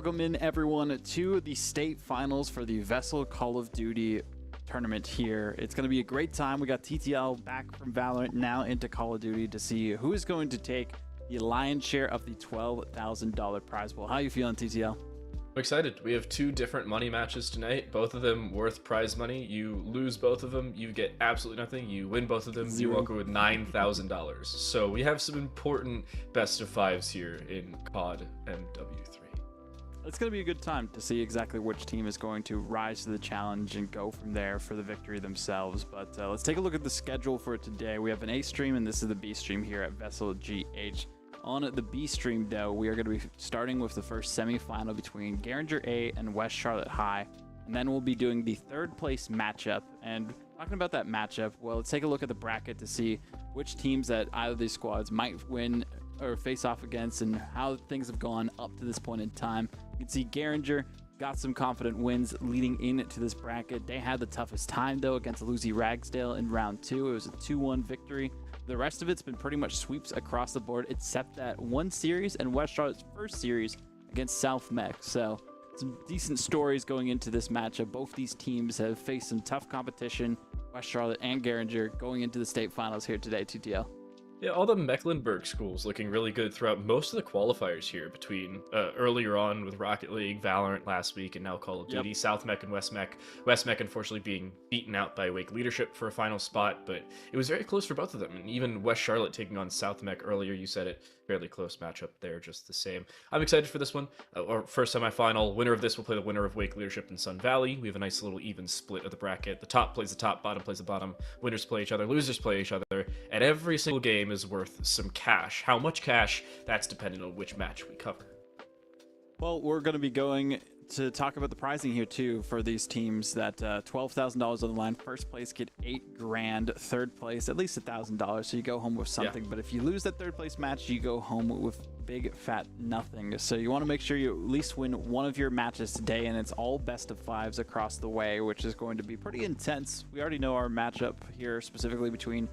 Welcome in everyone to the state finals for the Vesl Call of Duty tournament here. It's going to be a great time. We got TTL back from Valorant now into Call of Duty to see who is going to take the lion's share of the $12,000 prize pool. How are you feeling, TTL? I'm excited. We have two different money matches tonight, both of them worth prize money. You lose both of them, you get absolutely nothing. You win both of them, you walk away with $9,000. So we have some important best of fives here in COD MW3. It's going to be a good time to see exactly which team is going to rise to the challenge and go from there for the victory themselves. But let's take a look at the schedule for today. We have an A stream, and this is the B stream here at Vesl GH. On the B stream, though, we are going to be starting with the first semifinal between Garinger A and West Charlotte High. And then we'll be doing the third place matchup. And talking about that matchup, well, let's take a look at the bracket to see which teams that either of these squads might win or face off against and how things have gone up to this point in time. You can see Garinger got some confident wins leading into this bracket. They had the toughest time, though, against Lucy Ragsdale in round 2. It was a 2-1 victory. The rest of it's been pretty much sweeps across the board, except that one series and West Charlotte's first series against South Mech. So some decent stories going into this matchup. Both these teams have faced some tough competition. West Charlotte and Garinger going into the state finals here today, TTL. Yeah, all the Mecklenburg schools looking really good throughout most of the qualifiers here between earlier on with Rocket League, Valorant last week, and now Call of Duty. South Mech and West Mech. West Mech unfortunately being beaten out by Wake Leadership for a final spot, but it was very close for both of them. And even West Charlotte taking on South Mech earlier, you said it, fairly close matchup there, just the same. I'm excited for this one. Our first semifinal. Winner of this will play the winner of Wake Leadership and Sun Valley. We have a nice little even split of the bracket. The top plays the top, bottom plays the bottom. Winners play each other, losers play each other, and every single game is worth some cash. How much cash? That's dependent on which match we cover. Well, we're going to be going to talk about the pricing here too for these teams. That $12,000 on the line. First place get $8,000. Third place at least $1,000. So you go home with something. Yeah. But if you lose that third place match, you go home with big fat nothing. So you want to make sure you at least win one of your matches today, and it's all best of fives across the way, which is going to be pretty intense. We already know our matchup here specifically between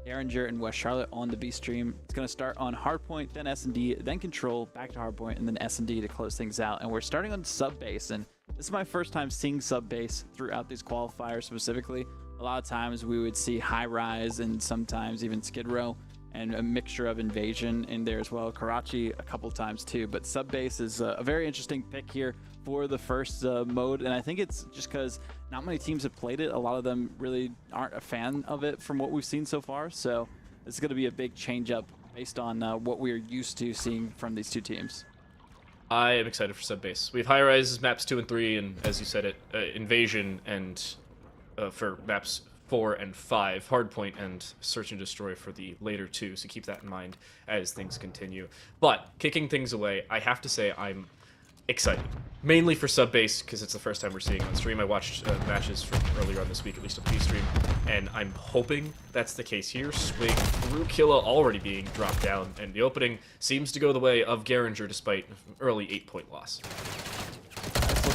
Garinger and West Charlotte on the B stream. It's going to start on Hardpoint, then S&D, then Control, back to Hardpoint, and then S&D to close things out. And we're starting on sub base, and this is my first time seeing sub base throughout these qualifiers specifically. A lot of times we would see high rise and sometimes even Skid Row and a mixture of Invasion in there as well. Karachi a couple times too, but sub base is a very interesting pick here for the first mode, and I think it's just because not many teams have played it. A lot of them really aren't a fan of it from what we've seen so far, so it's going to be a big change up based on what we're used to seeing from these two teams. I am excited for sub base. We have high rises maps 2 and 3, and as you said it, Invasion, and for maps 4 and 5, Hardpoint and Search and Destroy for the later two, so keep that in mind as things continue. But kicking things away, I have to say I'm excited, mainly for sub base because it's the first time we're seeing it on stream. I watched matches from earlier on this week, at least on the B stream, and I'm hoping that's the case here. Swing through Killa already being dropped down, and the opening seems to go the way of Garinger despite early 8-point loss.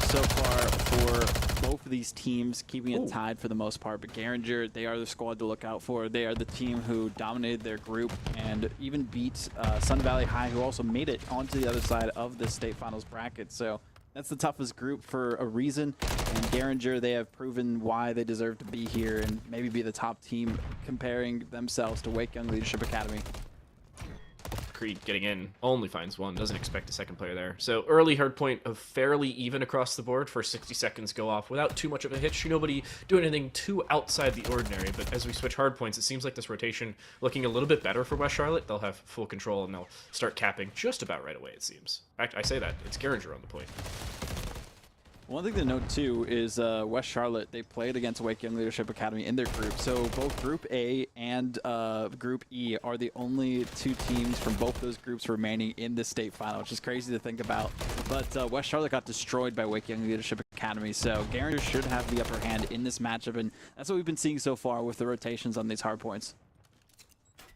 So far for both of these teams, keeping it tied for the most part, but Garinger, they are the squad to look out for. They are the team who dominated their group and even beat Sun Valley High, who also made it onto the other side of the state finals bracket. So that's the toughest group for a reason, and Garinger, they have proven why they deserve to be here and maybe be the top team, comparing themselves to Wake Young Leadership Academy. Creed getting in only finds one, doesn't expect a second player there. So early Hardpoint of fairly even across the board. For 60 seconds go off without too much of a hitch. Nobody doing anything too outside the ordinary, but as we switch Hardpoints, it seems like this rotation looking a little bit better for West Charlotte. They'll have full control and they'll start capping just about right away, it seems. In fact, I say that, it's Garinger on the point. One thing to note too is West Charlotte, they played against Wake Young Leadership Academy in their group. So both Group A and Group E are the only two teams from both those groups remaining in the state final, which is crazy to think about. But West Charlotte got destroyed by Wake Young Leadership Academy, so Garinger should have the upper hand in this matchup, and that's what we've been seeing so far with the rotations on these hard points.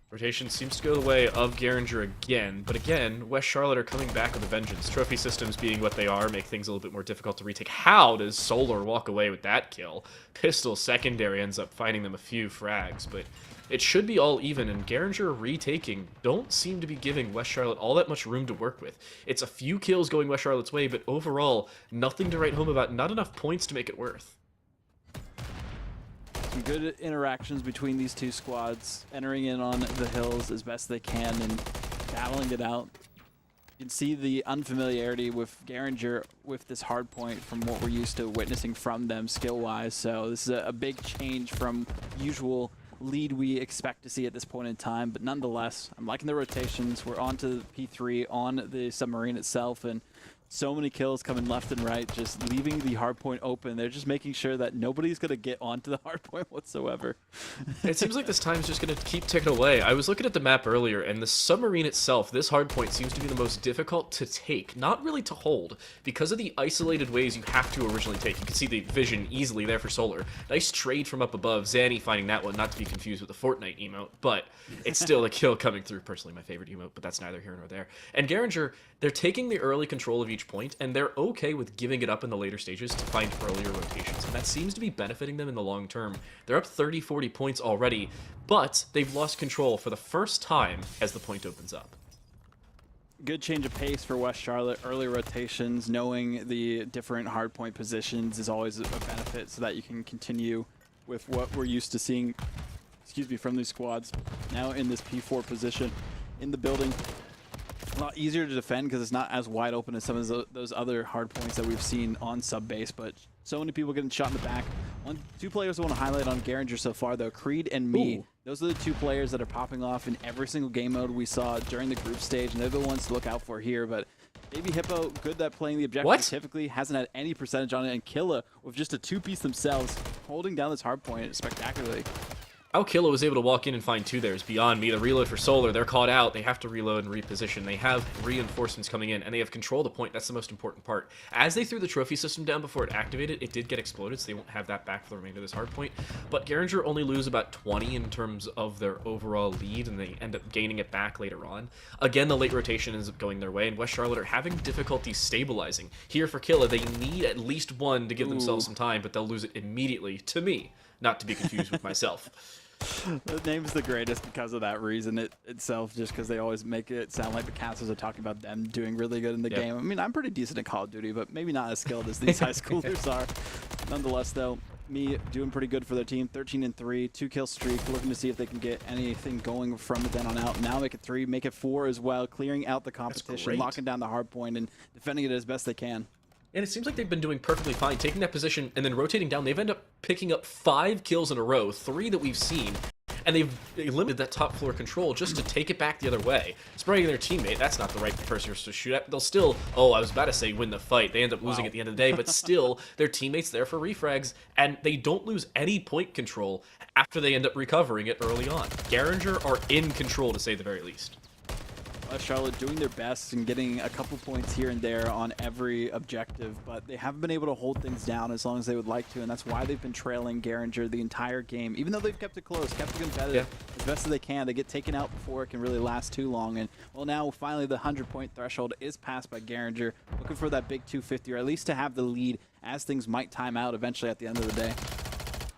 Rotation seems to go the way of Garinger again, but again, West Charlotte are coming back with a vengeance. Trophy systems being what they are make things a little bit more difficult to retake. How does Solar walk away with that kill? Pistol secondary ends up finding them a few frags, but it should be all even, and Garinger retaking don't seem to be giving West Charlotte all that much room to work with. It's a few kills going West Charlotte's way, but overall, nothing to write home about, not enough points to make it worth. Some good interactions between these two squads, entering in on the hills as best they can and battling it out. You can see the unfamiliarity with Garinger with this hard point from what we're used to witnessing from them skill-wise. So this is a big change from usual lead we expect to see at this point in time. But nonetheless, I'm liking the rotations. We're on to P3 on the submarine itself, and so many kills coming left and right, just leaving the hardpoint open. They're just making sure that nobody's going to get onto the hardpoint whatsoever. It seems like this time's just going to keep ticking away. I was looking at the map earlier, and the submarine itself, this hardpoint, seems to be the most difficult to take, not really to hold, because of the isolated ways you have to originally take. You can see the vision easily there for Solar. Nice trade from up above. Zanny finding that one, not to be confused with the Fortnite emote, but it's still a kill coming through. Personally, my favorite emote, but that's neither here nor there. And Garinger, they're taking the early control of each point, and they're okay with giving it up in the later stages to find earlier rotations, and that seems to be benefiting them in the long term. They're up 30-40 points already, but they've lost control for the first time as the point opens up. Good change of pace for West Charlotte. Early rotations, knowing the different hardpoint positions is always a benefit so that you can continue with what we're used to seeing, from these squads. Now in this P4 position in the building. A lot easier to defend because it's not as wide open as some of those other hard points that we've seen on sub base, but so many people getting shot in the back. Two players I want to highlight on Garinger so far, though, Creed and me. Ooh. Those are the two players that are popping off in every single game mode we saw during the group stage, and they're the ones to look out for here. But Baby Hippo, good at playing the objective typically, hasn't had any percentage on it, and Killa, with just a two-piece themselves, holding down this hard point spectacularly. How Killa was able to walk in and find two there is beyond me. The reload for Solar, they're caught out. They have to reload and reposition. They have reinforcements coming in, and they have control of the point. That's the most important part. As they threw the trophy system down before it activated, it did get exploded, so they won't have that back for the remainder of this hard point. But Garinger only lose about 20 in terms of their overall lead, and they end up gaining it back later on. Again, the late rotation ends up going their way, and West Charlotte are having difficulty stabilizing. Here for Killa, they need at least one to give themselves some time, but they'll lose it immediately, to me, not to be confused with myself. The name's the greatest because of that reason itself, just because they always make it sound like the casters are talking about them doing really good in the game. I mean, I'm pretty decent at Call of Duty, but maybe not as skilled as these high schoolers are. Nonetheless, though, me doing pretty good for their team. 13-3, 2-kill streak, looking to see if they can get anything going from then on out. Now make it 3, make it 4 as well, clearing out the competition, locking down the hard point, and defending it as best they can. And it seems like they've been doing perfectly fine, taking that position and then rotating down. They've ended up picking up 5 kills in a row, 3 that we've seen, and they've limited that top floor control just to take it back the other way. Spraying their teammate, that's not the right person to shoot at. They'll still, I was about to say win the fight. They end up losing at the end of the day, but still, their teammate's there for refrags, and they don't lose any point control after they end up recovering it early on. Garinger are in control, to say the very least. Charlotte doing their best and getting a couple points here and there on every objective, but they haven't been able to hold things down as long as they would like to, and that's why they've been trailing Garinger the entire game. Even though they've kept it close, kept it competitive as best as they can, they get taken out before it can really last too long. And well, now finally the 100-point threshold is passed by Garinger, looking for that big 250, or at least to have the lead as things might time out eventually at the end of the day.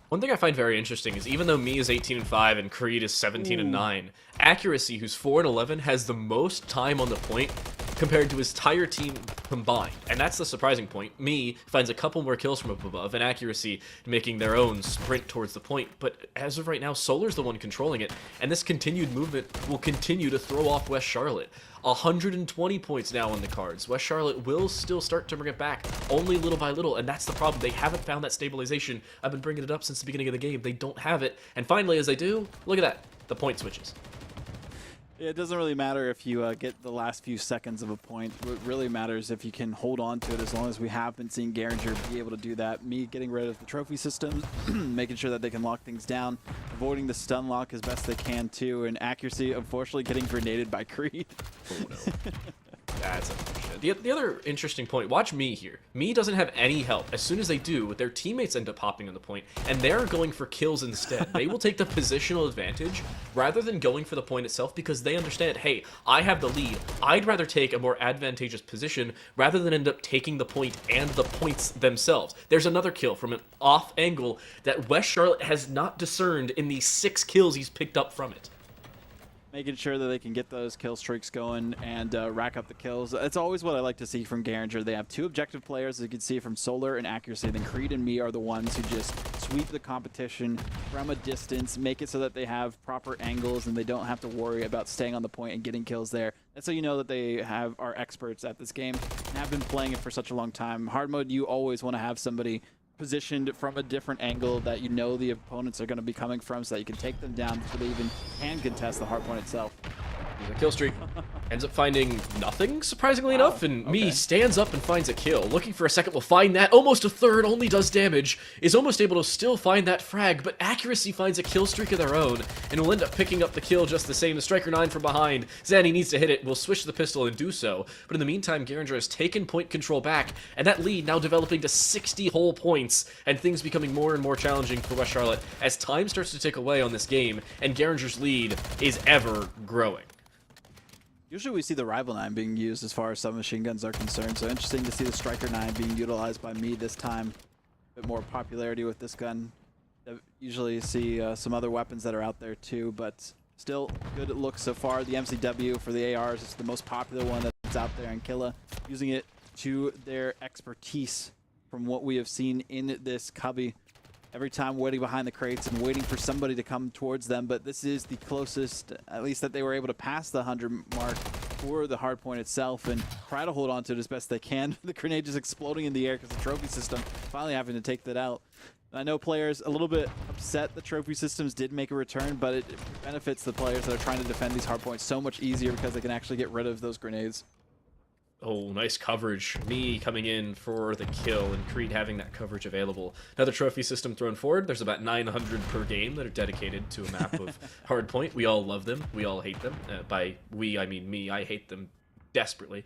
One thing I find very interesting is even though me is 18-5 and Creed is 17-9, Accuracy, who's 4-11, has the most time on the point compared to his entire team combined. And that's the surprising point. Me finds a couple more kills from up above, and Accuracy making their own sprint towards the point. But as of right now, Solar's the one controlling it, and this continued movement will continue to throw off West Charlotte. 120 points now on the cards. West Charlotte will still start to bring it back, only little by little, and that's the problem. They haven't found that stabilization. I've been bringing it up since the beginning of the game. They don't have it, and finally, as they do, look at that. The point switches. It doesn't really matter if you get the last few seconds of a point. What really matters if you can hold on to it, as long as we have been seeing Garinger be able to do that. Me getting rid of the trophy systems, making sure that they can lock things down, avoiding the stun lock as best they can too, and Accuracy unfortunately getting grenaded by Creed. Oh no. That's unfortunate. The other interesting point, watch Me here. Me doesn't have any help. As soon as they do, their teammates end up hopping on the point, and they're going for kills instead. They will take the positional advantage rather than going for the point itself because they understand, hey, I have the lead. I'd rather take a more advantageous position rather than end up taking the point and the points themselves. There's another kill from an off angle that West Charlotte has not discerned in the 6 kills he's picked up from it. Making sure that they can get those kill streaks going and rack up the kills. It's always what I like to see from Garinger. They have 2 objective players, as you can see, from Solar and Accuracy. Then Creed and Me are the ones who just sweep the competition from a distance, make it so that they have proper angles and they don't have to worry about staying on the point and getting kills there. That's how you know that they are experts at this game and have been playing it for such a long time. Hard mode, you always want to have somebody positioned from a different angle that you know the opponents are going to be coming from so that you can take them down before they even can contest the hardpoint itself. There's a kill streak. Ends up finding nothing, surprisingly enough, and Me stands up and finds a kill. Looking for a second, will find that. Almost a third, only does damage. Is almost able to still find that frag, but Accuracy finds a kill streak of their own, and will end up picking up the kill just the same. The Striker 9 from behind. Zanny needs to hit it, will switch the pistol and do so. But in the meantime, Garinger has taken point control back, and that lead now developing to 60 whole points, and things becoming more and more challenging for West Charlotte as time starts to tick away on this game, and Garinger's lead is ever growing. Usually we see the Rival 9 being used as far as submachine guns are concerned, so interesting to see the Striker 9 being utilized by Me this time. A bit more popularity with this gun. Usually you see some other weapons that are out there too, but still good look so far. The MCW for the ARs is the most popular one that's out there, and Killa using it to their expertise from what we have seen in this cubby. Every time waiting behind the crates and waiting for somebody to come towards them, but this is the closest, at least that they were able to pass the 100 mark for the hardpoint itself and try to hold on to it as best they can. The grenade just exploding in the air because the trophy system finally having to take that out. I know players a little bit upset the trophy systems did make a return, but it benefits the players that are trying to defend these hardpoints so much easier because they can actually get rid of those grenades. Oh, nice coverage. Me coming in for the kill and Creed having that coverage available. Another trophy system thrown forward. There's about 900 per game that are dedicated to a map of Hardpoint. We all love them. We all hate them. By we, I mean me. I hate them desperately.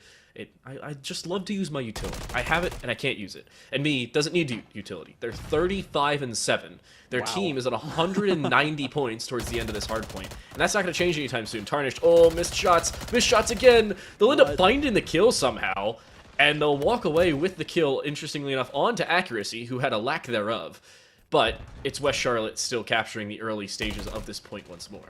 I just love to use my utility. I have it and I can't use it. And Me doesn't need utility. They're 35-7. Their team is at 190 points towards the end of this hardpoint. And that's not going to change anytime soon. Tarnished. Oh, missed shots. Missed shots again. They'll end up finding the kill somehow. And they'll walk away with the kill, interestingly enough, onto Accuracy, who had a lack thereof. But it's West Charlotte still capturing the early stages of this point once more.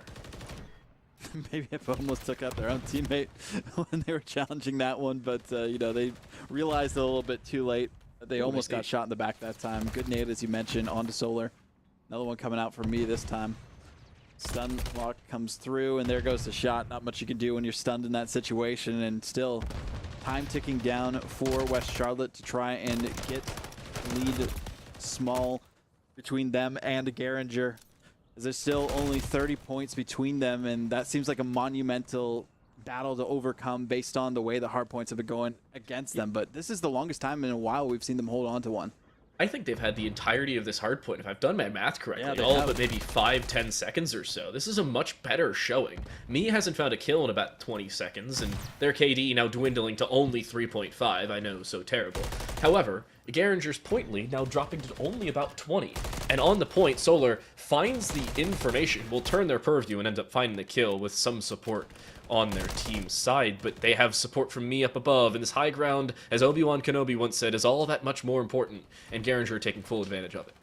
Maybe if almost took out their own teammate when they were challenging that one, but you know, they realized a little bit too late. They almost got shot in the back that time. Good nade, as you mentioned, onto Solar. Another one coming out for Me this time. Stun lock comes through, and there goes the shot. Not much you can do when you're stunned in that situation, and still time ticking down for West Charlotte to try and get lead small between them and Garinger. There's still only 30 points between them, and that seems like a monumental battle to overcome based on the way the hardpoints have been going against them. But this is the longest time in a while we've seen them hold on to one. I think they've had the entirety of this hardpoint, if I've done my math correctly, Yeah, all but maybe 5-10 seconds or so. This is a much better showing. Me hasn't found a kill in about 20 seconds, and their KD now dwindling to only 3.5. I know, so terrible. However, Garinger's point lead now dropping to only about 20. And on the point, Solar finds the information, will turn their purview and end up finding the kill with some support on their team's side, but they have support from Me up above, and this high ground, as Obi-Wan Kenobi once said, is all that much more important, and Garinger taking full advantage of it.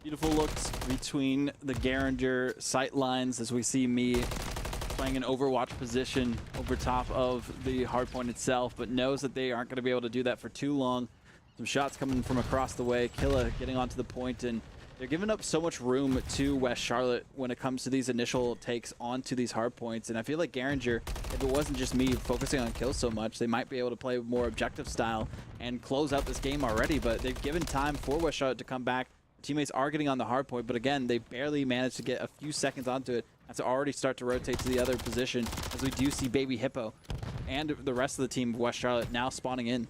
Beautiful looks between the Garinger sight lines as we see Me playing an Overwatch position over top of the hardpoint itself, but knows that they aren't going to be able to do that for too long. Some shots coming from across the way. Killa getting onto the point, and they're giving up so much room to West Charlotte when it comes to these initial takes onto these hard points. And I feel like Garinger, if it wasn't just Me focusing on kills so much, they might be able to play more objective style and close out this game already. But they've given time for West Charlotte to come back. Teammates are getting on the hard point, but again, they barely managed to get a few seconds onto it and to already start to rotate to the other position, as we do see Baby Hippo and the rest of the team of West Charlotte now spawning in.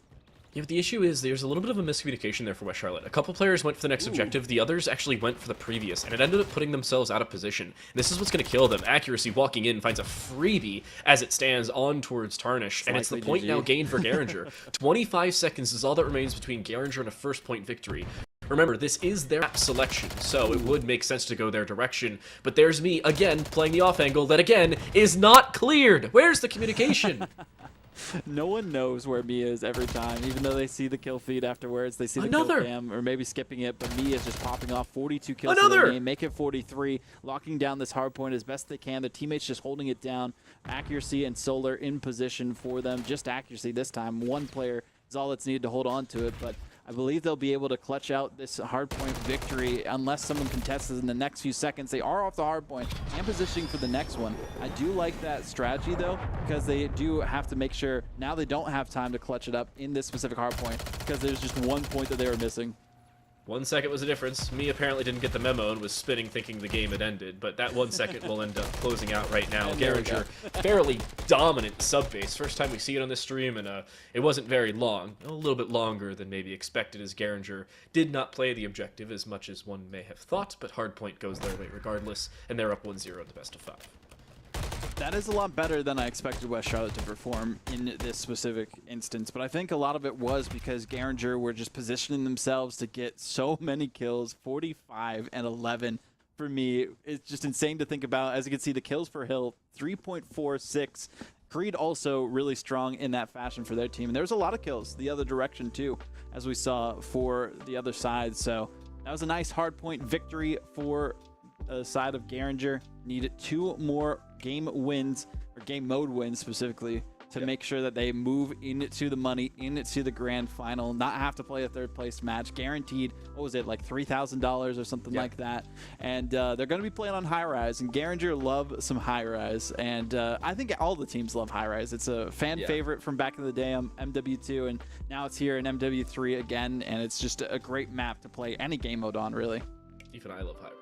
Yeah, but the issue is there's a little bit of a miscommunication there for West Charlotte. A couple players went for the next objective, the others actually went for the previous, and it ended up putting themselves out of position. And this is what's going to kill them. Accuracy walking in finds a freebie as it stands on towards Tarnish, and it's the point now gained for Garinger. 25 seconds is all that remains between Garinger and a first point victory. Remember, this is their map selection, so it would make sense to go their direction. But there's me, again, playing the off angle that, again, is not cleared. Where's the communication? No one knows where Mia is every time, even though they see the kill feed afterwards. They see the kill cam, or maybe skipping it, but Mia is just popping off 42 kills in the game, make it 43, locking down this hard point as best they can. Their teammates just holding it down. Accuracy and Solar in position for them. Just accuracy this time. One player is all that's needed to hold on to it, but I believe they'll be able to clutch out this hardpoint victory unless someone contests in the next few seconds. They are off the hardpoint and positioning for the next one. I do like that strategy, though, because they do have to make sure now they don't have time to clutch it up in this specific hardpoint because there's just one point that they were missing. 1 second was the difference. Me apparently didn't get the memo and was spinning thinking the game had ended, but that 1 second will end up closing out right now. Garinger, fairly dominant sub-base. First time we see it on this stream, and it wasn't very long. A little bit longer than maybe expected, as Garinger did not play the objective as much as one may have thought, but Hardpoint goes their way regardless, and they're up 1-0 in the best of 5. That is a lot better than I expected West Charlotte to perform in this specific instance, but I think a lot of it was because Garinger were just positioning themselves to get so many kills, 45 and 11 for me. It's just insane to think about. As you can see, the kills per hill, 3.46. Creed also really strong in that fashion for their team, and there was a lot of kills the other direction too, as we saw for the other side. So that was a nice hard point victory for the side of Garinger. Needed 2 more game wins, or game mode wins specifically, to make sure that they move into the money, into the grand final, not have to play a third place match. Guaranteed, what was it, like $3,000 or something like that. And they're going to be playing on High Rise, and Garinger love some High Rise. And I think all the teams love High Rise. It's a fan favorite from back in the day on MW2, and now it's here in MW3 again, and it's just a great map to play any game mode on, really. Even I love High Rise.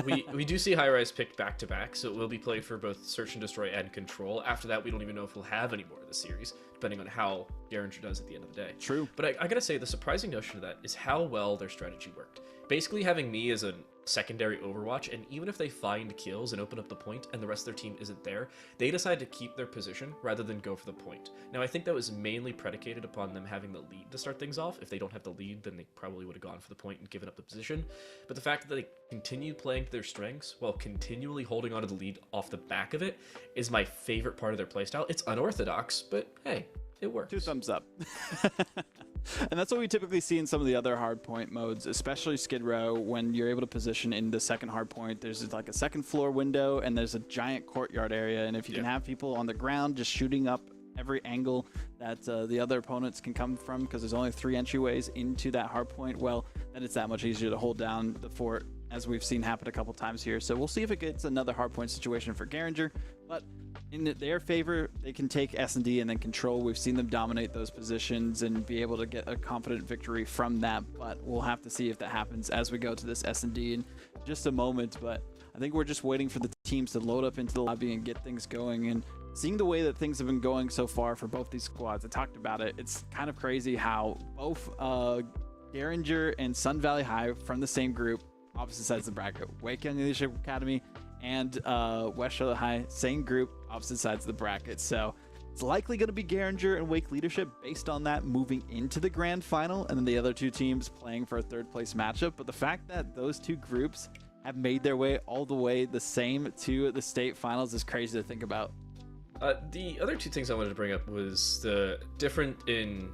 We do see High Rise picked back to back, so it will be played for both Search and Destroy and Control. After that, we don't even know if we'll have any more of the series, depending on how Garinger does at the end of the day. True. But I gotta say, the surprising notion of that is how well their strategy worked. Basically having me as a secondary Overwatch, and even if they find kills and open up the point and the rest of their team isn't there, they decide to keep their position rather than go for the point. Now, I think that was mainly predicated upon them having the lead to start things off. If they don't have the lead, then they probably would have gone for the point and given up the position. But the fact that they continue playing to their strengths while continually holding onto the lead off the back of it is my favorite part of their playstyle. It's unorthodox, but hey, it works. 2 thumbs up. And that's what we typically see in some of the other hardpoint modes, especially Skid Row, when you're able to position in the second hardpoint. There's like a second floor window, and there's a giant courtyard area. And if you can have people on the ground just shooting up every angle that the other opponents can come from, because there's only 3 entryways into that hardpoint, well, then it's that much easier to hold down the fort, as we've seen happen a couple times here. So we'll see if it gets another hardpoint situation for Garinger, but in their favor, they can take S&D and then Control. We've seen them dominate those positions and be able to get a confident victory from that, but we'll have to see if that happens as we go to this S&D in just a moment. But I think we're just waiting for the teams to load up into the lobby and get things going, and seeing the way that things have been going so far for both these squads. I talked about it. It's kind of crazy how both Garinger and Sun Valley High from the same group, opposite sides of the bracket, Wake Young Leadership Academy and West Charlotte High, same group, opposite sides of the bracket. So it's likely going to be Garinger and Wake Leadership based on that moving into the grand final, and then the other 2 teams playing for a third place matchup. But the fact that those 2 groups have made their way all the way the same to the state finals is crazy to think about. The other 2 things I wanted to bring up was the different in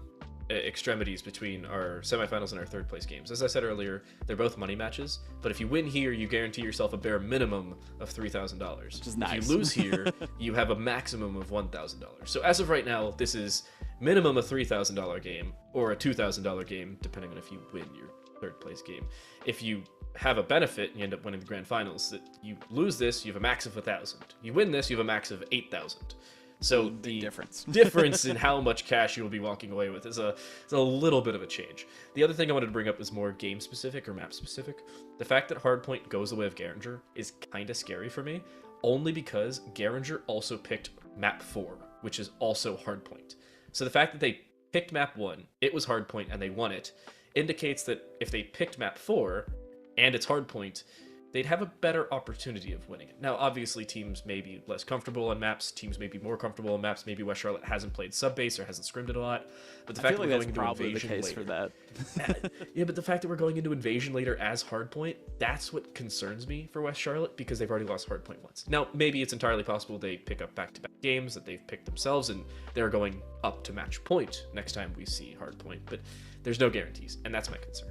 extremities between our semifinals and our third place games. As I said earlier, they're both money matches, but if you win here, you guarantee yourself a bare minimum of $3,000. Which is nice. If you lose here, you have a maximum of $1,000. So as of right now, this is minimum a $3,000 game or a $2,000 game, depending on if you win your third place game. If you have a benefit and you end up winning the grand finals, that you lose this, you have a max of 1,000. You win this, you have a max of 8,000. So the difference in how much cash you will be walking away with is a little bit of a change. The other thing I wanted to bring up is more game specific or map specific. The fact that Hardpoint goes the way of Garinger is kind of scary for me, only because Garinger also picked map 4, which is also Hardpoint. So the fact that they picked map 1, it was Hardpoint, and they won it, indicates that if they picked map 4, and it's Hardpoint, they'd have a better opportunity of winning it. Now, obviously, teams may be less comfortable on maps, teams may be more comfortable on maps, maybe West Charlotte hasn't played sub-base or hasn't scrimmed it a lot, but the fact that we're going into Invasion later... for that. Yeah, but the fact that we're going into Invasion later as Hardpoint, that's what concerns me for West Charlotte, because they've already lost Hardpoint once. Now, maybe it's entirely possible they pick up back-to-back games that they've picked themselves, and they're going up to match point next time we see Hardpoint, but there's no guarantees, and that's my concern.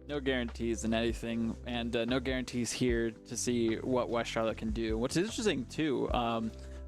No guarantees in anything, and no guarantees here to see what West Charlotte can do. What's interesting, too,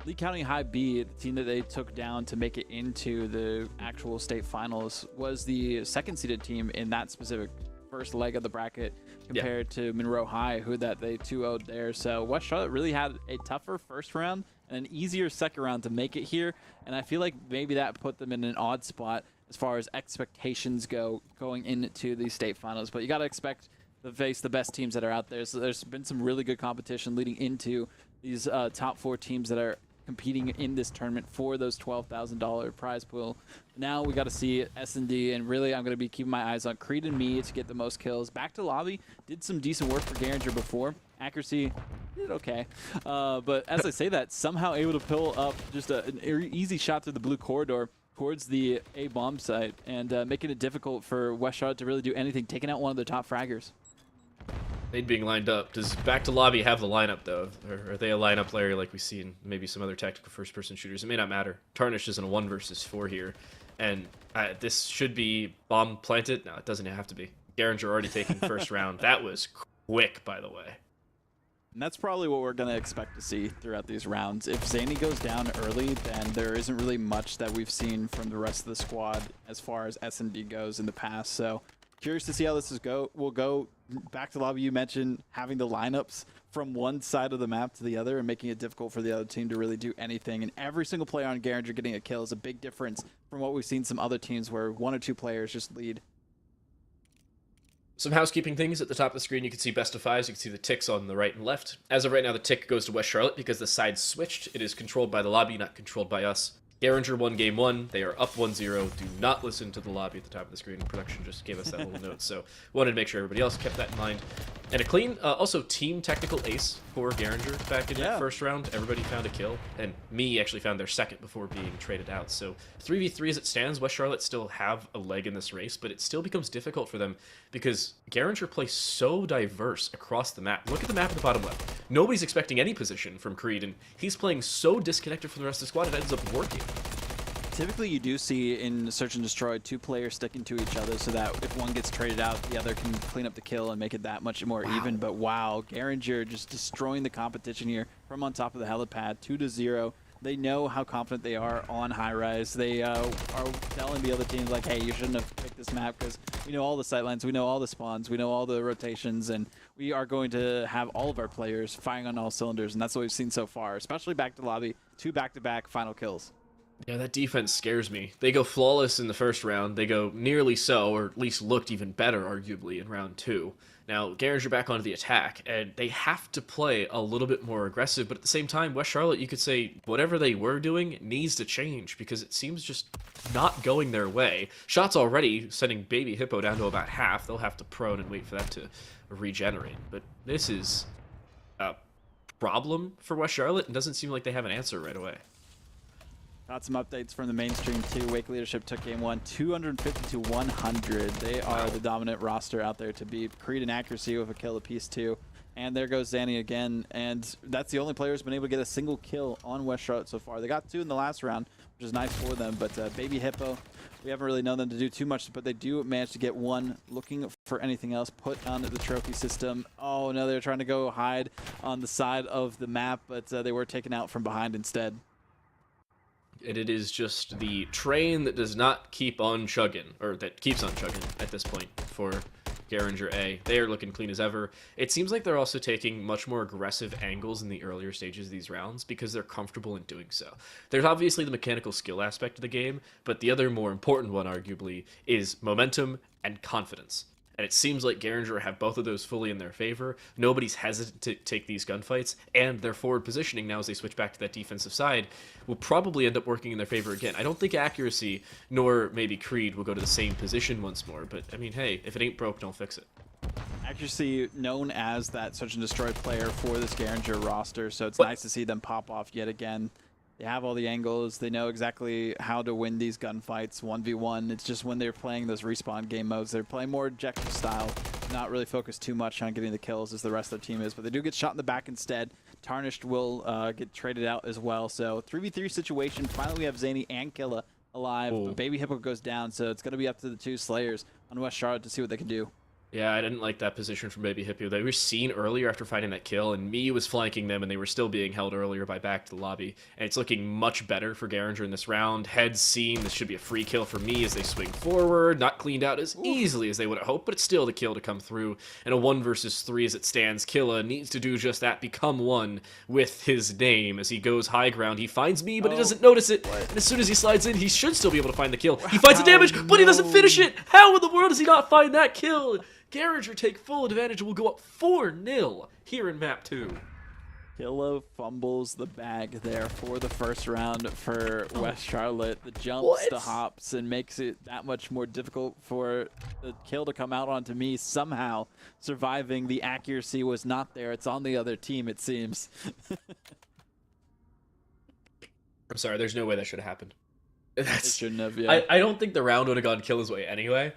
Lee County High B, the team that they took down to make it into the actual state finals, was the second-seeded team in that specific first leg of the bracket compared to Monroe High, who that they 2-0'd there. So West Charlotte really had a tougher first round and an easier second round to make it here, and I feel like maybe that put them in an odd spot as far as expectations go going into the state finals. But you got to expect to face the best teams that are out there. So there's been some really good competition leading into these top 4 teams that are competing in this tournament for those $12,000 prize pool. Now we got to see S&D, and really I'm going to be keeping my eyes on Creed and me to get the most kills. Back to lobby, did some decent work for Garinger before. Accuracy, did okay. But as I say that, somehow able to pull up just an easy shot through the blue corridor towards the A bomb site, and making it difficult for West Charlotte to really do anything, taking out one of the top fraggers. They'd being lined up. Does Back to Lobby have the lineup, though? Or are they a lineup player like we see in maybe some other tactical first-person shooters? It may not matter. Tarnish is in a 1 versus 4 here, and this should be bomb planted. No, it doesn't have to be. Garinger already taking first round. That was quick, by the way. And that's probably what we're going to expect to see throughout these rounds. If Zany goes down early, then there isn't really much that we've seen from the rest of the squad as far as S&D goes in the past. So curious to see how this will go. Back to lobby, you mentioned having the lineups from one side of the map to the other and making it difficult for the other team to really do anything. And every single player on Garinger getting a kill is a big difference from what we've seen some other teams where 1 or 2 players just lead. Some housekeeping things at the top of the screen. You can see best of 5s. You can see the ticks on the right and left. As of right now, the tick goes to West Charlotte because the side switched. It is controlled by the lobby, not controlled by us. Garinger won game 1. They are up 1-0. Do not listen to the lobby at the top of the screen. Production just gave us that little note, so wanted to make sure everybody else kept that in mind. And a clean, also team technical ace for Garinger back in that first round. Everybody found a kill, and me actually found their second before being traded out. So 3v3 as it stands, West Charlotte still have a leg in this race, but it still becomes difficult for them because Garinger plays so diverse across the map. Look at the map at the bottom left. Nobody's expecting any position from Creed, and he's playing so disconnected from the rest of the squad, it ends up working. Typically, you do see in Search and Destroy 2 players sticking to each other so that if one gets traded out, the other can clean up the kill and make it that much more even. But wow, Garinger just destroying the competition here from on top of the helipad, 2-0. They know how confident they are on high rise. They are telling the other teams like, hey, you shouldn't have picked this map because we know all the sightlines, we know all the spawns, we know all the rotations, and we are going to have all of our players firing on all cylinders. And that's what we've seen so far, especially back to lobby, 2 back-to-back final kills. Yeah, that defense scares me. They go flawless in the first round. They go nearly so, or at least looked even better, arguably, in round 2. Now, Garinger back onto the attack, and they have to play a little bit more aggressive, but at the same time, West Charlotte, you could say, whatever they were doing needs to change, because it seems just not going their way. Shots already sending Baby Hippo down to about half. They'll have to prone and wait for that to regenerate. But this is a problem for West Charlotte, and doesn't seem like they have an answer right away. Got some updates from the mainstream too. Wake Leadership took game 1, 250-100. They are the dominant roster out there to beat. Creed and Accuracy with a kill apiece too. And there goes Zanny again. And that's the only player who's been able to get a single kill on West Charlotte so far. They got 2 in the last round, which is nice for them. But Baby Hippo, we haven't really known them to do too much, but they do manage to get 1. Looking for anything else, put on the trophy system. Oh no, they're trying to go hide on the side of the map, but they were taken out from behind instead. And it is just the train that does not keep on chugging, or that keeps on chugging at this point for Garinger A. They are looking clean as ever. It seems like they're also taking much more aggressive angles in the earlier stages of these rounds because they're comfortable in doing so. There's obviously the mechanical skill aspect of the game, but the other more important one, arguably, is momentum and confidence. And it seems like Garinger have both of those fully in their favor. Nobody's hesitant to take these gunfights, and their forward positioning now as they switch back to that defensive side will probably end up working in their favor again. I don't think Accuracy nor maybe Creed will go to the same position once more, but I mean, hey, if it ain't broke, don't fix it. Accuracy known as that search and destroy player for this Garinger roster, so it's nice to see them pop off yet again. They have all the angles. They know exactly how to win these gunfights 1v1. It's just when they're playing those respawn game modes, they're playing more objective style, not really focused too much on getting the kills as the rest of their team is. But they do get shot in the back instead. Tarnished will get traded out as well. So 3v3 situation. Finally, we have Zany and Killa alive. But Baby Hippo goes down, so it's going to be up to the two Slayers on West Charlotte to see what they can do. Yeah, I didn't like that position from Baby Hippo. They were seen earlier after finding that kill, and me was flanking them, and they were still being held earlier by back to the lobby. And it's looking much better for Garinger in this round. Heads seen. This should be a free kill for me as they swing forward. Not cleaned out as easily as they would have hoped, but it's still the kill to come through. And a 1 versus 3 as it stands. Killa needs to do just that, become one with his name. As he goes high ground, he finds me, but he doesn't notice it. And as soon as he slides in, he should still be able to find the kill. He finds the damage, but he doesn't finish it. How in the world does he not find that kill? Garinger take full advantage and will go up 4-0 here in map 2. Killa fumbles the bag there for the first round for West Charlotte. The jumps, the hops, and makes it that much more difficult for the kill to come out onto me. Somehow surviving. The accuracy was not there. It's on the other team, it seems. I'm sorry, there's no way that should have happened. It shouldn't have, yeah. I don't think the round would have gone Killa's way anyway.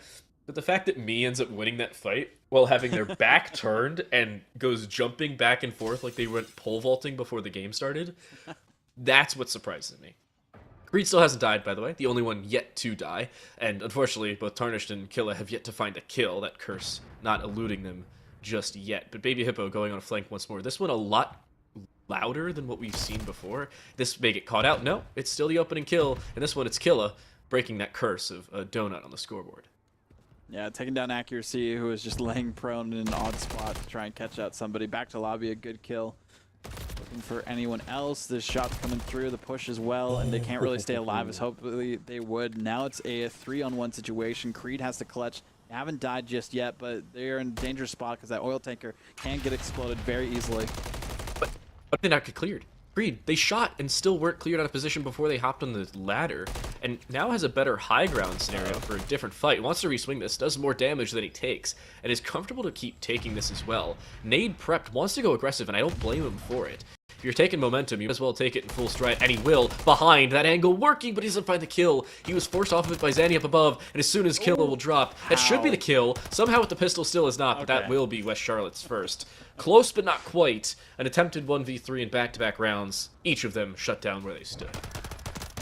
But the fact that me ends up winning that fight while having their back turned and goes jumping back and forth like they went pole vaulting before the game started, that's what surprises me. Creed still hasn't died, by the way, the only one yet to die. And unfortunately, both Tarnished and Killa have yet to find a kill, that curse not eluding them just yet. But Baby Hippo going on a flank once more. This one a lot louder than what we've seen before. This may get caught out. No, it's still the opening kill. And this one, it's Killa breaking that curse of a donut on the scoreboard. Yeah, taking down Accuracy, who is just laying prone in an odd spot to try and catch out somebody. Back to lobby, a good kill. Looking for anyone else. This shot's coming through, the push as well, and they can't really stay alive as hopefully they would. Now it's a 3-on-1 situation. Creed has to clutch. They haven't died just yet, but they're in a dangerous spot because that oil tanker can get exploded very easily. But they not get cleared. Creed, they shot and still weren't cleared out of position before they hopped on the ladder, and now has a better high ground scenario for a different fight. He wants to reswing this, does more damage than he takes, and is comfortable to keep taking this as well. Nade prepped, wants to go aggressive, and I don't blame him for it. If you're taking momentum, you might as well take it in full stride, and he will. Behind, that angle working, but he doesn't find the kill. He was forced off of it by Zanny up above, and as soon as Killa will drop, that should be the kill. Somehow with the pistol still is not, but that will be West Charlotte's first. Close but not quite. An attempted 1v3 in back-to-back rounds. Each of them shut down where they stood.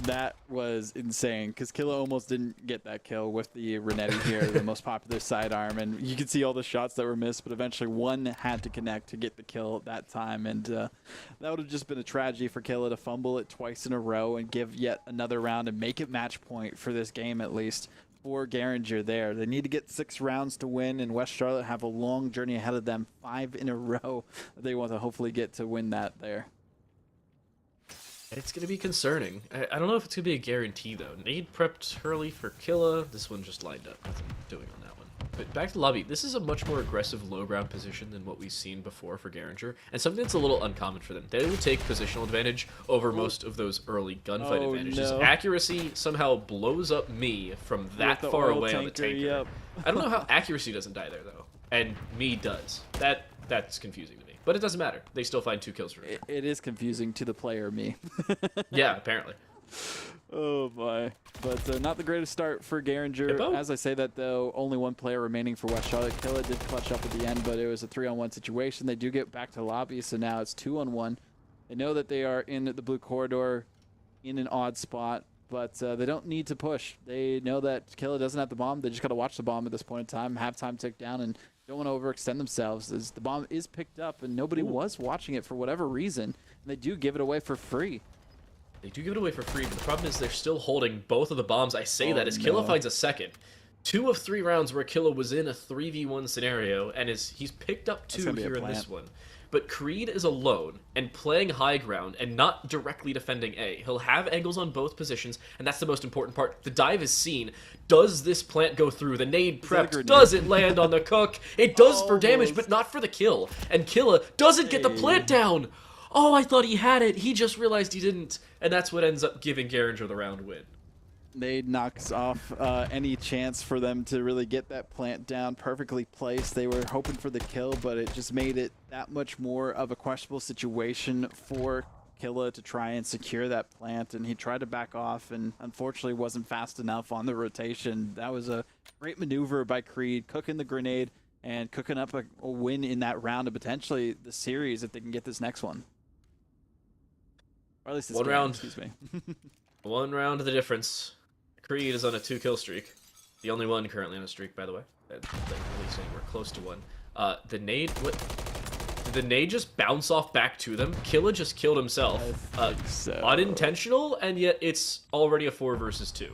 That was insane, because Killa almost didn't get that kill with the Renetti here, the most popular sidearm, and you could see all the shots that were missed, but eventually one had to connect to get the kill that time, and that would have just been a tragedy for Killa to fumble it twice in a row and give yet another round and make it match point for this game at least for Garinger there. They need to get 6 rounds to win, and West Charlotte have a long journey ahead of them, 5 in a row. They want to hopefully get to win that there. It's going to be concerning. I don't know if it's going to be a guarantee, though. Nade prepped early for Killa. This one just lined up. Nothing doing on that one. But back to the lobby. This is a much more aggressive low ground position than what we've seen before for Garinger, and something that's a little uncommon for them. They will take positional advantage over most of those early gunfight advantages. No. Accuracy somehow blows up me from that far away on the tanker. Yep. I don't know how Accuracy doesn't die there, though, and me does. That's confusing to me. But it doesn't matter. They still find 2 kills for it. It is confusing to the player, me. Yeah, apparently. Oh, my. But not the greatest start for Garinger. As I say that, though, only 1 player remaining for West Charlotte. Killa did clutch up at the end, but it was a 3-on-1 situation. They do get back to lobby, so now it's 2-on-1. They know that they are in the blue corridor in an odd spot, but they don't need to push. They know that Killa doesn't have the bomb. They just got to watch the bomb at this point in time, have time tick down, and don't want to overextend themselves as the bomb is picked up and nobody was watching it for whatever reason. And they do give it away for free. They do give it away for free, but the problem is they're still holding both of the bombs. I say that as Killa finds a second. 2 of 3 rounds where Killa was in a 3v1 scenario, and he's picked up 2 here in this one. But Creed is alone and playing high ground and not directly defending A. He'll have angles on both positions, and that's the most important part. The dive is seen. Does this plant go through? The nade prepped. Does it land on the cook? It does for damage, but not for the kill. And Killa doesn't get the plant down. Oh, I thought he had it. He just realized he didn't. And that's what ends up giving Garinger the round win. Nade knocks off any chance for them to really get that plant down perfectly placed. They were hoping for the kill, but it just made it that much more of a questionable situation for Killa to try and secure that plant, and he tried to back off and unfortunately wasn't fast enough on the rotation. That was a great maneuver by Creed, cooking the grenade and cooking up a win in that round and potentially the series if they can get this next one. Or at least this game, round. Excuse me. 1 round of the difference. Creed is on a 2-kill streak. The only one currently on a streak, by the way. At least anywhere close to one. The nade... What? Did the nade just bounce off back to them? Killa just killed himself. So. Unintentional, and yet it's already a 4 versus 2.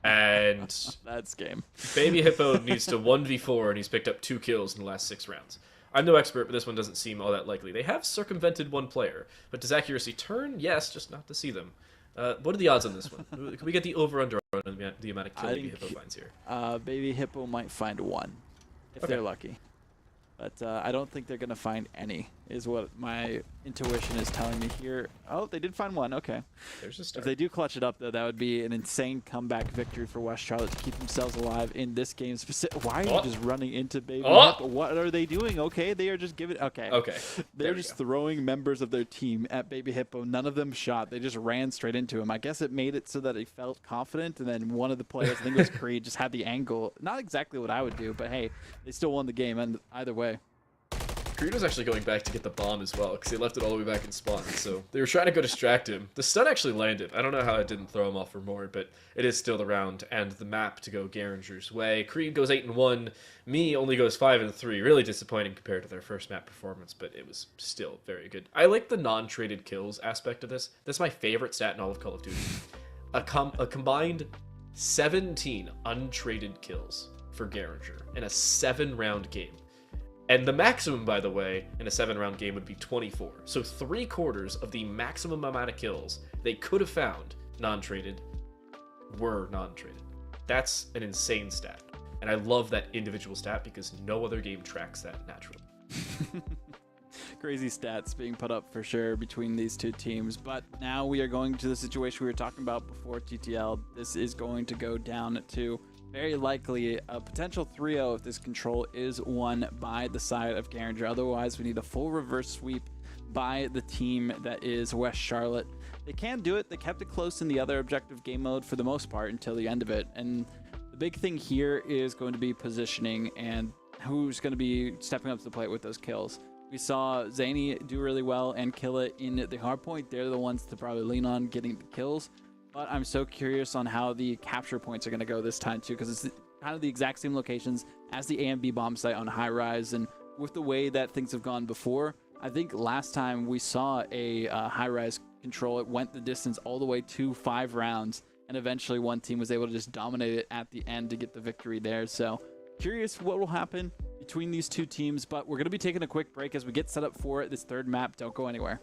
And... That's game. Baby Hippo needs to 1v4, and he's picked up 2 kills in the last 6 rounds. I'm no expert, but this one doesn't seem all that likely. They have circumvented 1 player, but does accuracy turn? Yes, just not to see them. What are the odds on this one? Can we get the over-under on the amount of kill Baby Hippo finds here? Baby Hippo might find 1, if they're lucky. But I don't think they're going to find any, is what my intuition is telling me here. Oh, they did find 1. Okay. There's a start. If they do clutch it up, though, that would be an insane comeback victory for West Charlotte to keep themselves alive in this game. Why are you just running into Baby Hippo? What are they doing? Okay, they are just giving... Okay. They're just throwing members of their team at Baby Hippo. None of them shot. They just ran straight into him. I guess it made it so that he felt confident, and then one of the players, I think it was Creed, just had the angle. Not exactly what I would do, but hey, they still won the game, and either way. Creed was actually going back to get the bomb as well, because he left it all the way back in spawn, so they were trying to go distract him. The stun actually landed. I don't know how it didn't throw him off for more, but it is still the round, and the map to go Garinger's way. Creed goes 8-1, Me only goes 5-3. Really disappointing compared to their first map performance, but it was still very good. I like the non-traded kills aspect of this. That's my favorite stat in all of Call of Duty. A combined 17 untraded kills for Garinger in a 7-round game. And the maximum, by the way, in a 7-round game would be 24. So 3/4 of the maximum amount of kills they could have found non-traded were non-traded. That's an insane stat. And I love that individual stat because no other game tracks that naturally. Crazy stats being put up for sure between these two teams. But now we are going to the situation we were talking about before TTL. This is going to go down to very likely a potential 3-0 if this control is won by the side of Garinger. Otherwise, we need a full reverse sweep by the team that is West Charlotte. They can do it. They kept it close in the other objective game mode for the most part until the end of it. And the big thing here is going to be positioning and who's going to be stepping up to the plate with those kills. We saw Zany do really well and kill it in the hardpoint. They're the ones to probably lean on getting the kills. But I'm so curious on how the capture points are going to go this time too, because it's kind of the exact same locations as the A and B bomb site on high rise. And with the way that things have gone before, I think last time we saw a high rise control, it went the distance all the way to 5 rounds. And eventually one team was able to just dominate it at the end to get the victory there. So curious what will happen between these two teams, but we're going to be taking a quick break as we get set up for this third map. Don't go anywhere.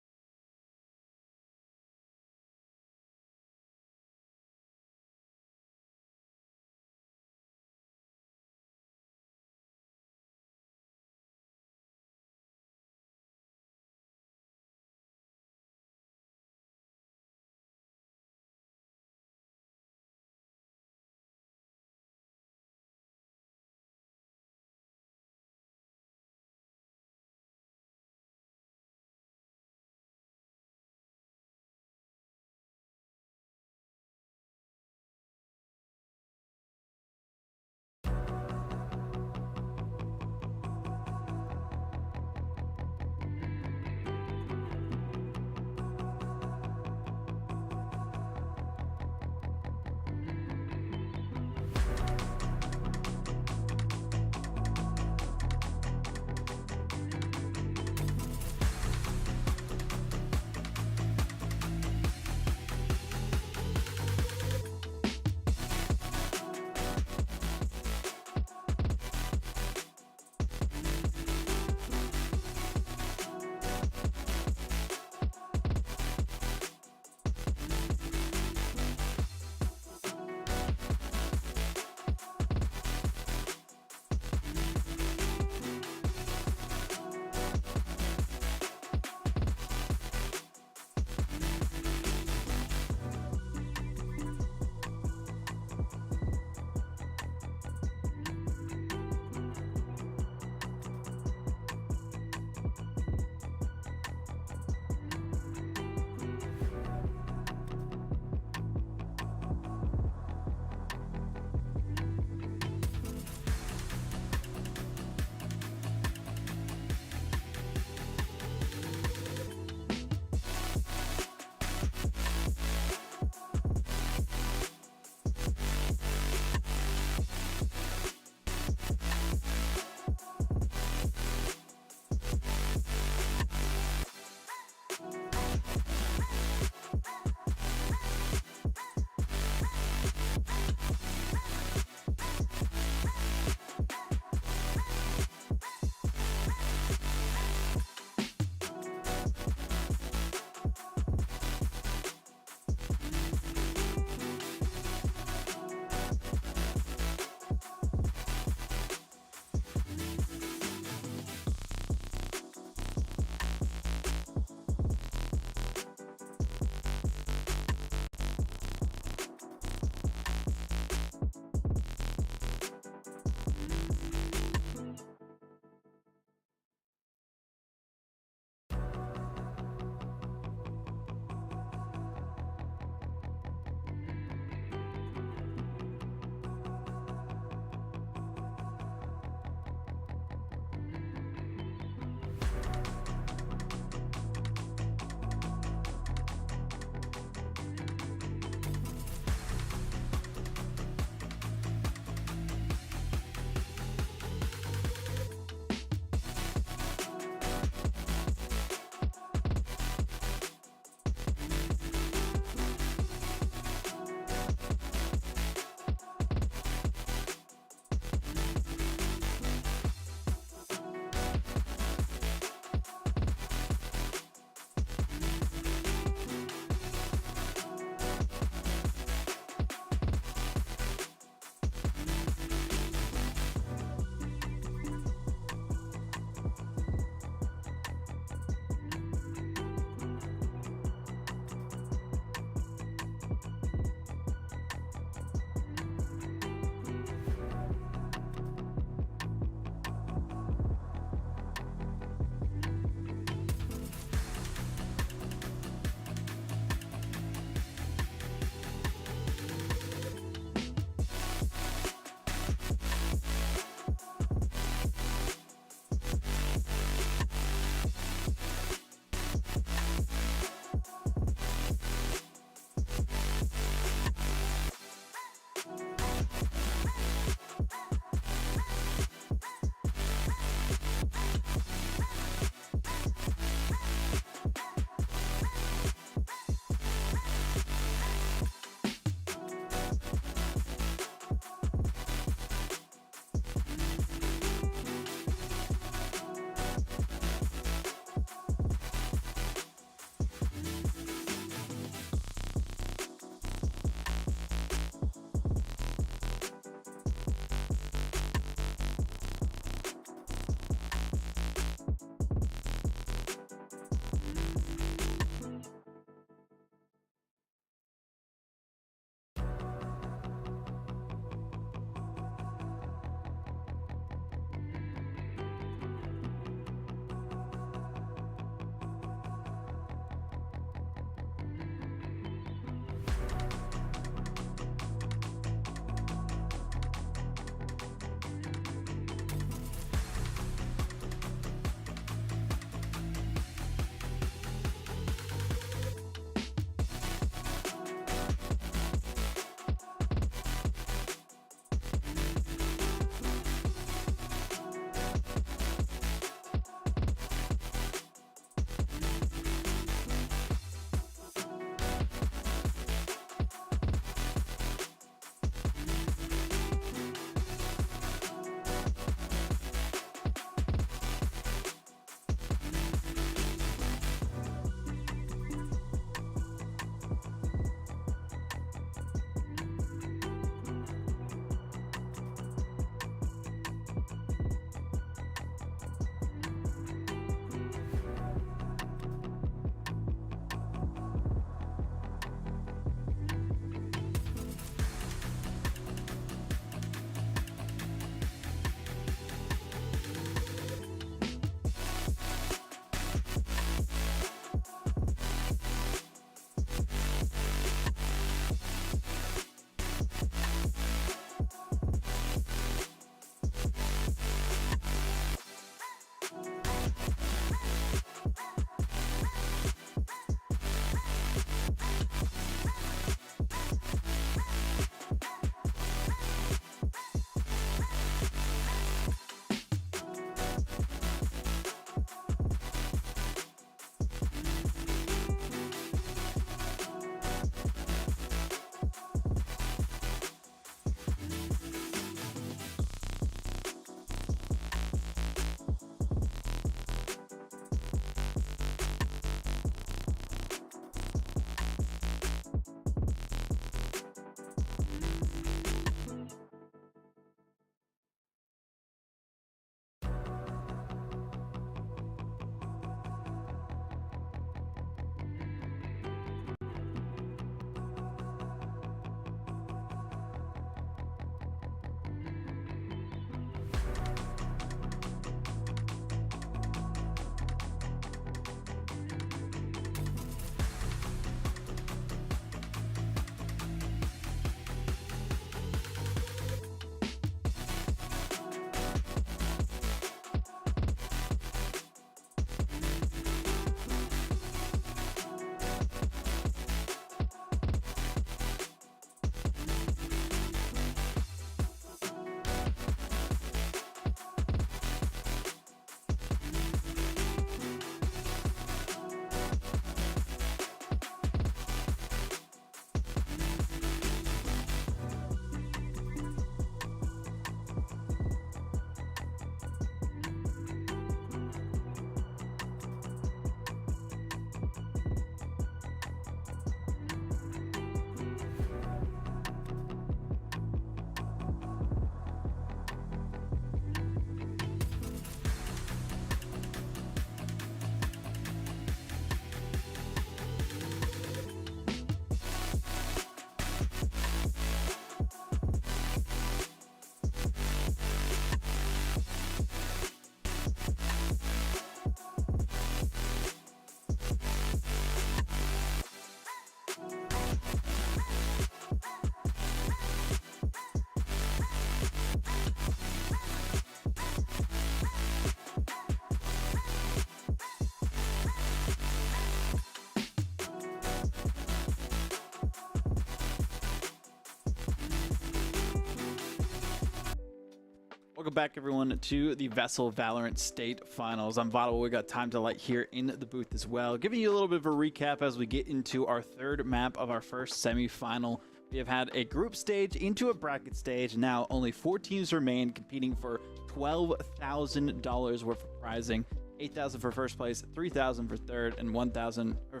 Welcome back, everyone, to the Vesl Valorant State Finals. I'm Vesl. We got Time to Light here in the booth as well, giving you a little bit of a recap as we get into our third map of our first semi-final. We have had a group stage into a bracket stage. Now only 4 teams remain, competing for $12,000 worth of prizing. $8,000 for first place, $3,000 for third, and $1,000 or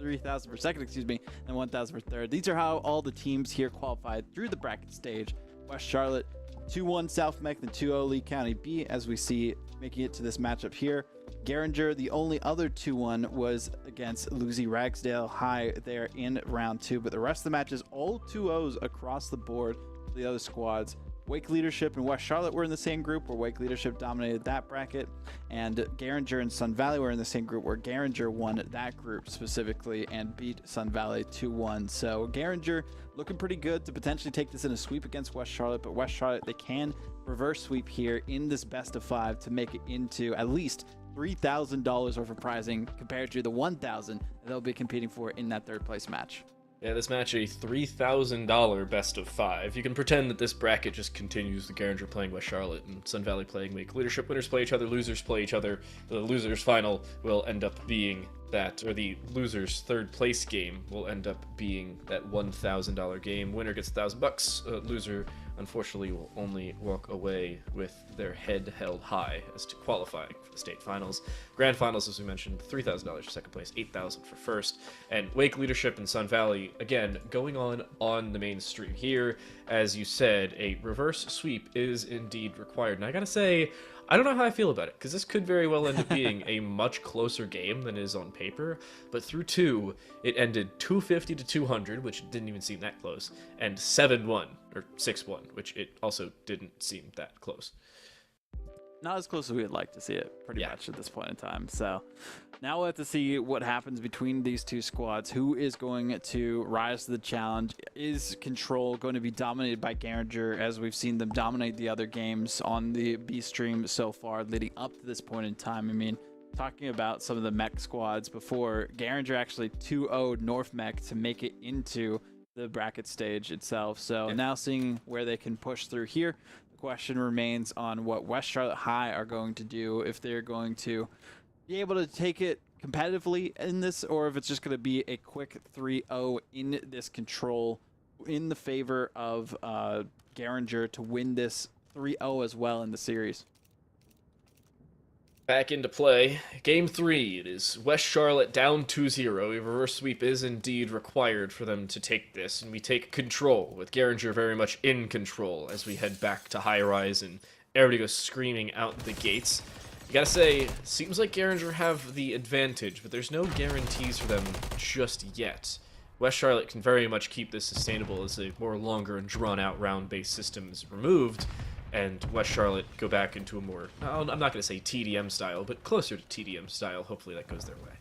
$3,000 for second, excuse me, and $1,000 for third. These are how all the teams here qualified through the bracket stage. West Charlotte 2-1 South Mech, then 2-0 Lee County B, as we see making it to this matchup here. Garinger, the only other 2-1 was against Lucy Ragsdale High there in round 2, but the rest of the matches all 2-0s across the board for the other squads. Wake Leadership and West Charlotte were in the same group where Wake Leadership dominated that bracket, and Garinger and Sun Valley were in the same group where Garinger won that group specifically and beat Sun Valley 2-1. So Garinger looking pretty good to potentially take this in a sweep against West Charlotte, but West Charlotte, they can reverse sweep here in this best of 5 to make it into at least $3,000 worth of prizing compared to the $1,000 they'll be competing for in that third place match. Yeah, this match a $3,000 best of 5. You can pretend that this bracket just continues, the Garinger playing West Charlotte and Sun Valley playing Wake Leadership. Winners play each other, losers play each other. The losers final will end up being that, or the losers third place game will end up being that $1,000 game. Winner gets $1,000. Loser, unfortunately, will only walk away with their head held high as to qualifying for the state finals. Grand finals, as we mentioned, $3,000 for second place, $8,000 for first. And Wake Leadership and Sun Valley, again, going on the main stream here. As you said, a reverse sweep is indeed required. And I gotta say, I don't know how I feel about it, because this could very well end up being a much closer game than is on paper, but through 2, it ended 250 to 200, which didn't even seem that close, and 7-1, or 6-1, which it also didn't seem that close. Not as close as we'd like to see it, pretty much at this point in time. So now we'll have to see what happens between these two squads. Who is going to rise to the challenge? Is Control going to be dominated by Garinger, as we've seen them dominate the other games on the B stream so far leading up to this point in time? I mean, talking about some of the mech squads before, Garinger actually 2-0'd North Mech to make it into the bracket stage itself. So now seeing where they can push through here. Question remains on what West Charlotte High are going to do, if they're going to be able to take it competitively in this, or if it's just going to be a quick 3-0 in this Control in the favor of Garinger to win this 3-0 as well in the series. Back into play. Game 3, it is West Charlotte down 2-0. A reverse sweep is indeed required for them to take this, and we take control, with Garinger very much in control as we head back to High Rise, and everybody goes screaming out the gates. You gotta say, seems like Garinger have the advantage, but there's no guarantees for them just yet. West Charlotte can very much keep this sustainable as a more longer and drawn-out round-based system is removed, and West Charlotte go back into a more, I'm not going to say TDM style, but closer to TDM style. Hopefully that goes their way.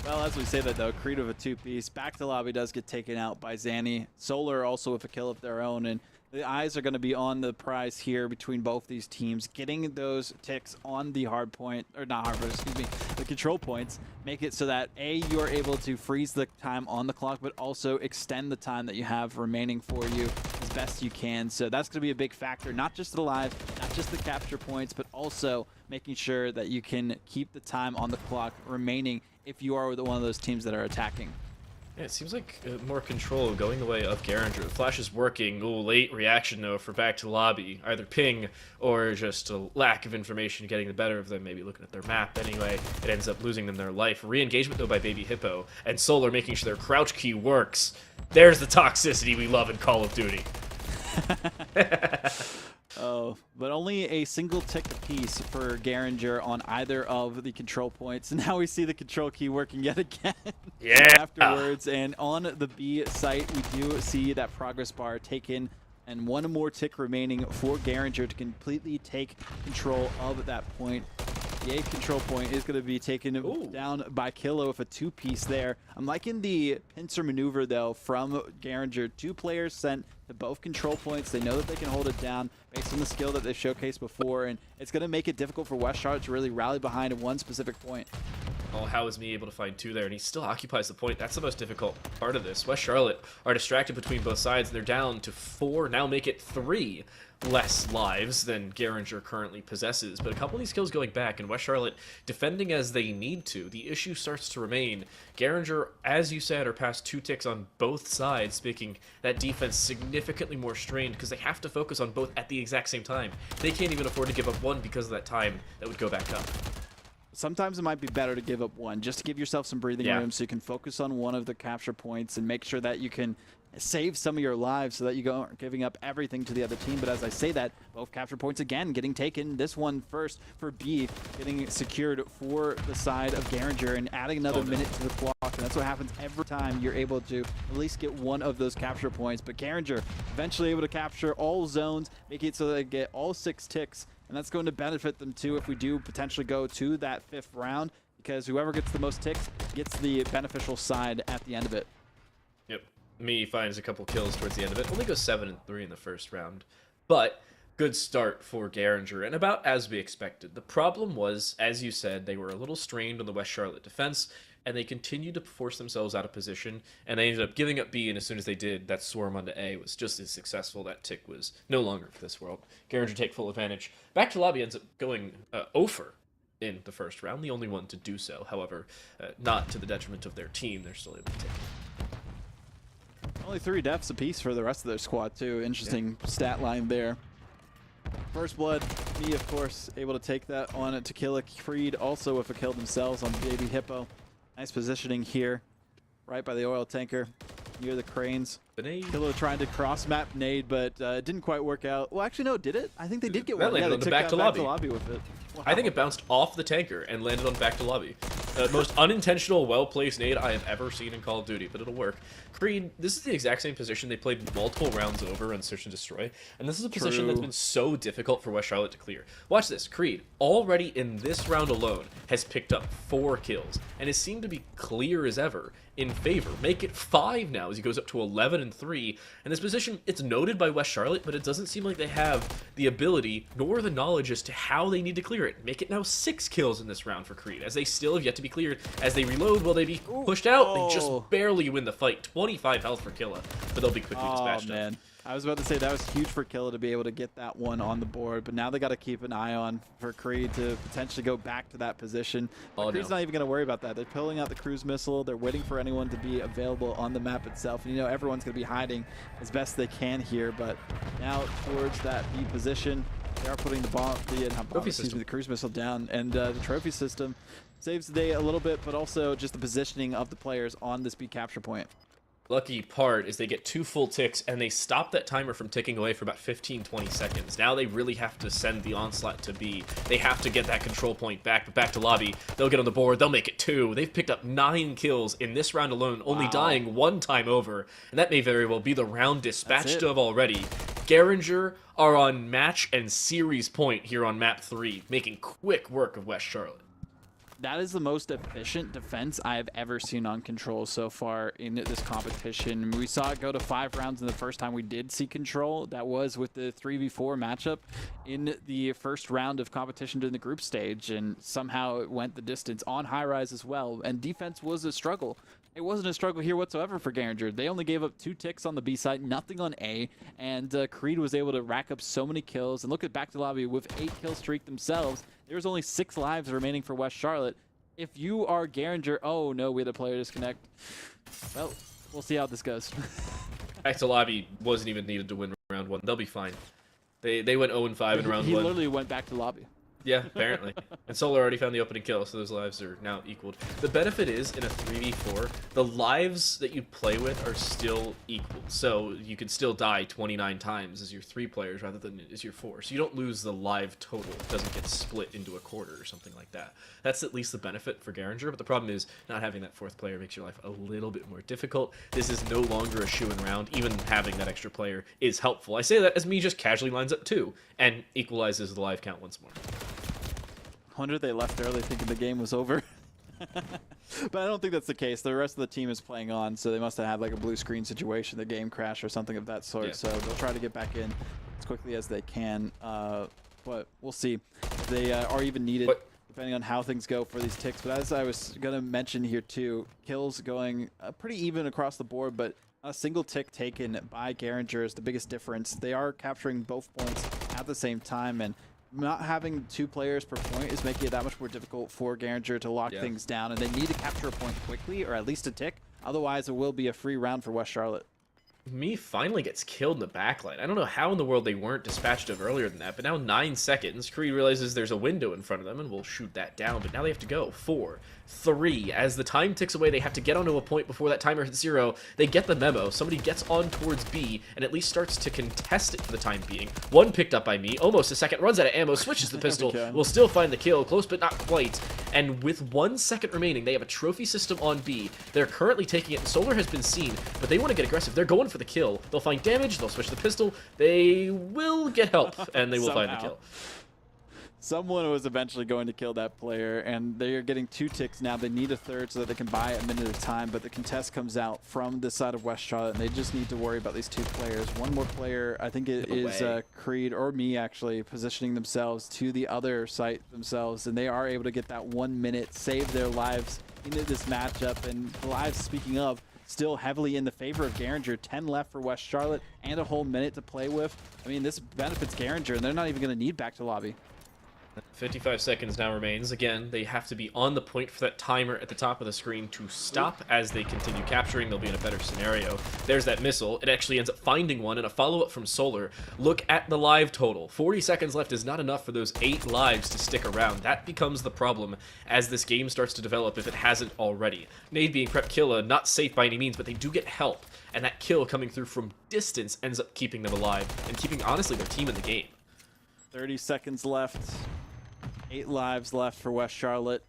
Well, as we say that, though, Creed of a 2-piece. Back to lobby does get taken out by Zanny. Solar also with a kill of their own, and the eyes are going to be on the prize here between both these teams. Getting those ticks on the hard point, or not hard point, excuse me, the control points, make it so that, A, you are able to freeze the time on the clock, but also extend the time that you have remaining for you as best you can. So that's going to be a big factor, not just the live, not just the capture points, but also making sure that you can keep the time on the clock remaining if you are one of those teams that are attacking. Yeah, it seems like more control going the way of Garinger. The flash is working. Ooh, late reaction, though, for back to lobby. Either ping or just a lack of information getting the better of them, maybe looking at their map anyway. It ends up losing them their life. Re-engagement, though, by Baby Hippo. And Solar making sure their crouch key works. There's the toxicity we love in Call of Duty. Oh, but only a single tick apiece for Garinger on either of the control points. Now we see the control key working yet again afterwards. And on the B site, we do see that progress bar taken and one more tick remaining for Garinger to completely take control of that point. The 8th control point is going to be taken down by Kilo with a 2-piece there. I'm liking the pincer maneuver, though, from Garinger. 2 players sent to both control points. They know that they can hold it down based on the skill that they've showcased before, and it's going to make it difficult for West Charlotte to really rally behind one specific point. Oh, how is me able to find 2 there? And he still occupies the point. That's the most difficult part of this. West Charlotte are distracted between both sides, and they're down to 4. Now make it 3 less lives than Garinger currently possesses. But a couple of these kills going back, and West Charlotte defending as they need to. The issue starts to remain. Garinger, as you said, are past 2 ticks on both sides, making that defense significantly more strained because they have to focus on both at the exact same time. They can't even afford to give up 1 because of that time that would go back up. Sometimes it might be better to give up 1 just to give yourself some breathing room so you can focus on one of the capture points and make sure that you can save some of your lives so that you aren't giving up everything to the other team. But as I say that, both capture points again getting taken. This one first for B, getting secured for the side of Garinger and adding another minute to the clock. And that's what happens every time you're able to at least get one of those capture points. But Garinger eventually able to capture all zones, making it so that they get all 6 ticks. And that's going to benefit them too if we do potentially go to that 5th round, because whoever gets the most ticks gets the beneficial side at the end of it. Yep. Me finds a couple kills towards the end of it. Only goes 7 and 3 in the first round. But good start for Garinger, and about as we expected. The problem was, as you said, they were a little strained on the West Charlotte defense, and they continued to force themselves out of position, and they ended up giving up B, and as soon as they did, that swarm onto A was just as successful. That tick was no longer for this world. Garinger take full advantage. Back to lobby ends up going 0-for in the first round, the only one to do so. However, not to the detriment of their team. They're still able to take it. Only 3 deaths apiece for the rest of their squad too. Interesting stat line there. First blood, me of course able to take that on to kill a Creed, also with a kill themselves on Baby Hippo. Nice positioning here, right by the oil tanker, near the cranes. Kilo trying to cross map nade, but it didn't quite work out. Well, actually, no, did it? I think they did get one. Yeah, they took back to lobby with it. Wow. I think it bounced off the tanker and landed on back to lobby. Most unintentional, well-placed nade I have ever seen in Call of Duty, but it'll work. Creed, this is the exact same position they played multiple rounds over on Search and Destroy, and this is a position that's been so difficult for West Charlotte to clear. Watch this. Creed, already in this round alone, has picked up 4 kills, and has seemed to be clear as ever in favor. Make it 5 now as he goes up to 11 and 3. And this position, it's noted by West Charlotte, but it doesn't seem like they have the ability nor the knowledge as to how they need to clear it. Make it now 6 kills in this round for Creed, as they still have yet to be cleared. As they reload, will they be pushed out? They just barely win the fight. 25 health for Killa, but they'll be quickly dispatched. Man. I was about to say that was huge for Killa to be able to get that one on the board, but now they got to keep an eye on for Creed to potentially go back to that position. Creed's not even going to worry about that. They're pulling out the cruise missile. They're waiting for anyone to be available on the map itself. And you know everyone's going to be hiding as best they can here, but now towards that B position, they are putting the cruise missile down, and the trophy system saves the day a little bit, but also just the positioning of the players on this B capture point. Lucky part is they get 2 full ticks, and they stop that timer from ticking away for about 15-20 seconds. Now they really have to send the onslaught to B. They have to get that control point back, but back to lobby. They'll get on the board. They'll make it 2. They've picked up 9 kills in this round alone, only dying 1 time over, and that may very well be the round dispatched of already. Garinger are on match and series point here on map 3, making quick work of West Charlotte. That is the most efficient defense I have ever seen on Control so far in this competition. We saw it go to 5 rounds in the first time we did see Control. That was with the 3v4 matchup in the first round of competition during the group stage, and somehow it went the distance on high rise as well. And defense was a struggle. It wasn't a struggle here whatsoever for Garinger. They only gave up 2 ticks on the B side, nothing on A, and Creed was able to rack up so many kills. And look at back to lobby with 8 kill streak themselves. There's only 6 lives remaining for West Charlotte. If you are Garinger, oh no, we had a player disconnect. Well, we'll see how this goes. Back to lobby wasn't even needed to win round 1. They'll be fine. They went 0-5 in round 1. He literally went back to lobby. Yeah, apparently. And Solar already found the opening kill, so those lives are now equaled. The benefit is, in a 3v4, the lives that you play with are still equal. So you can still die 29 times as your 3 players rather than as your 4. So you don't lose the live total. It doesn't get split into a quarter or something like that. That's at least the benefit for Garinger, but the problem is not having that 4th player makes your life a little bit more difficult. This is no longer a shoe-in round. Even having that extra player is helpful. I say that as me just casually lines up 2 and equalizes the live count once more. I wonder if they left early thinking the game was over. But I don't think that's the case. The rest of the team is playing on, so they must have had like a blue screen situation, the game crash or something of that sort. Yeah. So they'll try to get back in as quickly as they can. But we'll see if they are even needed. depending on how things go for these ticks. But as I was going to mention here too, kills going pretty even across the board, but a single tick taken by Garinger is the biggest difference. They are capturing both points at the same time, and not having 2 players per point is making it that much more difficult for Garinger to lock things down, and they need to capture a point quickly, or at least a tick. Otherwise, it will be a free round for West Charlotte. Me finally gets killed in the backline. I don't know how in the world they weren't dispatched of earlier than that, but now 9 seconds. Creed realizes there's a window in front of them and will shoot that down, but now they have to go. 4, 3. As the time ticks away, they have to get onto a point before that timer hits 0. They get the memo. Somebody gets on towards B and at least starts to contest it for the time being. 1 picked up by me. Almost a second. Runs out of ammo. Switches the pistol. Will still find the kill. Close, but not quite. And with 1 second remaining, they have a trophy system on B. They're currently taking it, and Solar has been seen, but they want to get aggressive. They're going for the kill. They'll find damage. They'll switch the pistol. They will get help, and they will find the kill. Someone was eventually going to kill that player, and they are getting 2 ticks now. They need a third so that they can buy a minute of time, but the contest comes out from the side of West Charlotte, and they just need to worry about these 2 players. One more player, I think it is Creed or me actually, positioning themselves to the other site themselves, and they are able to get that 1 minute, save their lives into this matchup. And the lives, speaking of, still heavily in the favor of Garinger. 10 left for West Charlotte and a whole minute to play with. I mean, this benefits Garinger, and they're not even going to need back to lobby. 55 seconds now remains. Again, they have to be on the point for that timer at the top of the screen to stop. As they continue capturing, they'll be in a better scenario. There's that missile. It actually ends up finding one, and a follow-up from Solar. Look at the live total. 40 seconds left is not enough for those 8 lives to stick around. That becomes the problem as this game starts to develop, if it hasn't already. Nade being prep killa, not safe by any means, but they do get help, and that kill coming through from distance ends up keeping them alive and keeping, honestly, their team in the game. 30 seconds left. 8 lives left for West Charlotte.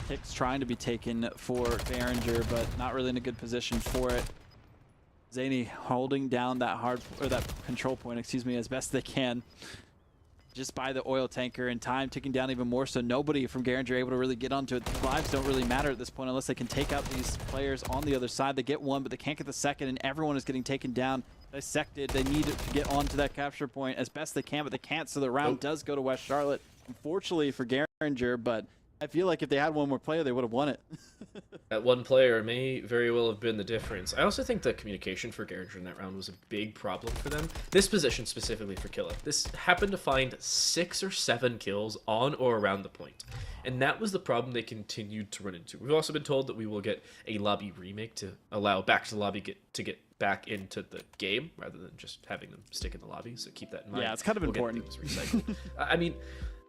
Ticks trying to be taken for Garinger, but not really in a good position for it. Zany holding down that that control point, excuse me, as best they can. Just by the oil tanker, and time ticking down even more, so nobody from Garinger able to really get onto it. The lives don't really matter at this point unless they can take out these players on the other side. They get 1, but they can't get the second, and everyone is getting taken down, dissected. They need to get onto that capture point as best they can, but they can't, so the round does go to West Charlotte. Unfortunately for Garinger, but I feel like if they had 1 more player, they would have won it. That 1 player may very well have been the difference. I also think the communication for Garinger in that round was a big problem for them. This position specifically for Killa. This happened to find 6 or 7 kills on or around the point. And that was the problem they continued to run into. We've also been told that we will get a lobby remake to allow back to the lobby to get back into the game rather than just having them stick in the lobby. So keep that in mind. Yeah, it's kind of important. I mean,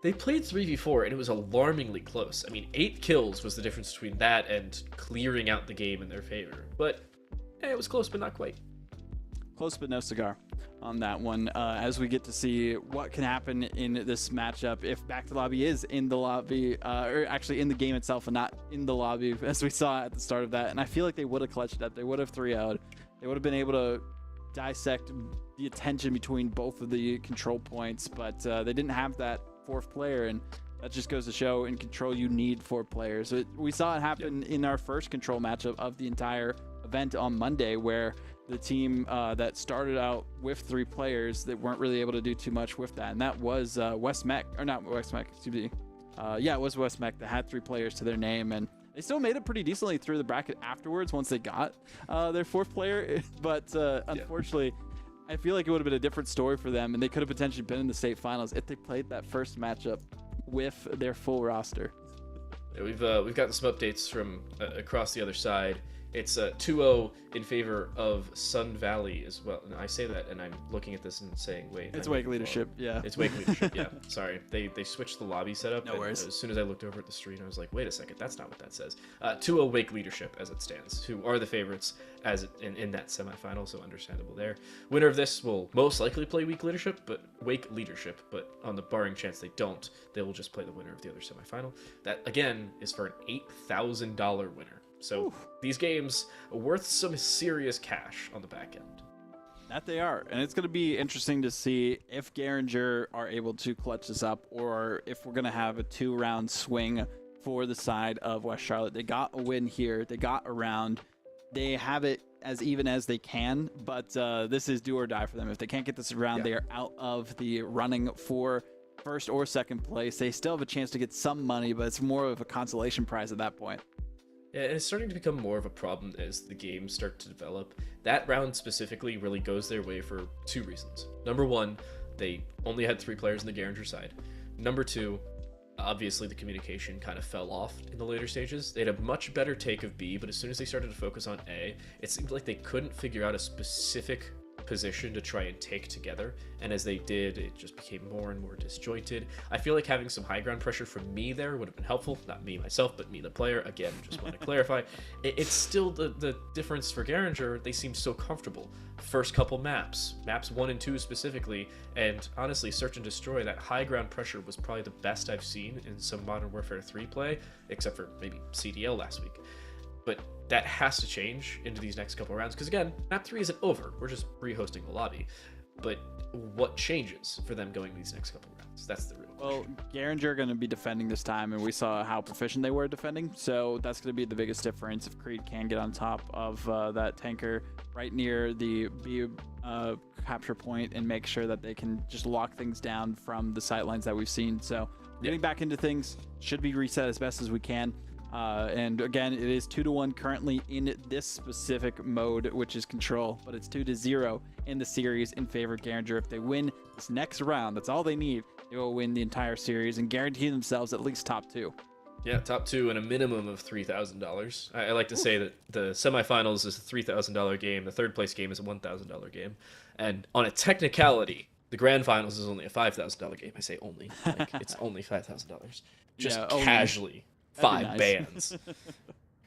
they played 3v4 and it was alarmingly close. I mean, 8 kills was the difference between that and clearing out the game in their favor. But it was close, but not quite. Close, but no cigar on that one. As we get to see what can happen in this matchup if back to lobby is in the lobby, or actually in the game itself and not in the lobby, as we saw at the start of that. And I feel like they would have clutched up. They would have 3-0'd. They would have been able to dissect the attention between both of the control points, but they didn't have that 4th player, and that just goes to show in control you need 4 players. We saw it happen in our first control matchup of the entire event on Monday, where the team that started out with 3 players that weren't really able to do too much with that, and that was West Mech, or not West Mech, excuse me. Yeah, it was West Mech that had 3 players to their name, and they still made it pretty decently through the bracket afterwards once they got their 4th player, but unfortunately, I feel like it would have been a different story for them, and they could have potentially been in the state finals if they played that first matchup with their full roster. Yeah, we've gotten some updates from across the other side. It's 2-0 in favor of Sun Valley as well. And I say that, and I'm looking at this and saying, wait. It's Wake Leadership, yeah. It's Wake Leadership, yeah. Sorry. They switched the lobby setup. No worries. As soon as I looked over at the screen, I was like, wait a second, that's not what that says. 2-0 Wake Leadership as it stands, who are the favorites in that semifinal, so understandable there. Winner of this will most likely play Wake Leadership, but on the barring chance they don't, they will just play the winner of the other semifinal. That, again, is for an $8,000 winner. So oof. These games are worth some serious cash on the back end. That they are. And it's going to be interesting to see if Garinger are able to clutch this up, or if we're going to have a 2-round swing for the side of West Charlotte. They got a win here. They got a round. They have it as even as they can, but this is do or die for them. If they can't get this round, they are out of the running for first or second place, they still have a chance to get some money, but it's more of a consolation prize at that point. Yeah, and it's starting to become more of a problem as the games start to develop. That round specifically really goes their way for 2 reasons. Number 1, they only had 3 players on the Garinger side. Number 2, obviously the communication kind of fell off in the later stages. They had a much better take of B, but as soon as they started to focus on A, it seemed like they couldn't figure out a specific position to try and take together, and as they did, it just became more and more disjointed. I feel like having some high ground pressure from me there would have been helpful. Not me myself, but me the player. Again, just want to clarify. It's still the difference for Garinger. They seem so comfortable. First couple maps 1 and 2 specifically, and honestly, Search and Destroy, that high ground pressure was probably the best I've seen in some Modern Warfare 3 play, except for maybe CDL last week. But that has to change into these next couple rounds, because again, map 3 isn't over. We're just re-hosting the lobby. But what changes for them going these next couple rounds? That's the real question. Well, Garinger are going to be defending this time, and we saw how proficient they were defending, so that's going to be the biggest difference if Creed can get on top of that tanker right near the B capture point and make sure that they can just lock things down from the sightlines that we've seen. So getting back into things, should be reset as best as we can. And again, it is 2-1 currently in this specific mode, which is control, but it's 2-0 in the series in favor of Garinger. If they win this next round, that's all they need. They will win the entire series and guarantee themselves at least top 2. Yeah, top 2 and a minimum of $3,000. I like to say that the semifinals is a $3,000 game. The third place game is a $1,000 game. And on a technicality, the grand finals is only a $5,000 game. I say only. Like, it's only $5,000. Just casually. 5 bands.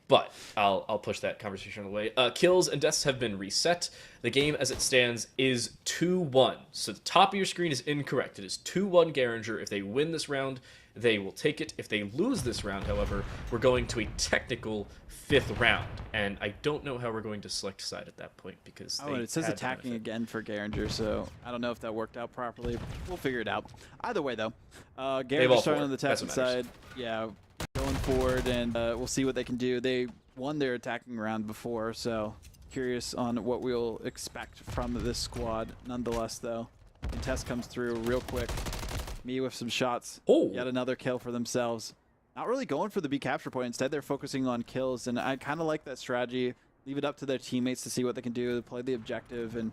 But I'll push that conversation away. Kills and deaths have been reset. The game as it stands is 2-1. So the top of your screen is incorrect. It is 2-1 Garinger. If they win this round, they will take it. If they lose this round, however, we're going to a technical 5th round. And I don't know how we're going to select a side at that point, because and it says attacking again for Garinger, so I don't know if that worked out properly. We'll figure it out. Either way, though, Garinger starting on the attacking side. Yeah, going forward, and we'll see what they can do. They won their attacking round before, so curious on what we'll expect from this squad. Nonetheless, though, the test comes through real quick. Me with some shots. Oh, yet another kill for themselves. Not really going for the B capture point. Instead, they're focusing on kills, and I kind of like that strategy. Leave it up to their teammates to see what they can do, play the objective, and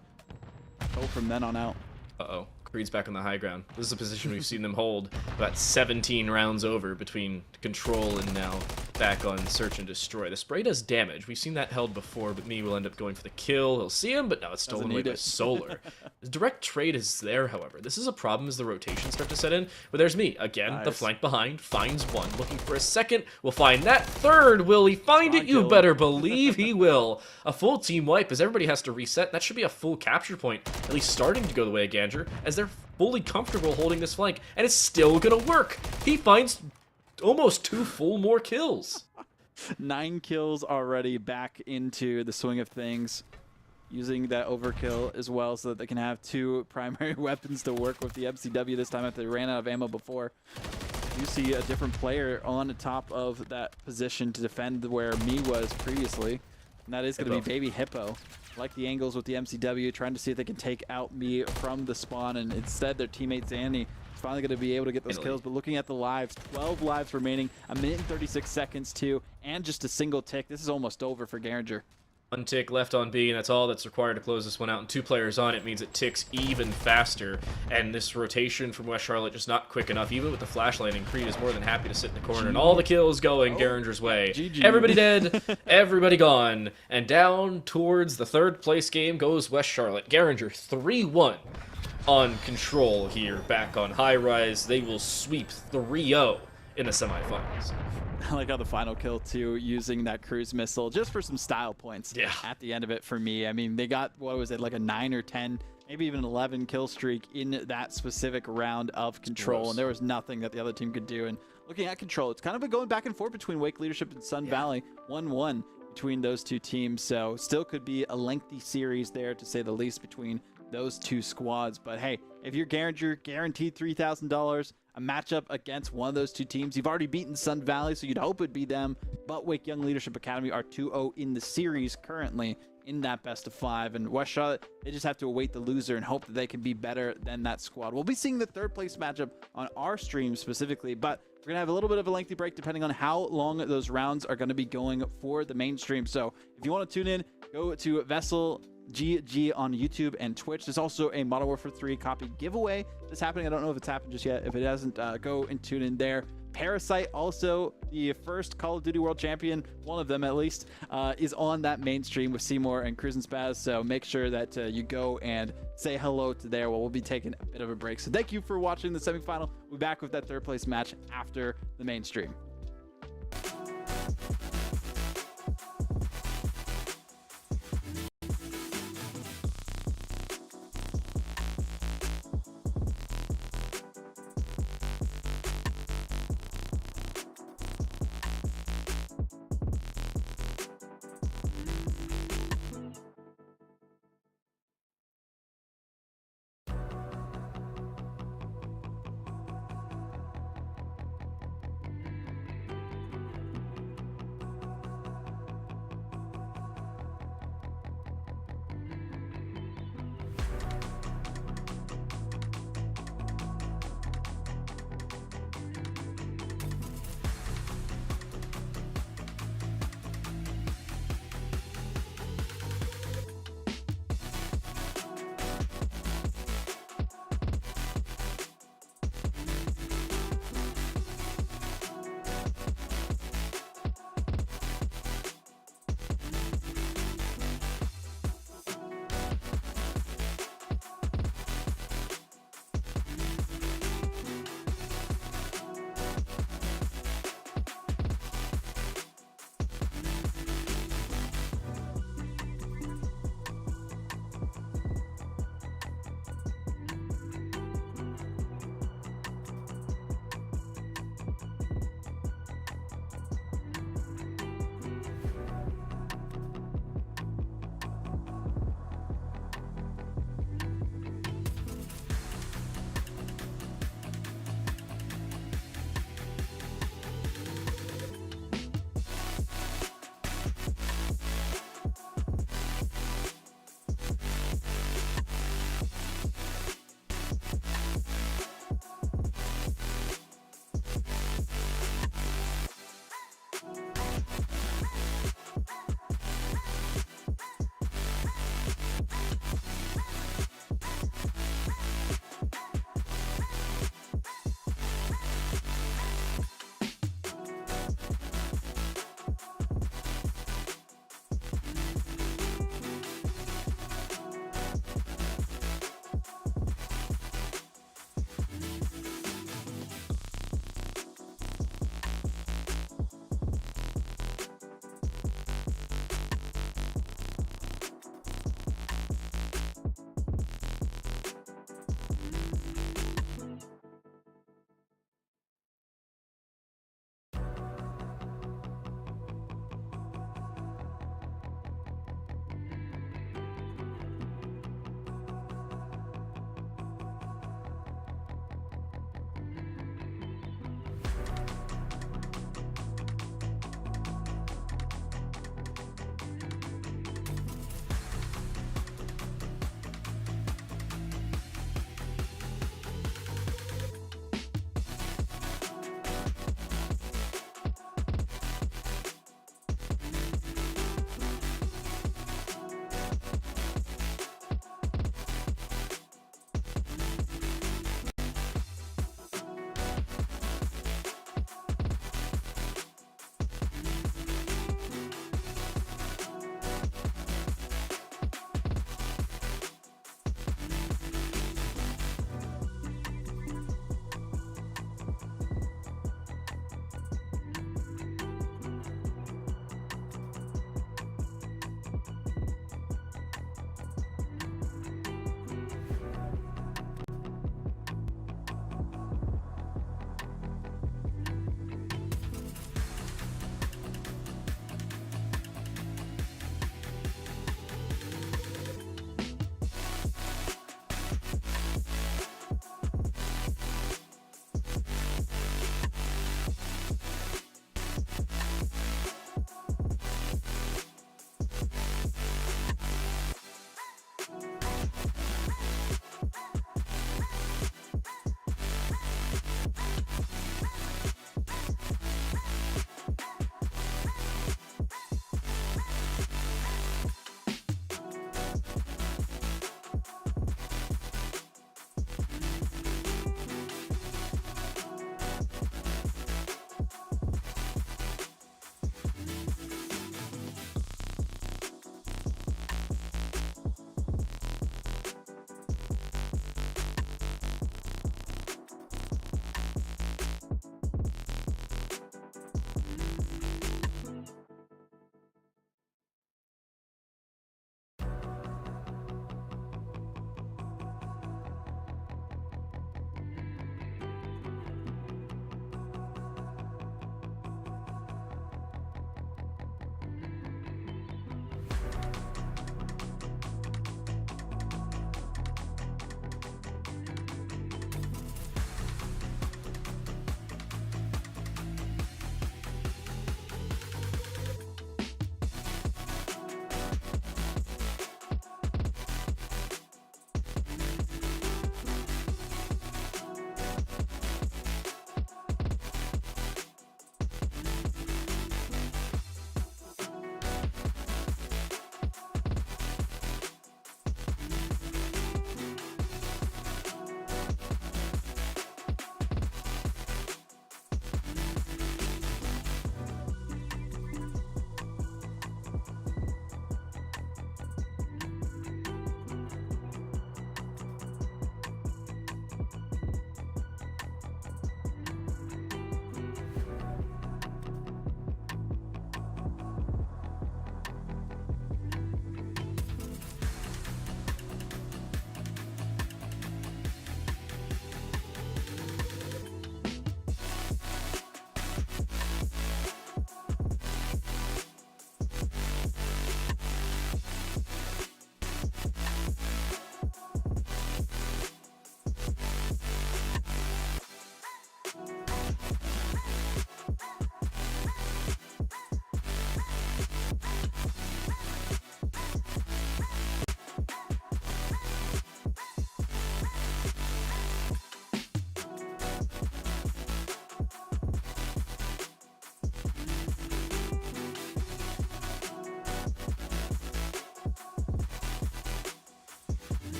go from then on out. Uh-oh. Creed's back on the high ground. This is a position we've seen them hold about 17 rounds over between control and now back on Search and Destroy. The spray does damage. We've seen that held before, but me will end up going for the kill. He'll see him, but now it's stolen away by Solar. The direct trade is there, however. This is a problem as the rotations start to set in. But there's me. Again, the flank behind. Finds one. Looking for a second. We'll find that third. Will he find it? You better believe he will. A full team wipe as everybody has to reset. That should be a full capture point, at least starting to go the way of Garinger, as they're fully comfortable holding this flank, and it's still gonna work. He finds almost 2 full more kills. 9 kills already, back into the swing of things, using that overkill as well so that they can have 2 primary weapons to work with the MCW this time after they ran out of ammo before. You see a different player on the top of that position to defend where me was previously, and that is going to be Baby Hippo. Like the angles with the MCW, trying to see if they can take out me from the spawn, and instead their teammate Zanny is finally going to be able to get those kills. But looking at the lives, 12 lives remaining, 1 minute and 36 seconds too, and just a single tick. This is almost over for Garinger. 1 tick left on B, and that's all that's required to close this one out. And 2 players on it means it ticks even faster. And this rotation from West Charlotte just not quick enough. Even with the flashlight, and Creed is more than happy to sit in the corner. And all the kills going Garinger's way. Everybody dead, everybody gone. And down towards the 3rd place game goes West Charlotte. Garinger 3-1 on control here, back on high rise. They will sweep 3-0 in the semifinals. I like how the final kill too, using that cruise missile just for some style points at the end of it for me. I mean, they got, what was it, like a 9 or 10, maybe even 11 kill streak in that specific round of control, and there was nothing that the other team could do. And looking at control, it's kind of been going back and forth between Wake Leadership and Sun Valley, 1-1 between those 2 teams, so still could be a lengthy series there, to say the least, between those 2 squads. But hey, if you're Garinger, guaranteed $3,000, a matchup against one of those 2 teams. You've already beaten Sun Valley, so you'd hope it'd be them, but Wake Young Leadership Academy are 2-0 in the series currently. in that best of 5. And West Charlotte, they just have to await the loser and hope that they can be better than that squad. We'll be seeing the 3rd place matchup on our stream specifically, but we're going to have a little bit of a lengthy break depending on how long those rounds are going to be going for the mainstream. So if you want to tune in, go to Vesl GG on YouTube and Twitch. There's also a Modern Warfare 3 copy giveaway that's happening. I don't know if it's happened just yet. If it hasn't, go and tune in there. Parasite, also the first Call of Duty World Champion, one of them at least, is on that mainstream with Seymour and Cruz and Spaz. So make sure that you go and say hello to there. Well, we'll be taking a bit of a break. So thank you for watching the semifinal. We'll be back with that 3rd place match after the mainstream.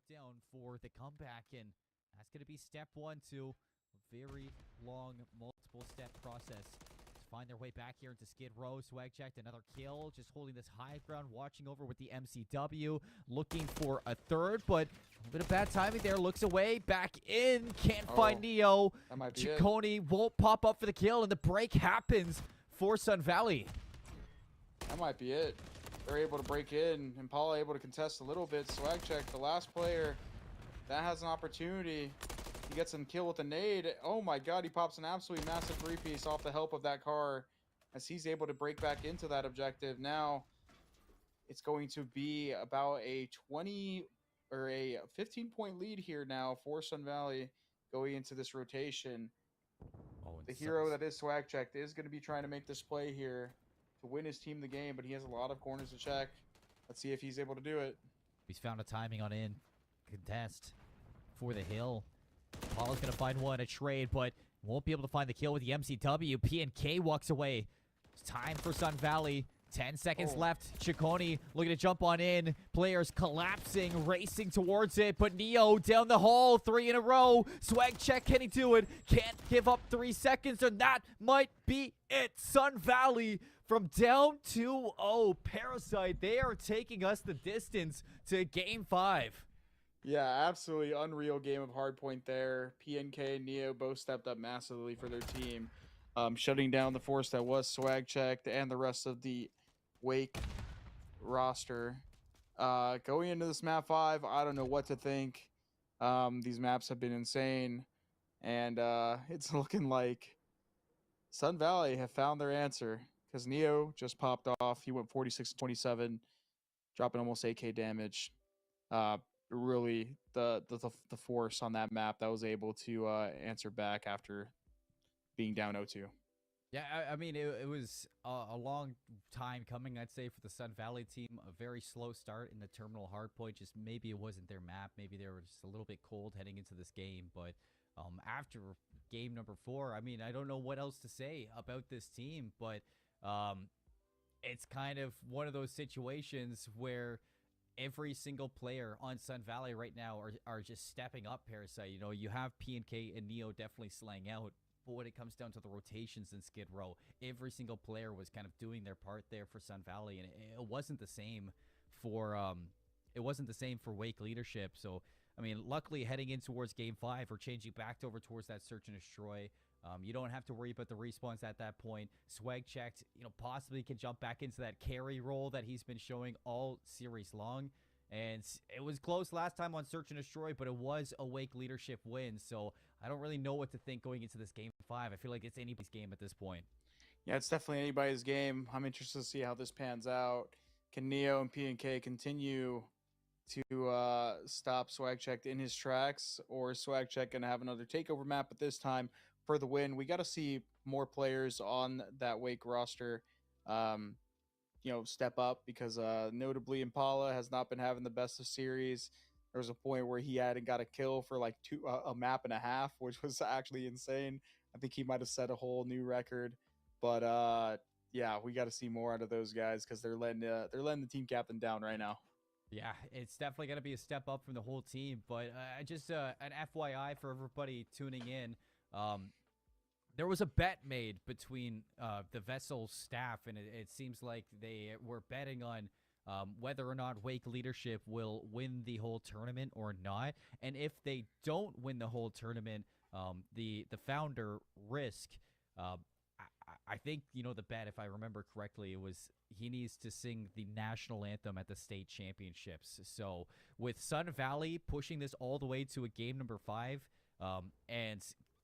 put down for the comeback, and that's going to be step one to a very long, multiple-step process to find their way back here into Skid Row. Swag checked another kill, just holding this high ground, watching over with the MCW, looking for a third, but a bit of bad timing there. Looks away, back in, can't find Neo. That might be Chaconi won't pop up for the kill, and the break happens for Sun Valley. That might be it. They're able to break in. Impala able to contest a little bit. Swag check, the last player that has an opportunity. He gets him kill with a nade. Oh my god, he pops an absolutely massive three-piece off the help of that car as he's able to break back into that objective. Now, it's going to be about a 20 or a 15-point lead here now for Sun Valley going into this rotation. Oh, The hero that is Swag checked is going to be trying to make this play here to win his team the game, but he has a lot of corners to check. Let's see if he's able to do it. He's found a timing on in contest for the hill. Paul's going to find one, a trade, but won't be able to find the kill with the MCW. PNK walks away. It's time for Sun Valley. 10 seconds left. Chaconi looking to jump on in. Players collapsing, racing towards it, but Neo down the hall, 3 in a row. Swag check, can he do it? Can't give up 3 seconds, and that might be it. Sun Valley from down 2-0. Parasite, they are taking us the distance to Game 5. Yeah, absolutely unreal game of Hardpoint there. PNK and Neo both stepped up massively for their team, shutting down the force that was Swag checked and the rest of the Wake roster. Going into this map 5, I don't know what to think. These maps have been insane, and it's looking like Sun Valley have found their answer because Neo just popped off. He went 46-27, dropping almost 8k damage. Really, the force on that map that was able to answer back after being down 0-2. Yeah, I mean, it was a long time coming, I'd say, for the Sun Valley team. A very slow start in the terminal hardpoint. Just maybe it wasn't their map. Maybe they were just a little bit cold heading into this game. But after game number 4, I mean, I don't know what else to say about this team. But it's kind of one of those situations where every single player on Sun Valley right now are just stepping up, Parasite. You know, you have PNK and Neo definitely slaying out. But when it comes down to the rotations in Skid Row, every single player was kind of doing their part there for Sun Valley, and it wasn't the same for Wake leadership. So, I mean, luckily heading in towards Game 5, we're changing back over towards that search and destroy. You don't have to worry about the respawns at that point. Swag checked, you know, possibly can jump back into that carry role that he's been showing all series long. And it was close last time on Search and Destroy, but it was a Wake leadership win. So I don't really know what to think going into this Game 5. I feel like it's anybody's game at this point. Yeah, it's definitely anybody's game. I'm interested to see how this pans out. Can Neo and PNK continue to stop Swag Check in his tracks, or is Swag Check going to have another takeover map, but this time for the win? We got to see more players on that Wake roster you know, step up, because notably Impala has not been having the best of series. There was a point where he hadn't got a kill for like a map and a half, which was actually insane. I think he might have set a whole new record. But yeah, we got to see more out of those guys, because they're letting the team captain down right now. Yeah, it's definitely going to be a step up from the whole team. But just an FYI for everybody tuning in, there was a bet made between the Vesl staff, and it seems like they were betting on whether or not Wake leadership will win the whole tournament or not. And if they don't win the whole tournament, the founder, Risk, I think, you know, the bet, if I remember correctly, it was he needs to sing the national anthem at the state championships. So with Sun Valley pushing this all the way to a game number 5, and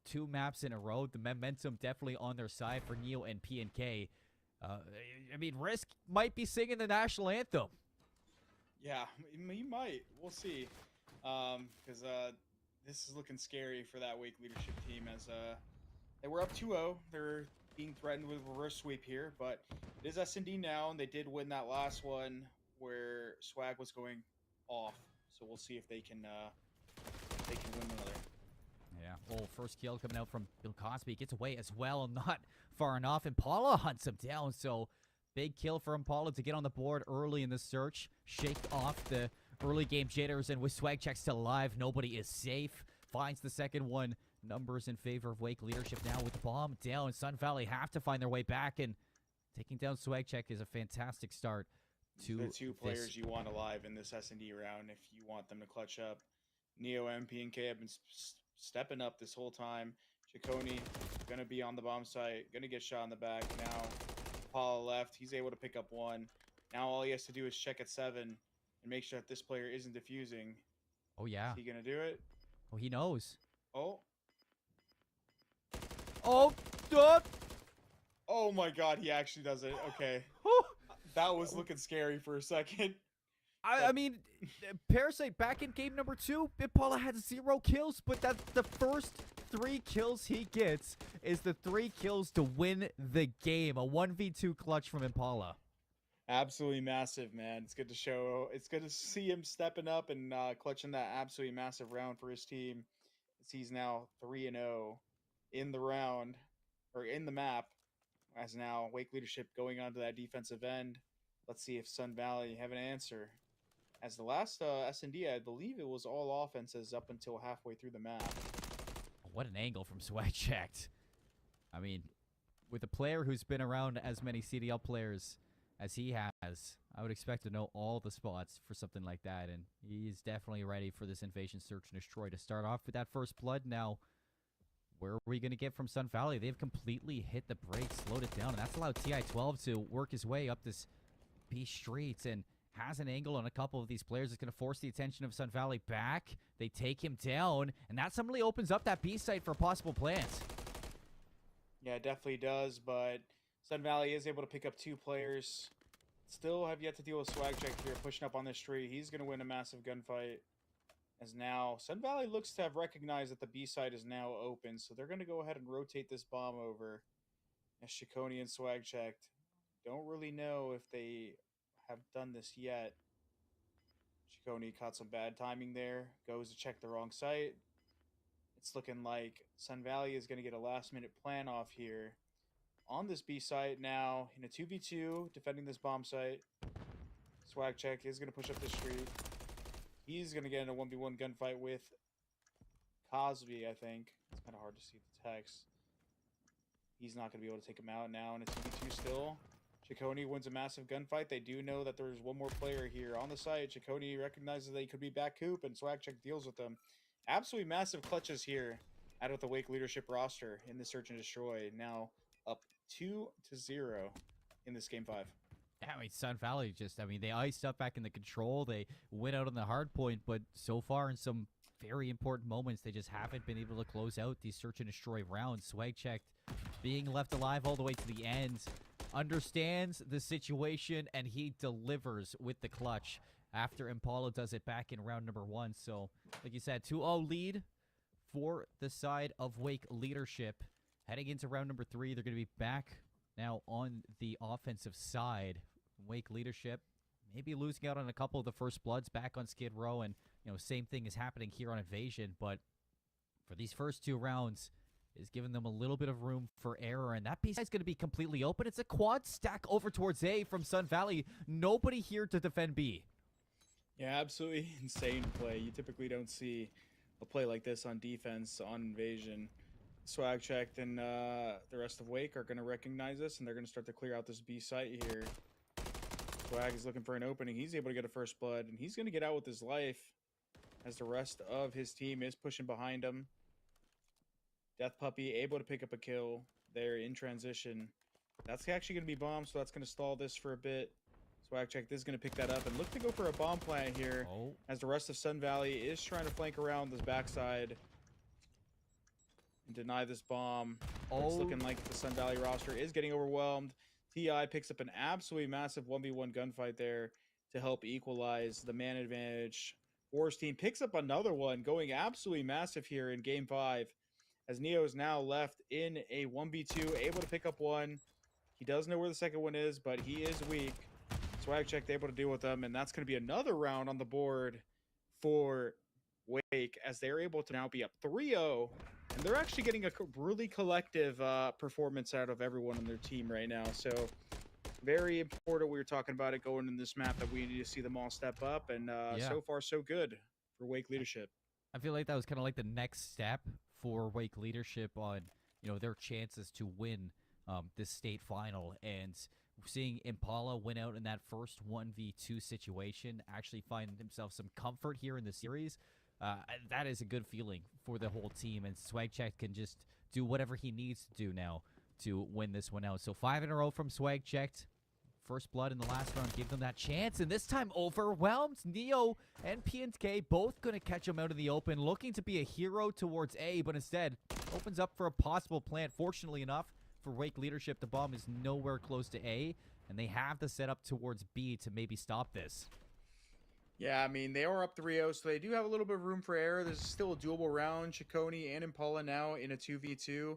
2 maps in a row, the momentum definitely on their side for Neo and PNK. I mean, Risk might be singing the national anthem. Yeah, he might. We'll see. Because this is looking scary for that Wake leadership team, as they were up 2-0. They're being threatened with a reverse sweep here, but it is S&D now, and they did win that last one where Swag was going off. So we'll see if they can win another. Yeah, well, first kill coming out from Bill Cosby. Gets away as well, not far enough. Impala hunts him down, so big kill for Impala to get on the board early in the search. Shake off the Early game jitters, and with Swag Check still alive, nobody is safe. Finds the second one. Numbers in favor of Wake leadership now with the bomb down. Sun Valley have to find their way back, and taking down Swag Check is a fantastic start to The two players this. you want alive in this S&D round if you want them to clutch up. Neo, MP, and K have been stepping up this whole time. Chaconi gonna be on the bomb site, gonna get shot in the back. Now Paul left, he's able to pick up one. Now all he has to do is check at 7 and make sure that this player isn't defusing. Oh, yeah. Is he gonna do it? Oh, he knows. Oh. Oh, Oh my god, he actually does it. Okay. That was looking scary for a second. I mean, Parasite back in game number 2, Impala had 0 kills, but that's the first 3 kills he gets is the 3 kills to win the game. A 1v2 clutch from Impala. Absolutely massive, man. It's good to show. It's good to see him stepping up and clutching that absolutely massive round for his team. As he's now 3-0 in the round, or in the map, as now Wake leadership going on to that defensive end. Let's see if Sun Valley have an answer. As the last S&D, I believe it was all offenses up until halfway through the map. What an angle from Swag Checked. I mean, with a player who's been around as many CDL players as he has, I would expect to know all the spots for something like that, and he's definitely ready for this invasion search and destroy to start off with that first blood. Now, where are we going to get from Sun Valley? They've completely hit the brakes, slowed it down, and that's allowed TI-12 to work his way up this B streets and has an angle on a couple of these players. It's going to force the attention of Sun Valley back. They take him down, and that suddenly opens up that B site for possible plants. Yeah, it definitely does, but Sun Valley is able to pick up 2 players. Still have yet to deal with Swag Check here, pushing up on this street. He's going to win a massive gunfight. As now, Sun Valley looks to have recognized that the B side is now open, so they're going to go ahead and rotate this bomb over. As Chaconi and Swag Checked don't really know if they have done this yet. Chaconi caught some bad timing there, goes to check the wrong site. It's looking like Sun Valley is going to get a last-minute plan off here on this B site now in a 2v2, defending this bomb site. Swag Check is going to push up the street. He's going to get in a 1v1 gunfight with Cosby, I think. It's kind of hard to see the text. He's not going to be able to take him out now in a 2v2 still. Chaconi wins a massive gunfight. They do know that there's one more player here on the site. Chaconi recognizes that he could be back coop, and Swag Check deals with them. Absolutely massive clutches here out of the Wake leadership roster in the search and destroy. Now up 2-0 in this game 5. Yeah, I mean, Sun Valley they iced up back in the control. They went out on the hard point, but so far in some very important moments, they just haven't been able to close out these search and destroy rounds. Swag Checked being left alive all the way to the end, understands the situation, and he delivers with the clutch after Impala does it back in round number 1. So, like you said, 2-0 lead for the side of Wake leadership. Heading into round number 3, they're going to be back now on the offensive side. Wake leadership maybe losing out on a couple of the first bloods back on Skid Row, and same thing is happening here on Invasion, but for these first 2 rounds is giving them a little bit of room for error, and that piece is going to be completely open. It's a quad stack over towards A from Sun Valley. Nobody here to defend B. Yeah, absolutely insane play. You typically don't see a play like this on defense, on Invasion. Swag Checked and the rest of Wake are going to recognize this, and they're going to start to clear out this B site here. Swag is looking for an opening. He's able to get a first blood, and he's going to get out with his life as the rest of his team is pushing behind him. Death Puppy able to pick up a kill there in transition. That's actually going to be bomb, so that's going to stall this for a bit. Swag Check is going to pick that up and look to go for a bomb plant here as the rest of Sun Valley is trying to flank around this backside and deny this bomb. It's looking like the Sun Valley roster is getting overwhelmed. TI picks up an absolutely massive 1v1 gunfight there to help equalize the man advantage. Wars team picks up another one, going absolutely massive here in game 5, as Neo is now left in a 1v2, able to pick up one. He does know where the second one is, but he is weak. Swag Check able to deal with them, and that's going to be another round on the board for Wake, as they're able to now be up 3-0. And they're actually getting a really collective performance out of everyone on their team right now. So very important. We were talking about it going in this map that we need to see them all step up, and Yeah. so far so good for Wake leadership. I feel like that was kind of like the next step for Wake leadership on, their chances to win this state final. And seeing Impala win out in that first 1v2 situation, actually find himself some comfort here in the series, that is a good feeling for the whole team. And Swagcheck can just do whatever he needs to do now to win this one out. So 5 in a row from Swagcheck. First blood in the last round gave them that chance, and this time overwhelmed. Neo and PNK both going to catch him out in the open, looking to be a hero towards A, but instead opens up for a possible plant. Fortunately enough for Wake leadership, the bomb is nowhere close to A, and they have the setup towards B to maybe stop this. Yeah, I mean, they are up 3-0, so they do have a little bit of room for error. There's still a doable round. Ciccone and Impala now in a 2v2.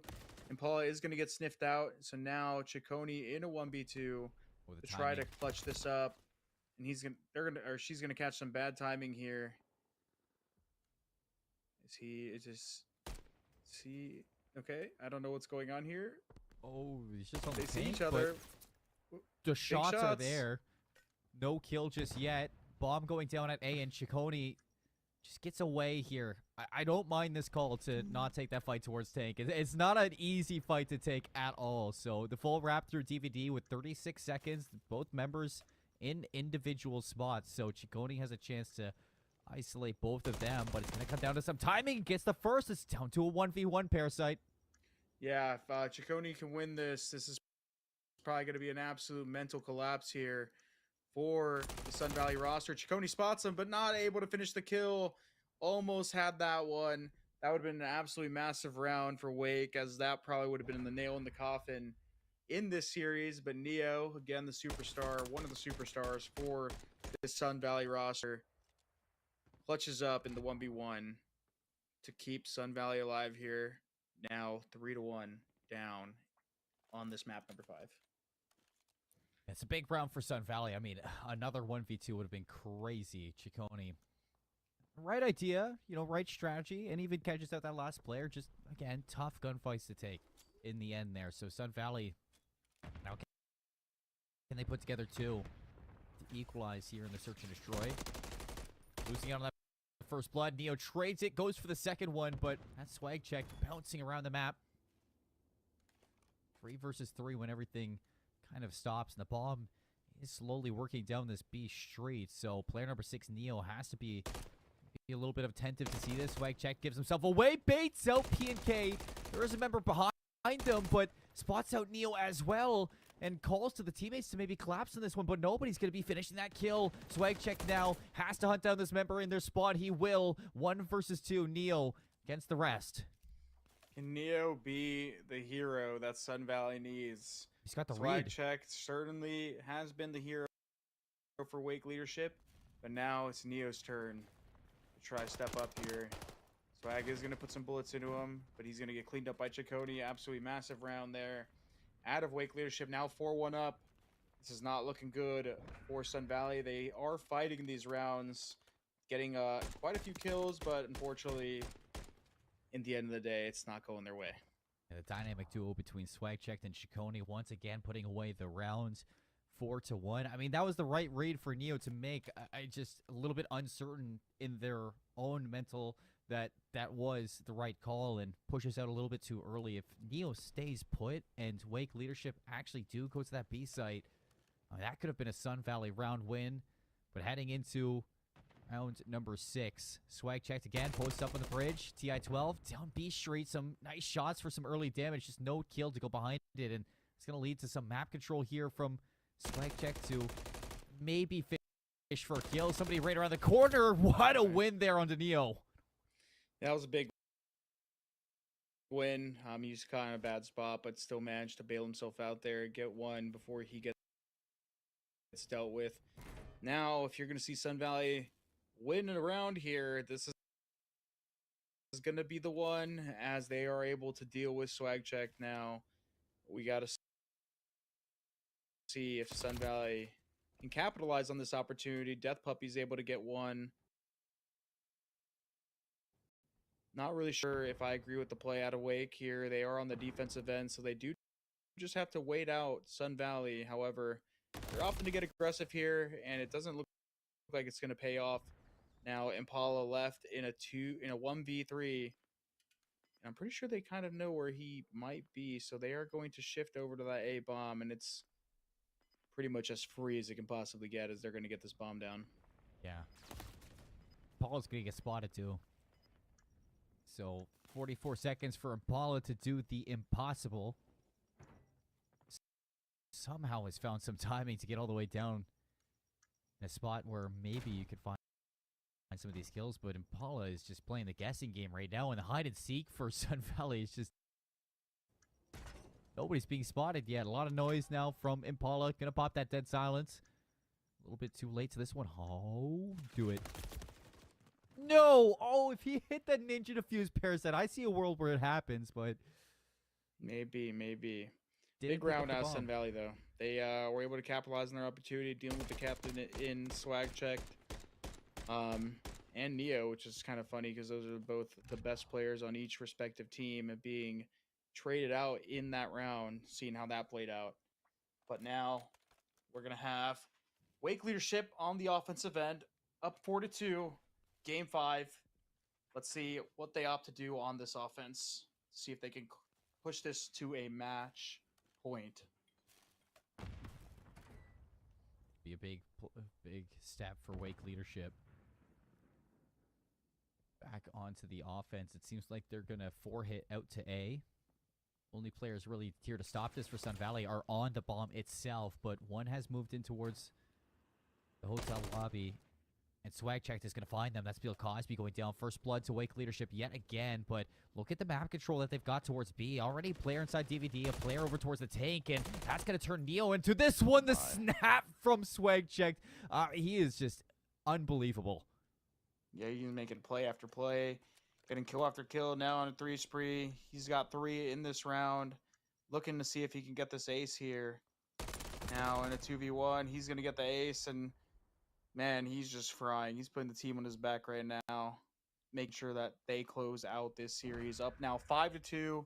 Impala is going to get sniffed out, so now Ciccone in a 1v2 to try to clutch this up. And she's gonna catch some bad timing here. Is he okay? I don't know what's going on here. Oh, he's just on They the see tank, each other. The shots are there. No kill just yet. Bomb going down at A, and Ciccone just gets away here. I don't mind this call to not take that fight towards tank. It's not an easy fight to take at all. So the full Raptor DVD with 36 seconds, both members in individual spots. So Ciccone has a chance to isolate both of them, but it's going to come down to some timing. Gets the first. It's down to a 1v1 Parasite. Yeah, if Ciccone can win this, this is probably going to be an absolute mental collapse here for the Sun Valley roster. Ciccone spots him, but not able to finish the kill. Almost had that one. That would have been an absolutely massive round for Wake, as that probably would have been the nail in the coffin in this series. But Neo, again, the superstar, one of the superstars for this Sun Valley roster, clutches up in the 1v1 to keep Sun Valley alive here. Now 3-1 down on this map number 5. It's a big round for Sun Valley. I mean, another 1v2 would have been crazy. Ciccone, right idea, right strategy, and even catches out that last player. Just, again, tough gunfights to take in the end there. So Sun Valley, now can they put together 2 to equalize here in the search and destroy? Losing out on that first blood. Neo trades it, goes for the second one, but that Swagcheck bouncing around the map. 3 versus 3 when everything kind of stops, and the bomb is slowly working down this B street. So player number 6, Neo, has to be a little bit attentive to see this. Swagcheck gives himself away, baits out PNK. There is a member behind them, but spots out Neo as well, and calls to the teammates to maybe collapse on this one, but nobody's going to be finishing that kill. Swagcheck now has to hunt down this member in their spawn. He will. 1 versus 2, Neo against the rest. Can Neo be the hero that Sun Valley needs? He's got the read. Swagcheck certainly has been the hero for Wake leadership, but now it's Neo's turn to try to step up here. Swag is going to put some bullets into him, but he's going to get cleaned up by Ciccone. Absolutely massive round there. Out of Wake leadership, now 4-1 up. This is not looking good for Sun Valley. They are fighting these rounds, getting quite a few kills, but unfortunately, in the end of the day, it's not going their way. And the dynamic duo between Swagcheck and Ciccone once again putting away the rounds 4-1. I mean, that was the right read for Neo to make. I just a little bit uncertain in their own mental that was the right call, and pushes out a little bit too early. If Neo stays put and Wake leadership actually do go to that B site, that could have been a Sun Valley round win. But heading into round number 6, Swagcheck again, posts up on the bridge. TI-12 down B street. Some nice shots for some early damage. Just no kill to go behind it, and it's going to lead to some map control here from Swagcheck to maybe fish for a kill. Somebody right around the corner. What a win there on Neo. That was a big win. He's kind of a bad spot, but still managed to bail himself out there and get one before he gets dealt with. Now, if you're going to see Sun Valley win around here, this is going to be the one, as they are able to deal with Swagcheck now. We got to see if Sun Valley can capitalize on this opportunity. Death Puppy's able to get one. Not really sure if I agree with the play out of Wake here. They are on the defensive end, so they do just have to wait out Sun Valley. However, they're opting to get aggressive here, and it doesn't look like it's going to pay off. Now Impala left in a 1v3. And I'm pretty sure they kind of know where he might be, so they are going to shift over to that A bomb, and it's pretty much as free as it can possibly get as they're going to get this bomb down. Yeah. Impala's going to get spotted too. So 44 seconds for Impala to do the impossible. Somehow has found some timing to get all the way down in a spot where maybe you could find some of these kills, but Impala is just playing the guessing game right now, and the hide and seek for Sun Valley is just... Nobody's being spotted yet. A lot of noise now from Impala. Gonna pop that dead silence. A little bit too late to this one. Oh, do it. No! Oh, if he hit that Ninja Diffuse Parasite, I see a world where it happens, but... Maybe. Didn't Big round pick up out the of Sun bomb. Valley, though. They were able to capitalize on their opportunity, dealing with the captain in swag checked. And Neo, which is kind of funny because those are both the best players on each respective team and being traded out in that round, seeing how that played out. But now we're going to have Wake leadership on the offensive end, up 4-2, game 5. Let's see what they opt to do on this offense, see if they can push this to a match point. Be a big step for Wake leadership. Back onto the offense. It seems like they're going to 4-hit out to A. Only players really here to stop this for Sun Valley are on the bomb itself, but one has moved in towards the hotel lobby, and Swag Checked is going to find them. That's Bill Cosby going down. First blood to Wake leadership yet again, but look at the map control that they've got towards B. Already a player inside DVD, a player over towards the tank, and that's going to turn Neo into this one. The snap from Swag Checked. He is just unbelievable. Yeah, he's making play after play, getting kill after kill now on a 3 spree. He's got 3 in this round, looking to see if he can get this ace here. Now in a 2v1, he's going to get the ace, and man, he's just frying. He's putting the team on his back right now, making sure that they close out this series. Up now 5-2.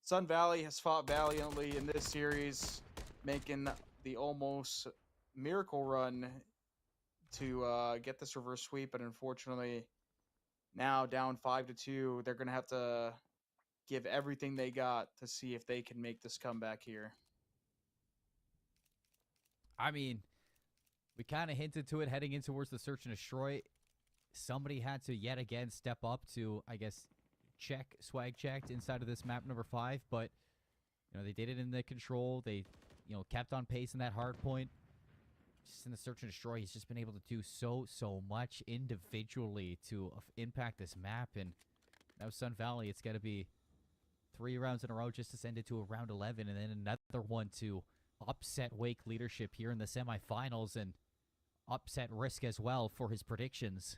Sun Valley has fought valiantly in this series, making the almost miracle run to get this reverse sweep, but unfortunately now down 5-2, they're gonna have to give everything they got to see if they can make this comeback here. I mean, we kind of hinted to it heading in towards the search and destroy. Somebody had to yet again step up to, I guess, check Swag Checked inside of this map number 5, but they did it in the control. They kept on pace in that hard point. Just in the search and destroy, he's just been able to do so much individually to impact this map. And now Sun Valley, it's got to be 3 rounds in a row just to send it to a round 11, and then another one to upset Wake leadership here in the semifinals and upset Risk as well for his predictions.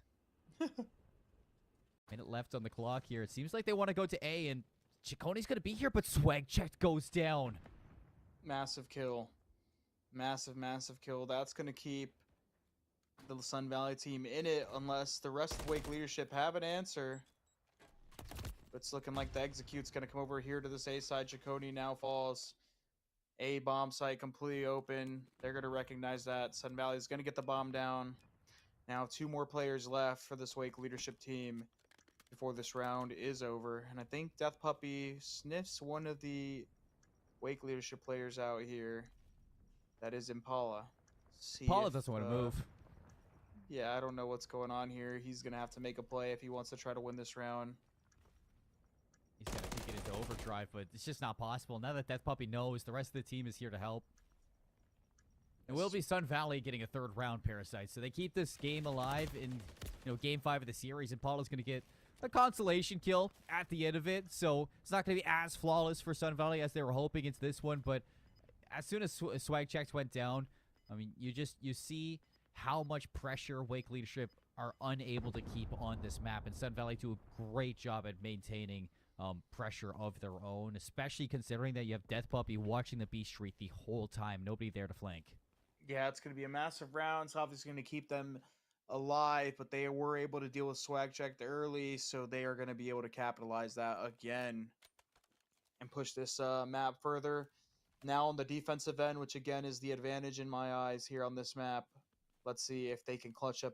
Minute left on the clock here. It seems like they want to go to A, and Cicconi's going to be here, but Swag Checked goes down. Massive kill. Massive kill. That's going to keep the Sun Valley team in it unless the rest of Wake leadership have an answer. It's looking like the execute's going to come over here to this A side. Ciccone now falls. A bomb site completely open. They're going to recognize that. Sun Valley is going to get the bomb down. Now 2 more players left for this Wake leadership team before this round is over. And I think Death Puppy sniffs one of the Wake leadership players out here. That is Impala. Impala doesn't want to move. Yeah, I don't know what's going on here. He's going to have to make a play if he wants to try to win this round. He's got to kick it into overdrive, but it's just not possible. Now that Death Puppy knows, the rest of the team is here to help. It will be Sun Valley getting a 3rd round Parasite, so they keep this game alive in game 5 of the series. Impala's going to get a consolation kill at the end of it, so it's not going to be as flawless for Sun Valley as they were hoping into this one, but as soon as Swag Checked went down, I mean, you see how much pressure Wake leadership are unable to keep on this map, and Sun Valley do a great job at maintaining pressure of their own, especially considering that you have Death Puppy watching the B Street the whole time, nobody there to flank. Yeah, it's going to be a massive round. It's obviously going to keep them alive, but they were able to deal with Swag Checked early, so they are going to be able to capitalize that again and push this map further. now on the defensive end, which again is the advantage in my eyes here on this map. Let's see if they can clutch up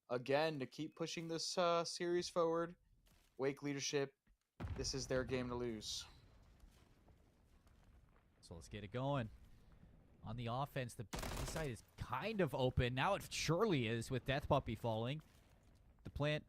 again to keep pushing this series forward. Wake leadership, this is their game to lose. So let's get it going. On the offense, the B side is kind of open. Now it surely is with Death Puppy falling. The plant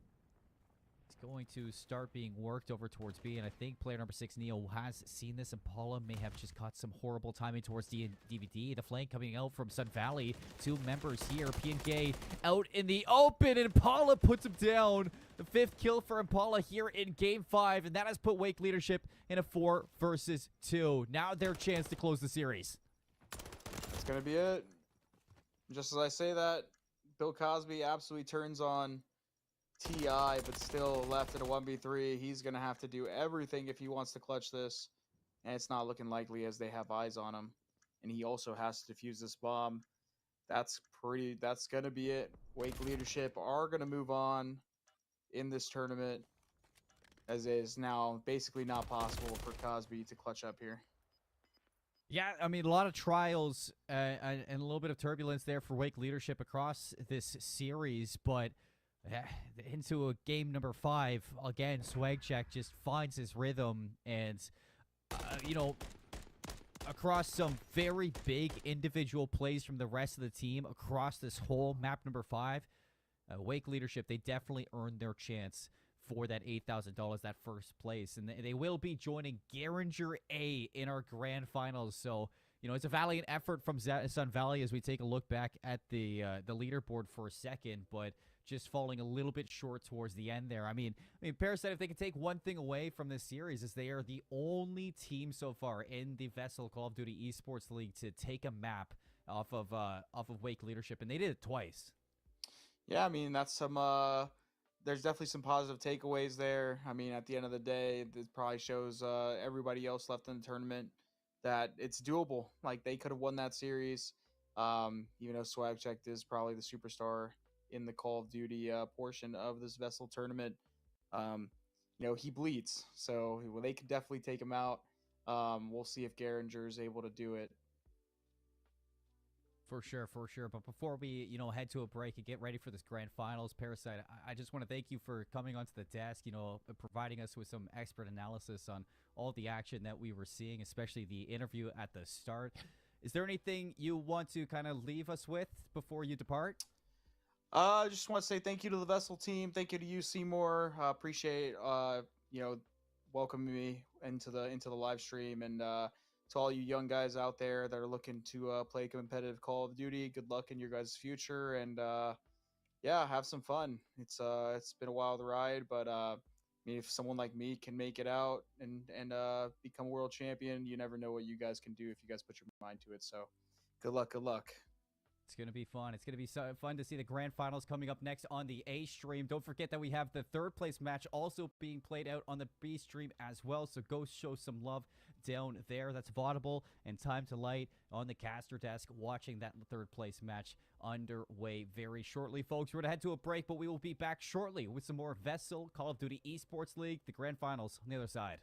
is going to start being worked over towards B, and I think player number 6, Neo, has seen this. Impala may have just caught some horrible timing towards DVD. The flank coming out from Sun Valley. 2 members here. PNK out in the open, and Impala puts him down. The 5th kill for Impala here in Game 5, and that has put Wake leadership in a 4 versus 2. Now their chance to close the series. That's going to be it. Just as I say that, Bill Cosby absolutely turns on TI, but still left at a 1v3. He's going to have to do everything if he wants to clutch this, and it's not looking likely as they have eyes on him. And he also has to defuse this bomb. That's going to be it. Wake leadership are going to move on in this tournament, as it is now basically not possible for Cosby to clutch up here. Yeah, I mean, a lot of trials and a little bit of turbulence there for Wake leadership across this series, but into a game number 5, again, Swagcheck just finds his rhythm, and, you know, across some very big individual plays from the rest of the team across this whole map number 5, Wake leadership, they definitely earned their chance for that $8,000, that first place. And they will be joining Garinger A in our grand finals. So, you know, it's a valiant effort from Sun Valley as we take a look back at the leaderboard for a second, but just falling a little bit short towards the end there. I mean, Parasite, if they can take one thing away from this series, is they are the only team so far in the Vesl Call of Duty Esports League to take a map off of Wake leadership, and they did it twice. Yeah, I mean, that's some there's definitely some positive takeaways there. I mean, at the end of the day, it probably shows everybody else left in the tournament that it's doable. Like, they could have won that series, even though Swagcheck is probably the superstar in the Call of Duty portion of this Vesl tournament. You know, he bleeds, so they could definitely take him out. We'll see if Garinger is able to do it. For sure, for sure. But before we, you know, head to a break and get ready for this grand finals, Parasite, I just want to thank you for coming onto the desk, you know, providing us with some expert analysis on all the action that we were seeing, especially the interview at the start. Is there anything you want to kind of leave us with before you depart? I just want to say thank you to the Vesl team. Thank you to you, Seymour. Appreciate you know, welcoming me into the live stream, and to all you young guys out there that are looking to play competitive Call of Duty, good luck in your guys' future, and yeah, have some fun. It's been a wild ride, but I mean, if someone like me can make it out and become a world champion, you never know what you guys can do if you guys put your mind to it. So, good luck, good luck. It's going to be fun. It's going to be so fun to see the grand finals coming up next on the A stream. Don't forget that we have the 3rd place match also being played out on the B stream as well. So go show some love down there. That's Vaudable and Time to Light on the caster desk watching that 3rd place match underway very shortly. Folks, we're going to head to a break, but we will be back shortly with some more Vesl Call of Duty Esports League, the grand finals on the other side.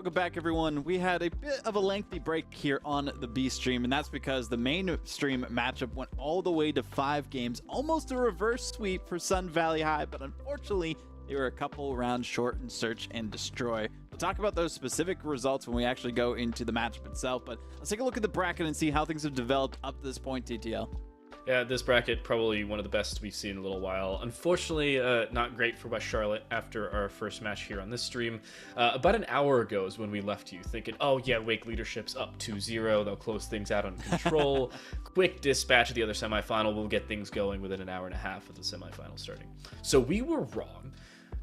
Welcome back, everyone. We had a bit of a lengthy break here on the B stream, and that's because the main stream matchup went all the way to 5 games, almost a reverse sweep for Sun Valley High, but unfortunately, they were a couple rounds short in search and destroy. We'll talk about those specific results when we actually go into the matchup itself, but let's take a look at the bracket and see how things have developed up to this point, TTL. Yeah, this bracket probably one of the best we've seen in a little while. Unfortunately, not great for West Charlotte after our first match here on this stream. About an hour ago is when we left you, thinking, oh yeah, Wake leadership's up 2-0. They'll close things out on control. Quick dispatch of the other semifinal. We'll get things going within an hour and a half of the semifinal starting. So we were wrong.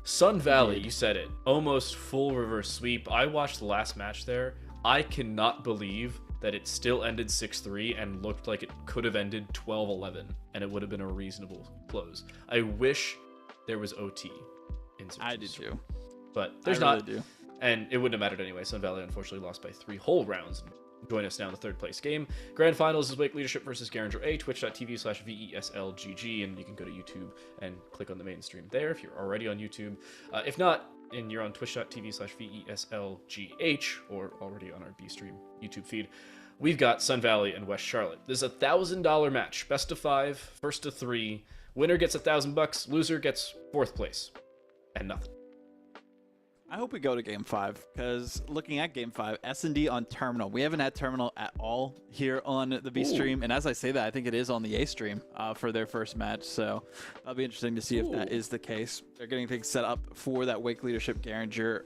Sun Valley, you said it, almost full reverse sweep. I watched the last match there. I cannot believe that it still ended 6-3 and looked like it could have ended 12-11, and it would have been a reasonable close. I wish there was OT in Search. I did too. But there's I really not. do. And it wouldn't have mattered anyway. Sun Valley unfortunately lost by 3 whole rounds. Join us now in the third place game. Grand Finals is Wake Leadership versus Garinger A, twitch.tv/VESLGG, and you can go to YouTube and click on the main stream there if you're already on YouTube. If not, and you're on twitch.tv/VESLGH or already on our B stream YouTube feed, we've got Sun Valley and West Charlotte. This is a $1,000 match, best of 5, first to 3. Winner gets $1,000, loser gets 4th place, and nothing. I hope we go to Game 5, because looking at Game 5, S&D on Terminal. We haven't had Terminal at all here on the B stream, and as I say that, I think it is on the A stream for their first match, so that'll be interesting to see if that is the case. They're getting things set up for that Wake Leadership Garinger.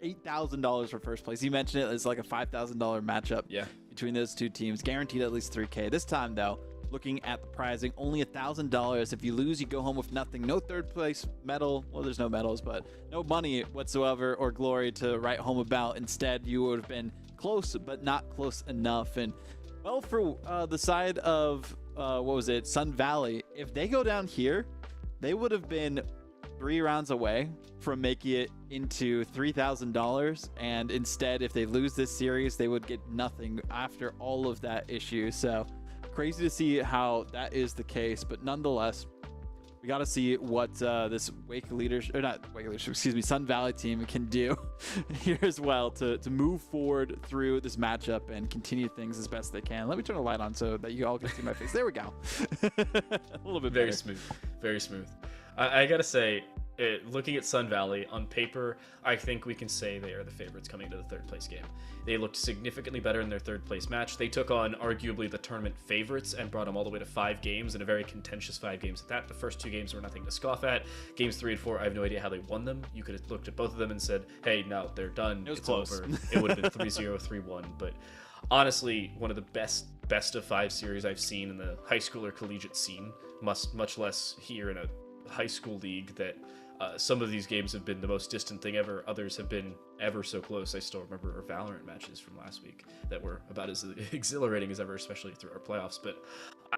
$8,000 for first place. You mentioned it as like a $5,000 matchup between those two teams, guaranteed at least $3K. This time, though, looking at the prizing, only $1,000. If you lose, you go home with nothing. No third place medal. Well, there's no medals, but no money whatsoever or glory to write home about. Instead, you would have been close, but not close enough. And well, for the side of what was it, Sun Valley, if they go down here, they would have been 3 rounds away from making it into $3,000, and instead, if they lose this series, they would get nothing after all of that issue. So crazy to see how that is the case, but nonetheless, we got to see what this Sun Valley team can do here as well to move forward through this matchup and continue things as best they can. Let me turn the light on so that you all can see my face. There we go. A little bit Very better. smooth. Very smooth. I gotta say, looking at Sun Valley, on paper, I think we can say they are the favorites coming into the third place game. They looked significantly better in their third place match. They took on arguably the tournament favorites and brought them all the way to 5 games, and a very contentious 5 games at that. The first 2 games were nothing to scoff at. Games 3 and 4, I have no idea how they won them. You could have looked at both of them and said, hey, no, they're done. It's close. over. It would have been 3-0, 3-1. But honestly, one of the best of 5 series I've seen in the high school or collegiate scene, much less here in a high school league that some of these games have been the most distant thing ever. Others have been ever so close. I still remember our Valorant matches from last week that were about as exhilarating as ever, especially through our playoffs. But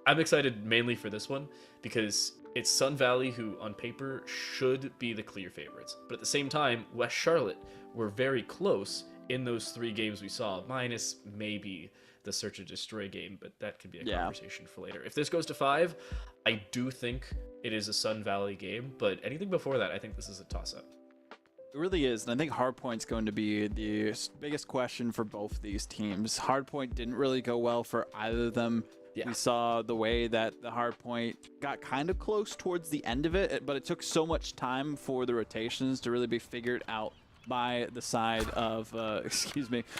I'm excited mainly for this one because it's Sun Valley who, on paper, should be the clear favorites. But at the same time, West Charlotte were very close in those 3 games we saw, minus maybe the Search and Destroy game, but that could be a conversation for later. If this goes to 5, I do think it is a Sun Valley game, but anything before that, I think this is a toss-up. It really is, and I think Hardpoint's going to be the biggest question for both these teams. Hardpoint didn't really go well for either of them. Yeah. We saw the way that the Hardpoint got kind of close towards the end of it, but it took so much time for the rotations to really be figured out by the side of,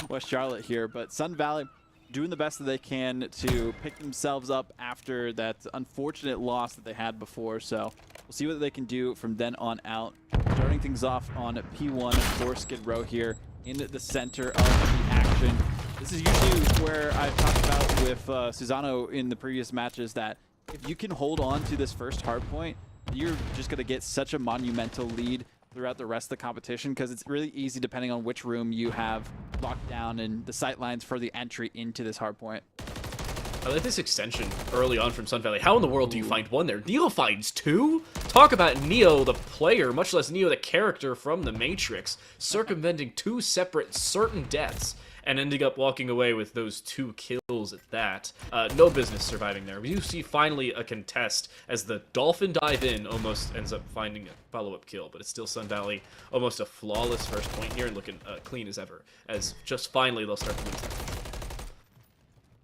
West Charlotte here. But Sun Valley doing the best that they can to pick themselves up after that unfortunate loss that they had before. So we'll see what they can do from then on out. Starting things off on P1 for Skid Row here in the center of the action. This is usually where I've talked about with Susano in the previous matches that if you can hold on to this first hard point, you're just going to get such a monumental lead throughout the rest of the competition, because it's really easy depending on which room you have locked down and the sight lines for the entry into this hard point. I like this extension early on from Sun Valley. How in the world do you find 1 there? Neo finds 2? Talk about Neo, the player, much less Neo, the character from The Matrix, circumventing 2 separate certain deaths and ending up walking away with those 2 kills at that. No business surviving there. We do see finally a contest as the Dolphin dive in almost ends up finding a follow-up kill, but it's still Sun Valley, almost a flawless first point here and looking clean as ever, as just finally they'll start to lose that.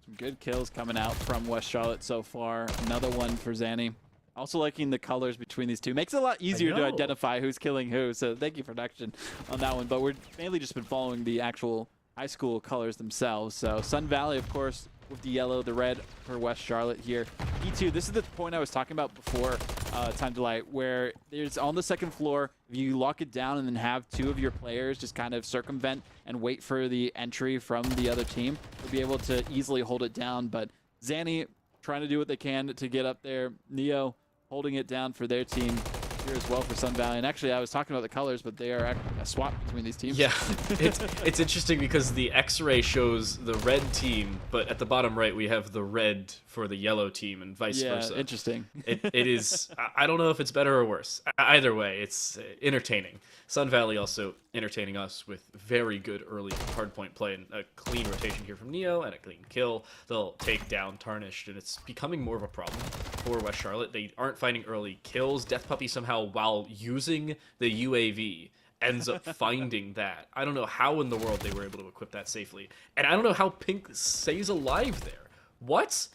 Some good kills coming out from West Charlotte so far. Another one for Zanny. Also liking the colors between these two. Makes it a lot easier to identify who's killing who, so thank you, production, on that one. But we're mainly just been following the actual high school colors themselves. So Sun Valley, of course, with the yellow, the red for West Charlotte here. E2, this is the point I was talking about before Time to Light, where there's on the second floor, if you lock it down and then have 2 of your players just kind of circumvent and wait for the entry from the other team, you'll be able to easily hold it down. But Zanny trying to do what they can to get up there. Neo holding it down for their team here as well for Sun Valley. And actually, I was talking about the colors, but they are a swap between these teams. Yeah, it's interesting because the X-ray shows the red team, but at the bottom right, we have the red for the yellow team and vice versa. Yeah, interesting. It is, I don't know if it's better or worse. Either way, it's entertaining. Sun Valley also entertaining us with very good early hardpoint play and a clean rotation here from Neo and a clean kill. They'll take down Tarnished, and it's becoming more of a problem for West Charlotte. They aren't finding early kills. Death Puppy somehow, while using the UAV, ends up finding that. I don't know how in the world they were able to equip that safely. And I don't know how Pink stays alive there. What?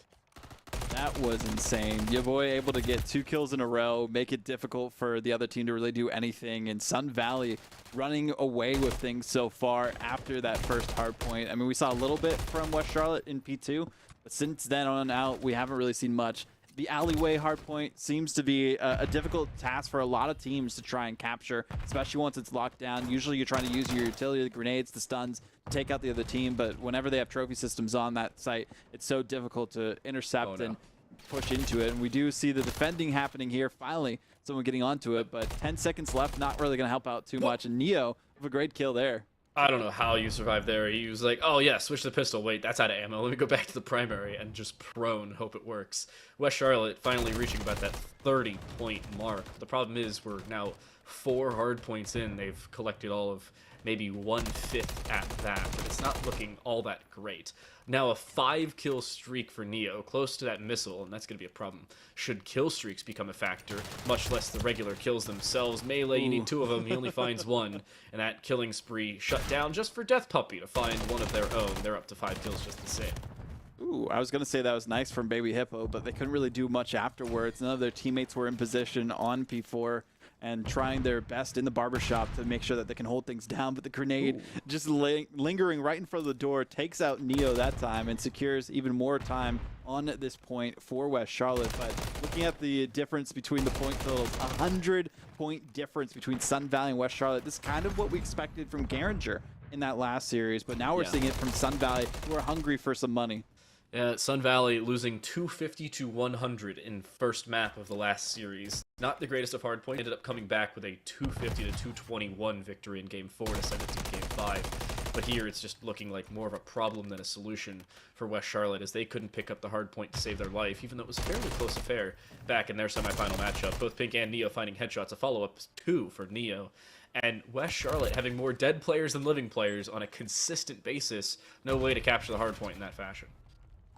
That was insane. Your boy able to get 2 kills in a row, make it difficult for the other team to really do anything, and Sun Valley running away with things so far after that first hard point. I mean, we saw a little bit from West Charlotte in P2, but since then on out, we haven't really seen much. The alleyway hardpoint seems to be a difficult task for a lot of teams to try and capture, especially once it's locked down. Usually you're trying to use your utility, the grenades, the stuns, to take out the other team, but whenever they have trophy systems on that site, it's so difficult to intercept and push into it. And we do see the defending happening here. Finally, someone getting onto it, but 10 seconds left, not really going to help out too much. And Neo with a great kill there. I don't know how you survived there. He was like, oh yeah, switch the pistol. Wait, that's out of ammo. Let me go back to the primary and just prone, hope it works. West Charlotte finally reaching about that 30-point mark. The problem is we're now 4 hard points in. They've collected all of maybe 1/5 at that, but it's not looking all that great. Now a 5-kill streak for Neo, close to that missile, and that's going to be a problem. Should kill streaks become a factor, much less the regular kills themselves. Melee, you need 2 of them, he only finds 1, and that killing spree shut down just for Death Puppy to find 1 of their own. They're up to 5 kills just the same. Ooh, I was going to say that was nice from Baby Hippo, but they couldn't really do much afterwards. None of their teammates were in position on P4 and trying their best in the barbershop to make sure that they can hold things down. But the grenade just lingering right in front of the door takes out Neo that time and secures even more time on this point for West Charlotte. But looking at the difference between the point totals, 100-point difference between Sun Valley and West Charlotte. This is kind of what we expected from Garinger in that last series, but now we're seeing it from Sun Valley, who are hungry for some money. Sun Valley losing 250 to 100 in first map of the last series. Not the greatest of hardpoint. Ended up coming back with a 250 to 221 victory in Game 4 to send it to Game 5. But here it's just looking like more of a problem than a solution for West Charlotte, as they couldn't pick up the hardpoint to save their life, even though it was a fairly close affair back in their semifinal matchup. Both Pink and Neo finding headshots. A follow-up 2 for Neo. And West Charlotte having more dead players than living players on a consistent basis. No way to capture the hardpoint in that fashion.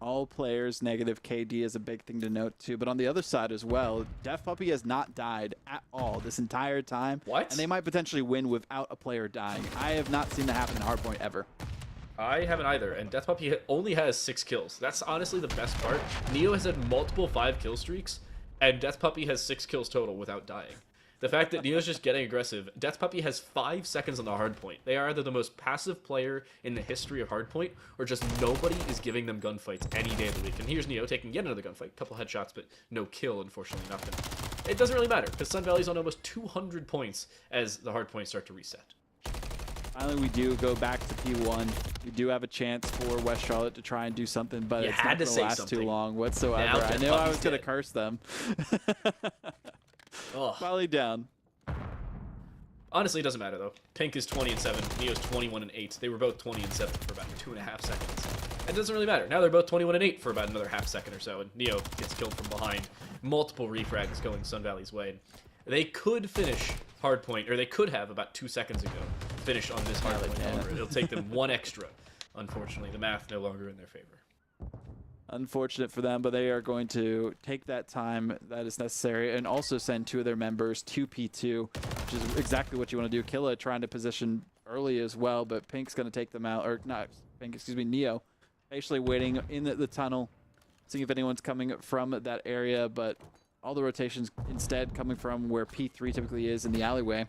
All players negative KD is a big thing to note too, but on the other side as well, Death Puppy has not died at all this entire time. What? And they might potentially win without a player dying. I have not seen that happen in Hardpoint ever. I haven't either, and Death Puppy only has 6 kills. That's honestly the best part. Neo has had multiple 5-kill streaks, and Death Puppy has 6 kills total without dying. The fact that Neo's just getting aggressive. Death Puppy has 5 seconds on the hardpoint. They are either the most passive player in the history of hardpoint, or just nobody is giving them gunfights any day of the week. And here's Neo taking yet another gunfight. Couple headshots, but no kill, unfortunately, nothing. It doesn't really matter, because Sun Valley's on almost 200 points as the hardpoints start to reset. Finally, we do go back to P1. We do have a chance for West Charlotte to try and do something, but it's not going to last too long whatsoever. I knew I was going to curse them. Finally down. Honestly, it doesn't matter though. Pink is 20-7, Neo's 21-8. They were both 20-7 for about 2.5 seconds. It doesn't really matter. Now they're both 21-8 for about another half second or so, and Neo gets killed from behind. Multiple refrags going Sun Valley's way. They could finish hardpoint, or they could have about 2 seconds ago finish on this hardpoint. However, it'll take them 1 extra unfortunately, the math no longer in their favor. Unfortunate for them, but they are going to take that time that is necessary and also send 2 of their members to P2, which is exactly what you want to do. Killa trying to position early as well, but Pink's going to take them out, or not Pink, excuse me, Neo, patiently waiting in the tunnel, seeing if anyone's coming from that area, but all the rotations instead coming from where P3 typically is in the alleyway.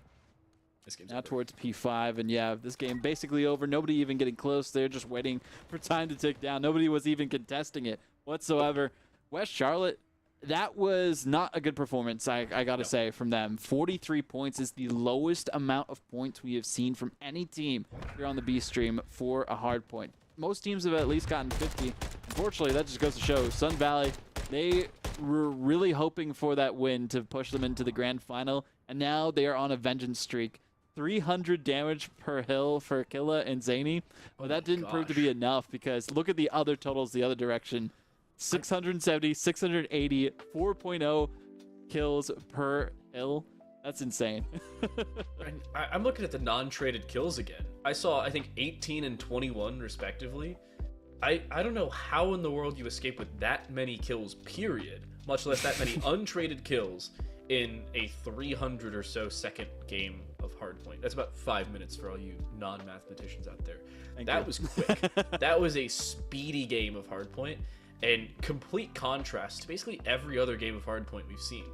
This game's Now over. towards P5, and yeah, this game basically over. Nobody even getting close. They're just waiting for time to tick down. Nobody was even contesting it whatsoever. West Charlotte, that was not a good performance, I got to say, from them. 43 points is the lowest amount of points we have seen from any team here on the B stream for a hard point. Most teams have at least gotten 50. Unfortunately, that just goes to show Sun Valley, they were really hoping for that win to push them into the grand final, and now they are on a vengeance streak. 300 damage per hill for Killa and Zany. But that didn't prove to be enough, because look at the other totals the other direction. 670, 680, 4.0 kills per hill. That's insane. I'm looking at the non-traded kills again. I saw, I think, 18 and 21 respectively. I don't know how in the world you escape with that many kills, period, much less that many untraded kills in a 300 or so second game of Hardpoint. That's about 5 minutes for all you non-mathematicians out there. That was quick. That was a speedy game of Hardpoint, and complete contrast to basically every other game of Hardpoint we've seen.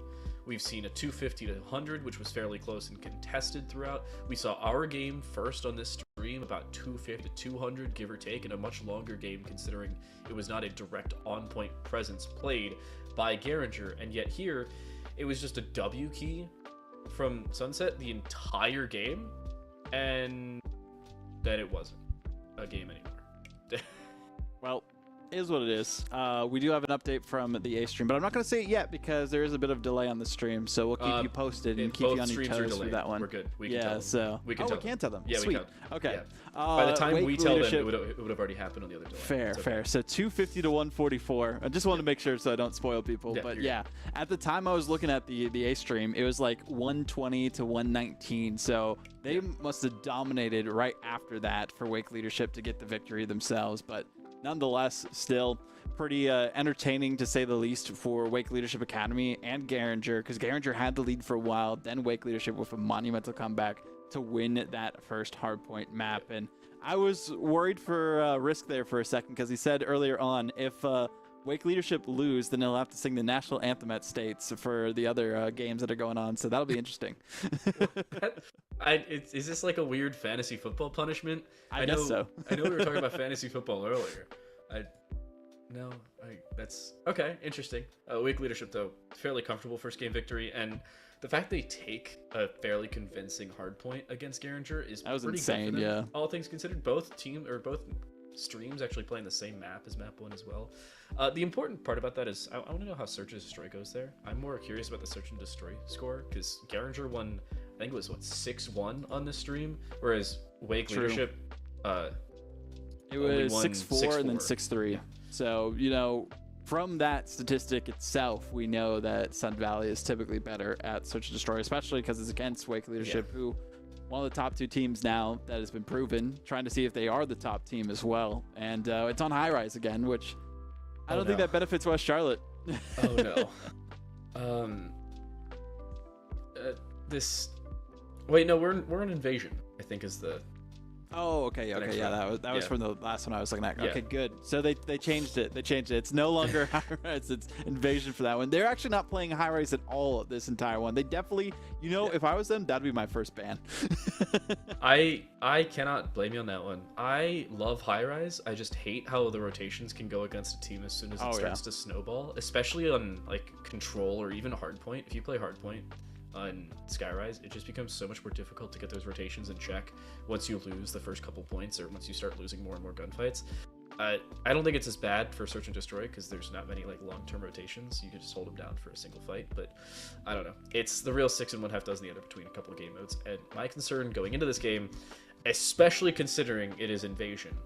We've seen a 250 to 100, which was fairly close and contested throughout. We saw our game first on this stream, about 250 to 200, give or take, in a much longer game considering it was not a direct on-point presence played by Garinger. And yet here, it was just a W key from Sunset the entire game, and then it wasn't a game anymore. Well, is what it is. We do have an update from the A stream, but I'm not going to say it yet because there is a bit of delay on the stream, so we'll keep you posted and keep you on your toes for that one. We're good. We can tell them. So we can tell them. Yeah, Sweet. we can. Okay. Yeah. By the time Wake we tell them, leadership- it would have already happened on the other delay. Fair, It's okay. fair. So 250 to 144. I just wanted to make sure so I don't spoil people. Yeah, but you're yeah, at the time I was looking at the A stream, it was like 120 to 119. So they must have dominated right after that for Wake leadership to get the victory themselves. But nonetheless, still pretty entertaining to say the least for Wake Leadership Academy and Garinger, because Garinger had the lead for a while, then Wake Leadership with a monumental comeback to win that first hardpoint map. And I was worried for Risk there for a second, because he said earlier on, if Wake Leadership lose, then they'll have to sing the national anthem at States for the other games that are going on, so that'll be interesting. Is this like a weird fantasy football punishment? I guess so. I know we were talking about fantasy football earlier. That's okay. Interesting. Wake Leadership, though, fairly comfortable first game victory, and the fact they take a fairly convincing hardpoint against Garinger is pretty insane. good for them, Yeah. all things considered. Both streams actually playing the same map as map 1 as well. The important part about that is I want to know how Search and Destroy goes there. I'm more curious about the Search and Destroy score, because Garinger won, I think it was 6-1 on this stream, whereas Wake True. Leadership It only was won 6-4 and then 6-4. 6-3. Yeah. So, from that statistic itself, we know that Sun Valley is typically better at Search and Destroy, especially because it's against Wake Leadership, who one of the top 2 teams now that has been proven, trying to see if they are the top team as well. And it's on High Rise again, which I don't think that benefits West Charlotte. Oh no. Wait, no, we're in Invasion, I think is the. Oh, okay, next yeah, round. that was from the last one I was looking at. Yeah. Okay, good. So they changed it. It's no longer High Rise. It's Invasion for that one. They're actually not playing High Rise at all this entire one. They definitely, if I was them, that'd be my first ban. I cannot blame you on that one. I love High Rise. I just hate how the rotations can go against a team as soon as it starts to snowball, especially on like Control or even Hardpoint. If you play Hardpoint on Skyrise, it just becomes so much more difficult to get those rotations in check once you lose the first couple points, or once you start losing more and more gunfights. I don't think it's as bad for Search and Destroy, because there's not many like long-term rotations. You can just hold them down for a single fight, but I don't know. It's the real 6 1/2 dozen the other between a couple of game modes, and my concern going into this game, especially considering it is Invasion,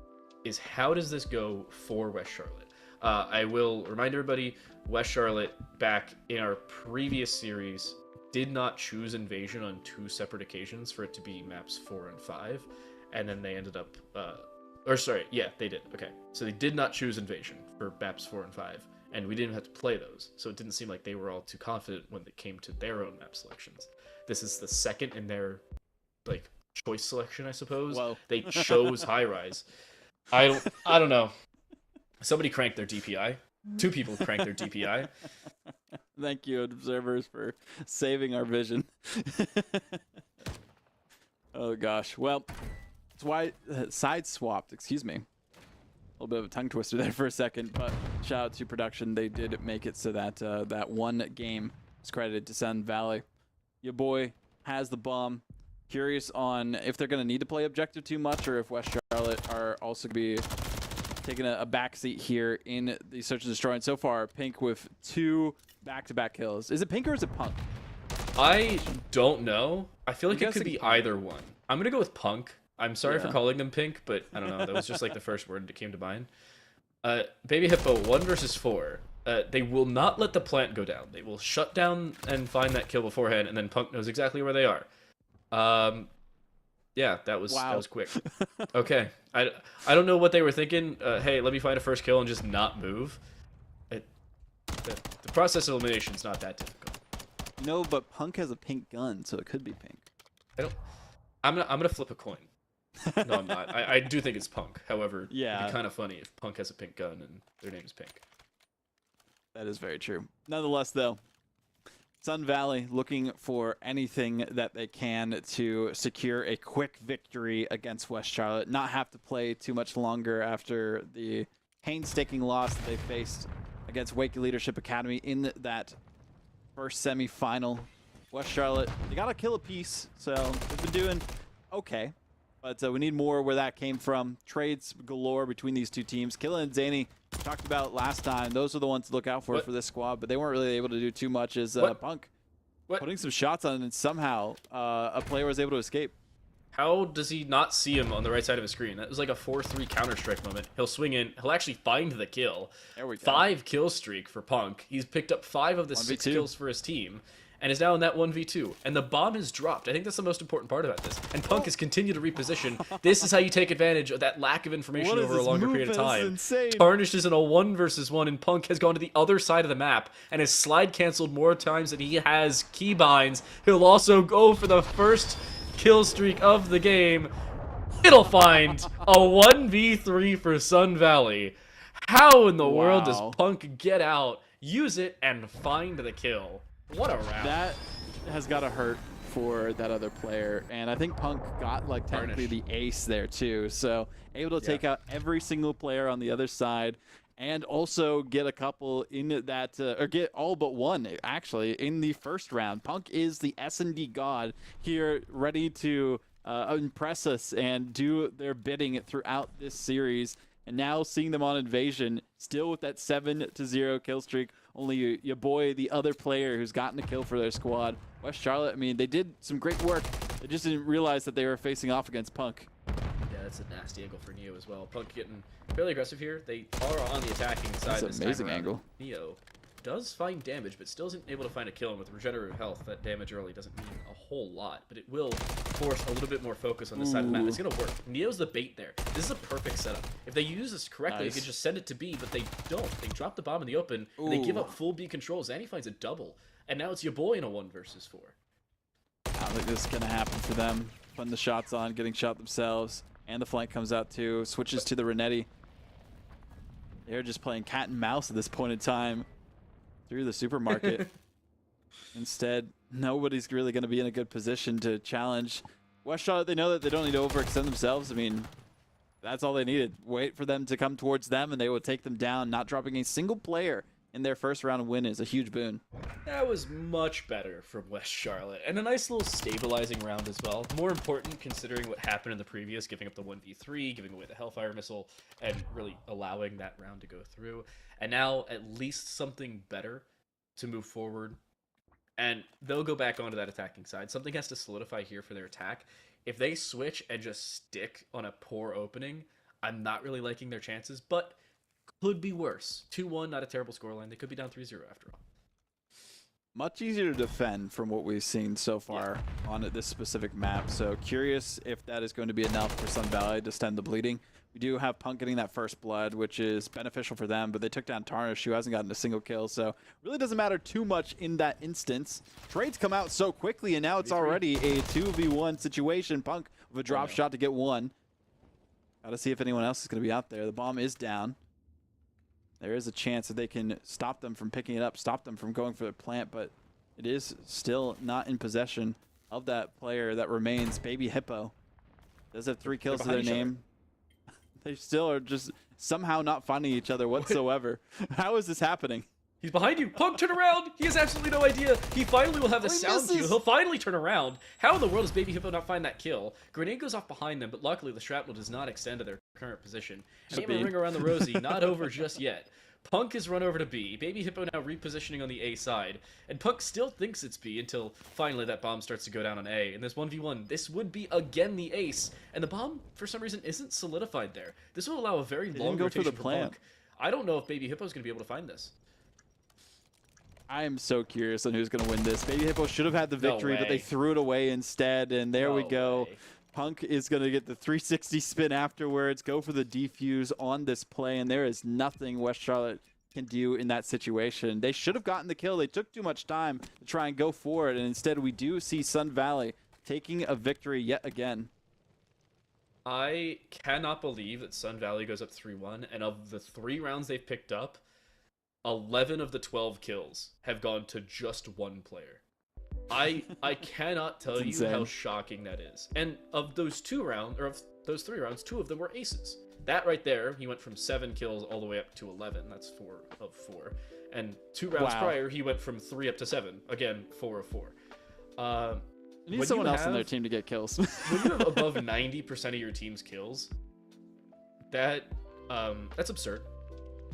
is how does this go for West Charlotte? I will remind everybody, West Charlotte, back in our previous series, did not choose Invasion on 2 separate occasions for it to be maps 4 and 5, and then they ended up Or sorry, yeah, they did. Okay, so they did not choose Invasion for maps 4 and 5, and we didn't have to play those, so it didn't seem like they were all too confident when it came to their own map selections. This is the second in their like choice selection, I suppose. Whoa. They chose High Rise. I don't know. Somebody cranked their DPI. 2 people cranked their DPI. Thank you, observers, for saving our vision. Oh gosh. Well, it's why side swapped. Excuse me. A little bit of a tongue twister there for a second, but shout out to production. They did make it so that that one game is credited to Sun Valley. Your boy has the bomb. Curious on if they're going to need to play objective too much, or if West Charlotte are also going to be taking a backseat here in the search and destroy. And so far, Pink with 2 back-to-back kills. Is it Pink or is it Punk? I don't know. I feel like I'm it could guessing be Punk. either one. I'm gonna go with Punk. I'm sorry for Yeah. calling them Pink, but I don't know. That was just like the first word that came to mind. Baby Hippo 1 versus 4. They will not let the plant go down. They will shut down and find that kill beforehand, and then Punk knows exactly where they are. Yeah, that was quick. Okay, I don't know what they were thinking. Hey, let me find a first kill and just not move. The process of elimination is not that difficult. No, but Punk has a pink gun, so it could be Pink. I'm gonna flip a coin. No, I'm not. I do think it's Punk. However, Yeah. it'd be kind of funny if Punk has a pink gun and their name is Pink. That is very true. Nonetheless, though, Sun Valley looking for anything that they can to secure a quick victory against West Charlotte, not have to play too much longer after the painstaking loss that they faced against Wake Leadership Academy in that first semifinal. West Charlotte, they got to kill a piece, so they've been doing okay. But we need more where that came from. Trades galore between these two teams. Killa and Zany talked about last time. Those are the ones to look out for this squad, but they weren't really able to do too much as Punk putting some shots on it, and somehow a player was able to escape. How does he not see him on the right side of his screen? That was like a 4-3 Counter-Strike moment. He'll swing in. He'll actually find the kill. There we go. 5 kill streak for Punk. He's picked up 5 of the 6 kills for his team, and is now in that 1v2. And the bomb is dropped. I think that's the most important part about this. And Punk has continued to reposition. This is how you take advantage of that lack of information over a longer period of time. Insane. Tarnished is in a 1 versus 1, and Punk has gone to the other side of the map and has slide canceled more times than he has keybinds. He'll also go for the first kill streak of the game. It'll find a 1v3 for Sun Valley. How in the world does Punk get out, use it, and find the kill? What a round. That has got to hurt for that other player, and I think Punk got like technically the ace there too, so able to take out every single player on the other side, and also get a couple in that, or get all but one actually in the first round. Punk is the S&D god here, ready to impress us and do their bidding throughout this series. And now seeing them on Invasion, still with that 7-0 kill streak. Only your boy, the other player who's gotten a kill for their squad. West Charlotte, I mean, they did some great work. They just didn't realize that they were facing off against Punk. Yeah, that's a nasty angle for Neo as well. Punk getting fairly aggressive here. They are on the attacking side. That's an amazing angle. Neo does find damage, but still isn't able to find a kill. And with regenerative health, that damage early doesn't mean a whole lot, but it will force a little bit more focus on this side of the map. It's going to work. Neo's the bait there. This is a perfect setup. If they use this correctly, they could just send it to B, but they don't. They drop the bomb in the open, and they give up full B control. Zanny finds a double, and now it's your boy in a 1 versus 4. I don't think this is going to happen for them. Putting the shots on, getting shot themselves, and the flank comes out too. Switches to the Renetti. They're just playing cat and mouse at this point in time through the supermarket. Instead, nobody's really going to be in a good position to challenge West Charlotte. They know that they don't need to overextend themselves. I mean, that's all they needed. Wait for them to come towards them, and they will take them down. Not dropping a single player in their first round win is a huge boon. That was much better from West Charlotte, and a nice little stabilizing round as well. More important considering what happened in the previous, giving up the 1v3, giving away the Hellfire missile, and really allowing that round to go through. And now at least something better to move forward. And they'll go back onto that attacking side. Something has to solidify here for their attack. If they switch and just stick on a poor opening, I'm not really liking their chances, but could be worse. 2-1, not a terrible scoreline. They could be down 3-0 after all. much easier to defend from what we've seen so far on this specific map. So curious if that is going to be enough for Sun Valley to stem the bleeding. We do have Punk getting that first blood, which is beneficial for them, but they took down Tarnish, who hasn't gotten a single kill, so really doesn't matter too much in that instance. Trades come out so quickly, and now it's already a 2v1 situation. Punk with a drop shot to get one. Got to see if anyone else is going to be out there. The bomb is down. There is a chance that they can stop them from picking it up, stop them from going for the plant, but it is still not in possession of that player that remains. Baby Hippo does have 3 kills to their name. They still are just somehow not finding each other whatsoever. How is this happening? He's behind you. Punk, turn around. He has absolutely no idea. He finally will have the sound cue. He'll finally turn around. How in the world does Baby Hippo not find that kill? Grenade goes off behind them, but luckily the shrapnel does not extend to their current position. And even ring around the rosy, not over just yet. Punk has run over to B. Baby Hippo now repositioning on the A side. And Punk still thinks it's B until finally that bomb starts to go down on A. And this 1v1, this would be again the ace. And the bomb, for some reason, isn't solidified there. This will allow a very long rotation for Punk. I don't know if Baby Hippo is going to be able to find this. I am so curious on who's going to win this. Baby Hippo should have had the victory, but they threw it away instead. And there we go. Punk is going to get the 360 spin afterwards, go for the defuse on this play, and there is nothing West Charlotte can do in that situation. They should have gotten the kill. They took too much time to try and go for it, and instead we do see Sun Valley taking a victory yet again. I cannot believe that Sun Valley goes up 3-1, and of the 3 rounds they've picked up, 11 of the 12 kills have gone to just one player. I cannot tell you how shocking that is. And of those 3 rounds, 2 of them were aces. That right there, he went from 7 kills all the way up to 11. That's 4 of 4. And 2 rounds prior, he went from 3 up to 7. Again, 4 of 4. You need someone else on their team to get kills. When you have above 90% of your team's kills, that's absurd.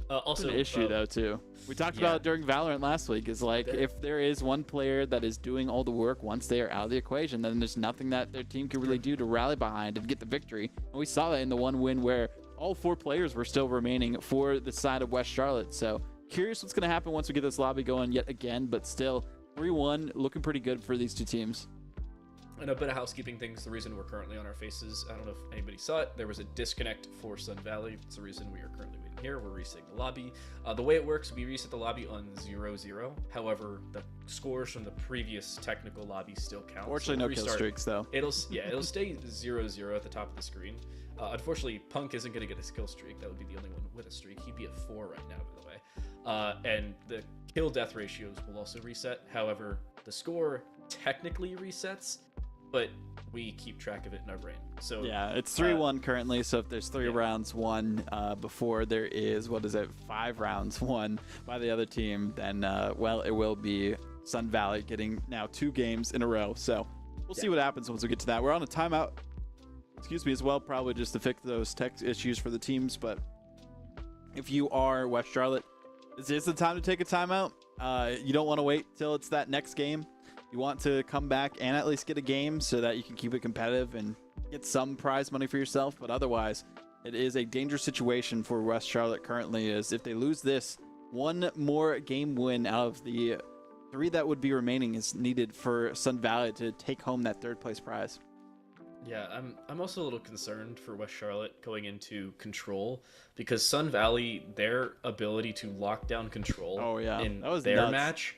Also, an issue though too. We talked about it during Valorant last week. Is like if there is one player that is doing all the work once they are out of the equation, then there's nothing that their team can really do to rally behind and get the victory. And we saw that in the one win where all 4 players were still remaining for the side of West Charlotte. So curious what's going to happen once we get this lobby going yet again. But still, 3-1 looking pretty good for these 2 teams. And a bit of housekeeping things. The reason we're currently on our faces, I don't know if anybody saw it, there was a disconnect for Sun Valley. It's the reason we are currently waiting here. We're resetting the lobby. The way it works, we reset the lobby on 0-0. However, the scores from the previous technical lobby still count. Fortunately, no kill streaks though. It'll stay 0-0 at the top of the screen. Unfortunately, Punk isn't going to get a kill streak. That would be the only one with a streak. He'd be at 4 right now, by the way. And the kill death ratios will also reset. However, the score technically resets, but we keep track of it in our brain. So yeah, it's 3-1 currently. So if there's 3 rounds won before there is 5 rounds won by the other team, then well, it will be Sun Valley getting now 2 games in a row. So we'll see what happens once we get to that. We're on a timeout, as well, probably just to fix those tech issues for the teams. But if you are West Charlotte, this is the time to take a timeout. You don't want to wait till it's that next game. You want to come back and at least get a game so that you can keep it competitive and get some prize money for yourself. But otherwise, it is a dangerous situation for West Charlotte currently, as if they lose this, 1 more game win out of the 3 that would be remaining is needed for Sun Valley to take home that 3rd place prize. Yeah, I'm also a little concerned for West Charlotte going into Control, because Sun Valley, their ability to lock down Control in their match...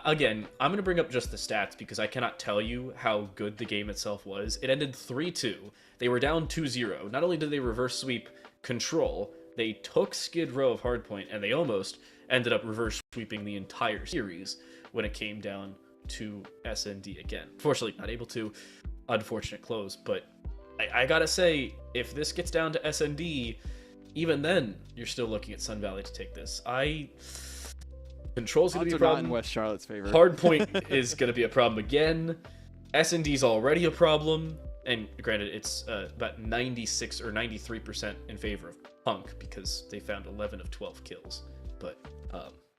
Again, I'm going to bring up just the stats because I cannot tell you how good the game itself was. It ended 3-2. They were down 2-0. Not only did they reverse sweep Control, they took Skid Row of Hardpoint, and they almost ended up reverse sweeping the entire series when it came down to SND again. Fortunately, not able to. Unfortunate close. But I got to say, if this gets down to SND, even then, you're still looking at Sun Valley to take this. Control's going to be a problem. In West Charlotte's favor. Hardpoint is going to be a problem again. S&D's already a problem. And granted, it's about 96 or 93% in favor of Punk because they found 11 of 12 kills. But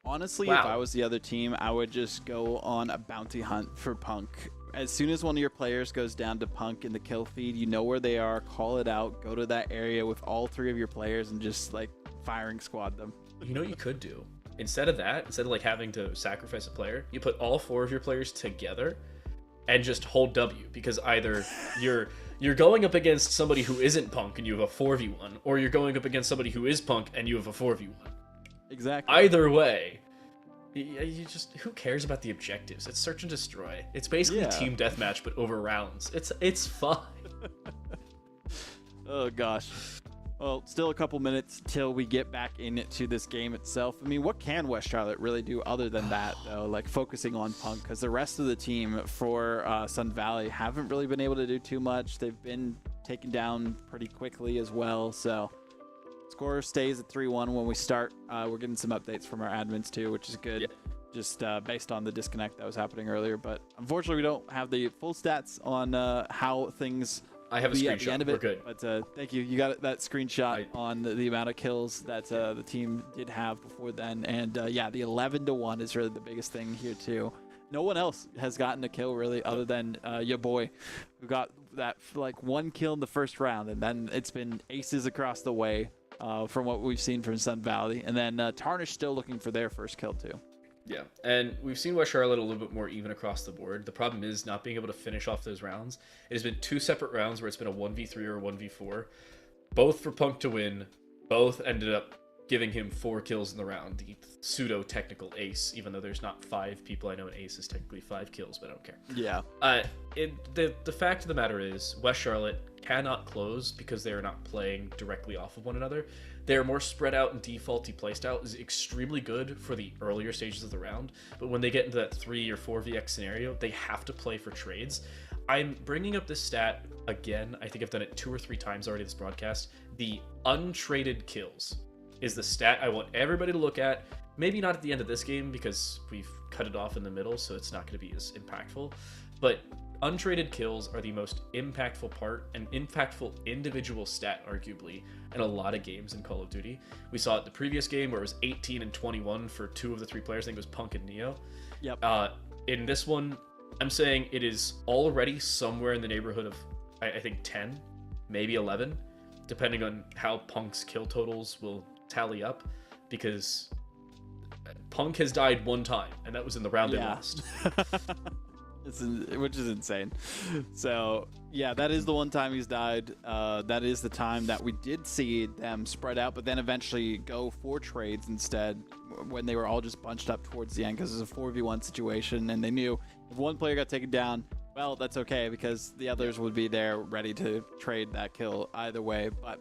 honestly, if I was the other team, I would just go on a bounty hunt for Punk. As soon as one of your players goes down to Punk in the kill feed, you know where they are, call it out, go to that area with all 3 of your players and just like firing squad them. You know what you could do? instead of like having to sacrifice a player, you put all 4 of your players together and just hold W, because either you're going up against somebody who isn't Punk and you have a 4v1, or you're going up against somebody who is Punk and you have a 4v1. Exactly. Either way, you just, who cares about the objectives? It's search and destroy. It's basically team deathmatch but over rounds. It's fun. Oh gosh. Well, still a couple minutes till we get back into this game itself. I mean, what can West Charlotte really do other than that, though? Like focusing on Punk, because the rest of the team for Sun Valley haven't really been able to do too much. They've been taken down pretty quickly as well. So score stays at 3-1 when we start. We're getting some updates from our admins too, which is good. Yep. Just based on the disconnect that was happening earlier. But unfortunately, we don't have the full stats on how things I have a at the end screenshot. of We're it, good. but thank you. You got that screenshot on the amount of kills that the team did have before then, and yeah, the 11-1 is really the biggest thing here too. No one else has gotten a kill really, other than your boy, who got that like 1 kill in the first round, and then it's been aces across the way from what we've seen from Sun Valley, and then Tarnish still looking for their first kill too. Yeah, and we've seen West Charlotte a little bit more even across the board. The problem is not being able to finish off those rounds. It has been 2 separate rounds where it's been a 1v3 or a 1v4, both for Punk to win. Both ended up giving him 4 kills in the round, the pseudo-technical ace, even though there's not 5 people. I know an ace is technically 5 kills, but I don't care. Yeah. The fact of the matter is, West Charlotte cannot close because they are not playing directly off of one another. Their more spread out and defaulty playstyle is extremely good for the earlier stages of the round, but when they get into that 3 or 4vx scenario, they have to play for trades. I'm bringing up this stat again. I think I've done it 2 or 3 times already this broadcast. The untraded kills is the stat I want everybody to look at. Maybe not at the end of this game because we've cut it off in the middle, so it's not going to be as impactful. But untraded kills are the most impactful part, and impactful individual stat, arguably, in a lot of games in Call of Duty. We saw it the previous game where it was 18 and 21 for 2 of the 3 players. I think it was Punk and Neo. Yep. In this one, I'm saying it is already somewhere in the neighborhood of, I think, 10, maybe 11, depending on how Punk's kill totals will tally up, because Punk has died 1 time, and that was in the round they lost. Which is insane. So yeah, that is the 1 time he's died. That is the time that we did see them spread out, but then eventually go for trades instead, when they were all just bunched up towards the end, because it was a 4v1 situation, and they knew if 1 player got taken down, well, that's okay, because the others would be there ready to trade that kill either way. But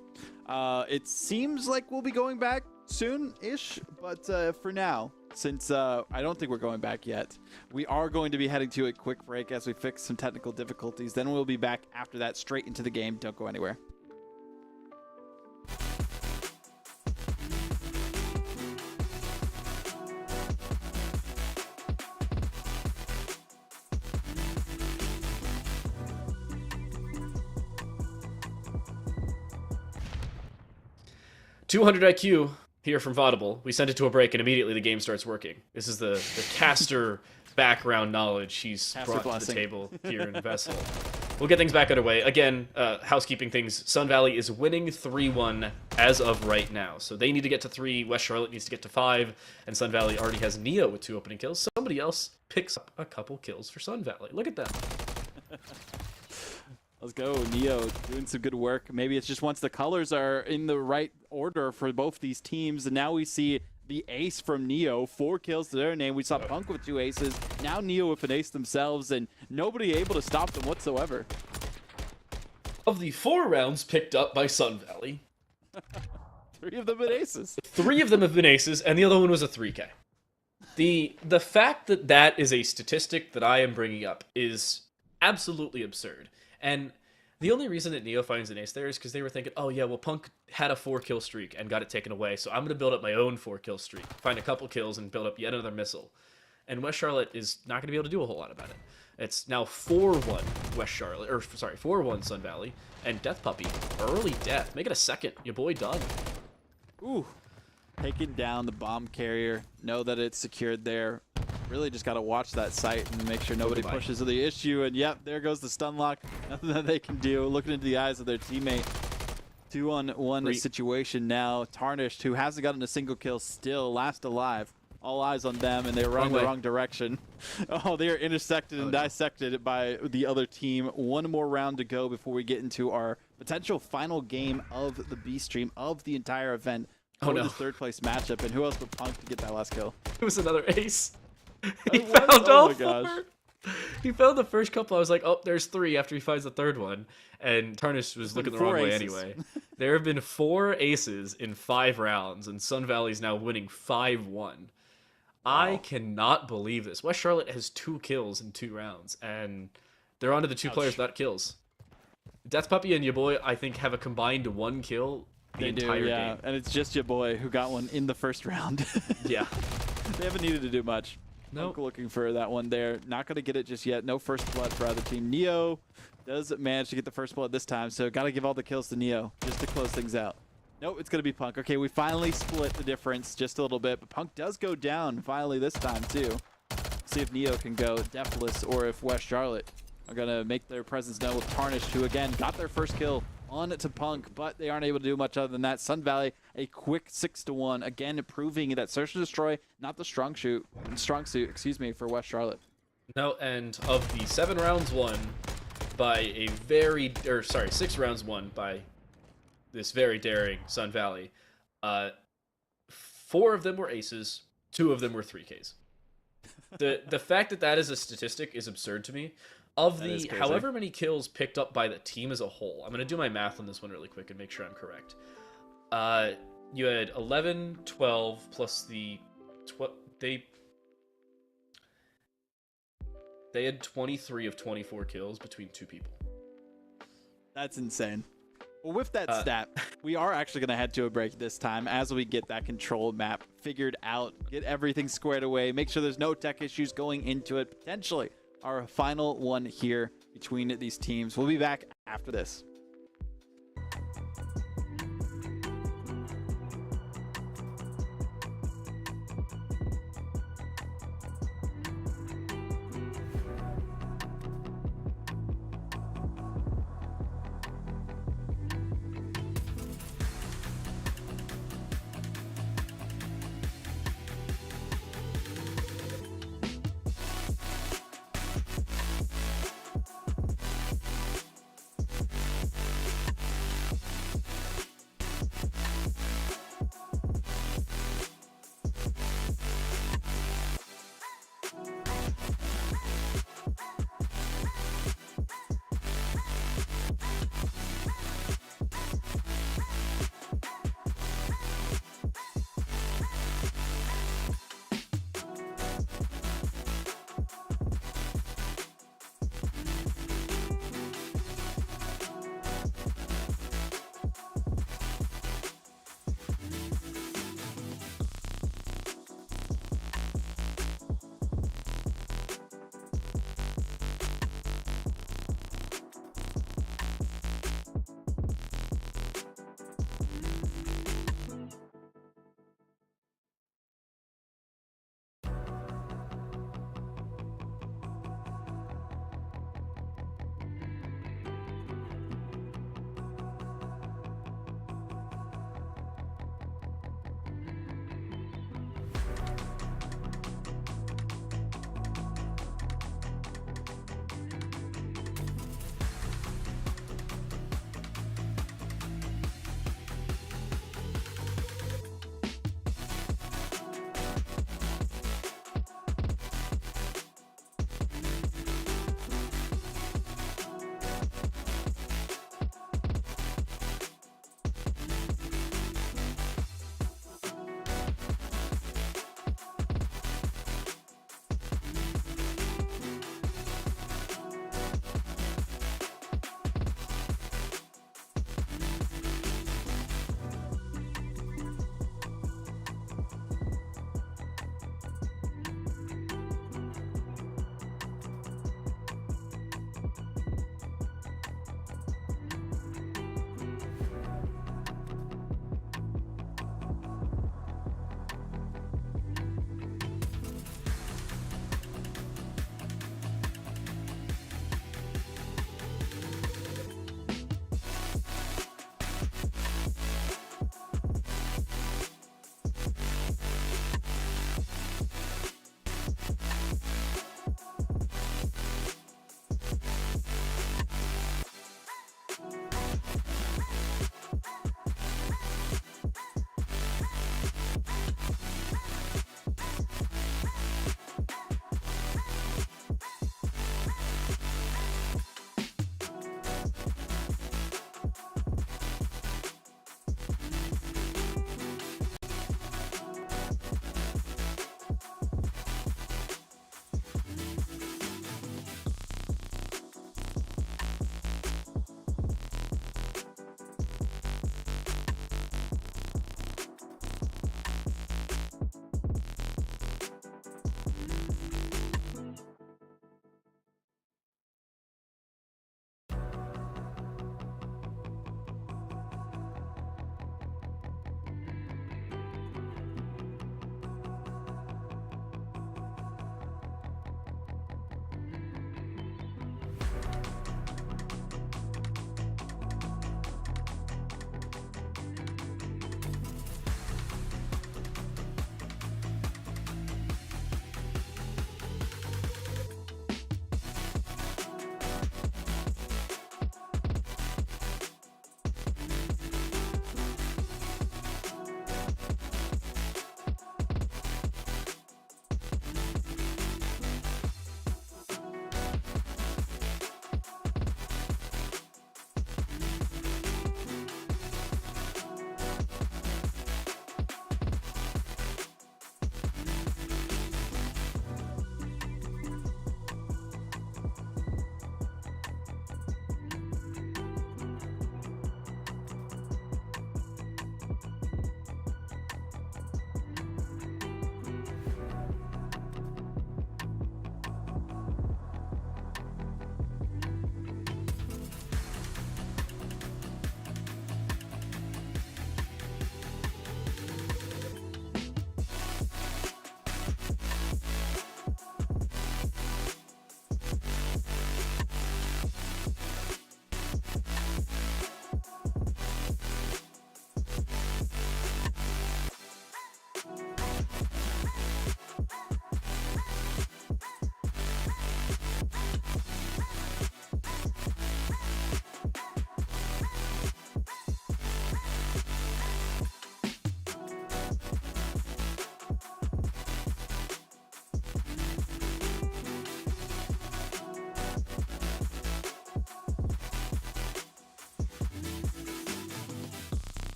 it seems like we'll be going back soon-ish, but for now, since I don't think we're going back yet, we are going to be heading to a quick break as we fix some technical difficulties. Then we'll be back after that, straight into the game. Don't go anywhere. .200 IQ here from Vaudable. We sent it to a break and immediately the game starts working. This is the caster background knowledge he's brought to the table here in Vesl. We'll get things back underway. Again, housekeeping things. Sun Valley is winning 3-1 as of right now. So they need to get to 3. West Charlotte needs to get to 5. And Sun Valley already has Neo with 2 opening kills. Somebody else picks up a couple kills for Sun Valley. Look at them. Let's go, Neo, doing some good work. Maybe it's just once the colors are in the right order for both these teams, and now we see the ace from Neo, 4 kills to their name. We saw Punk with 2 aces, now Neo with an ace themselves, and nobody able to stop them whatsoever. Of the 4 rounds picked up by Sun Valley, 3 of them been aces. 3 of them have been aces, and the other one was a 3K. The fact that that is a statistic that I am bringing up is absolutely absurd. And the only reason that Neo finds an ace there is because they were thinking, oh yeah, well, Punk had a 4-kill streak and got it taken away, so I'm going to build up my own 4-kill streak, find a couple kills, and build up yet another missile. And West Charlotte is not going to be able to do a whole lot about it. It's now 4-1 West Charlotte, or sorry, 4-1 Sun Valley, and Death Puppy, early death. Make it a second. Your boy done. Ooh. Taking down the bomb carrier. Know that it's secured there. Really just got to watch that site and make sure nobody pushes the issue. And yep, there goes the stun lock. Nothing that they can do. Looking into the eyes of their teammate. 2-on-1 situation now. Tarnished, who hasn't gotten a single kill still, last alive. all eyes on them, and they were running the wrong direction. Oh, they are intersected and dissected by the other team. One more round to go before we get into our potential final game of the B stream of the entire event. For the third place matchup, and who else but Punk to get that last kill? It was another ace. He found all four. He found the first couple. I was like, oh, there's 3 after he finds the third one. And Tarnish was looking the wrong way anyway. There have been 4 aces in 5 rounds, and Sun Valley's now winning 5-1. Wow. I cannot believe this. West Charlotte has 2 kills in 2 rounds, and they're on to the 2 players without kills. Death Puppy and your boy, I think, have a combined 1 kill the entire game. And it's just your boy who got one in the first round. Yeah. They haven't needed to do much. Nope. Looking for that one there. Not going to get it just yet. No first blood for either team. Neo does manage to get the first blood this time, so got to give all the kills to Neo just to close things out. Nope, it's going to be Punk. Okay, we finally split the difference just a little bit, but Punk does go down finally this time too. See if Neo can go deathless or if West Charlotte are going to make their presence known with Tarnished, who again got their first kill on to Punk, but they aren't able to do much other than that. Sun Valley, a quick 6-1, again proving that Search and Destroy, not the strong suit, for West Charlotte. No, and of the 7 rounds won by a very, 6 rounds won by this very daring Sun Valley, 4 of them were aces, 2 of them were 3Ks. The fact that that is a statistic is absurd to me. Of the however many kills picked up by the team as a whole, I'm going to do my math on this one really quick and make sure I'm correct. You had 11, 12, plus the... They had 23 of 24 kills between 2 people. That's insane. Well, with that stat, we are actually going to head to a break this time as we get that control map figured out, get everything squared away, make sure there's no tech issues going into it, potentially our final one here between these teams. We'll be back after this.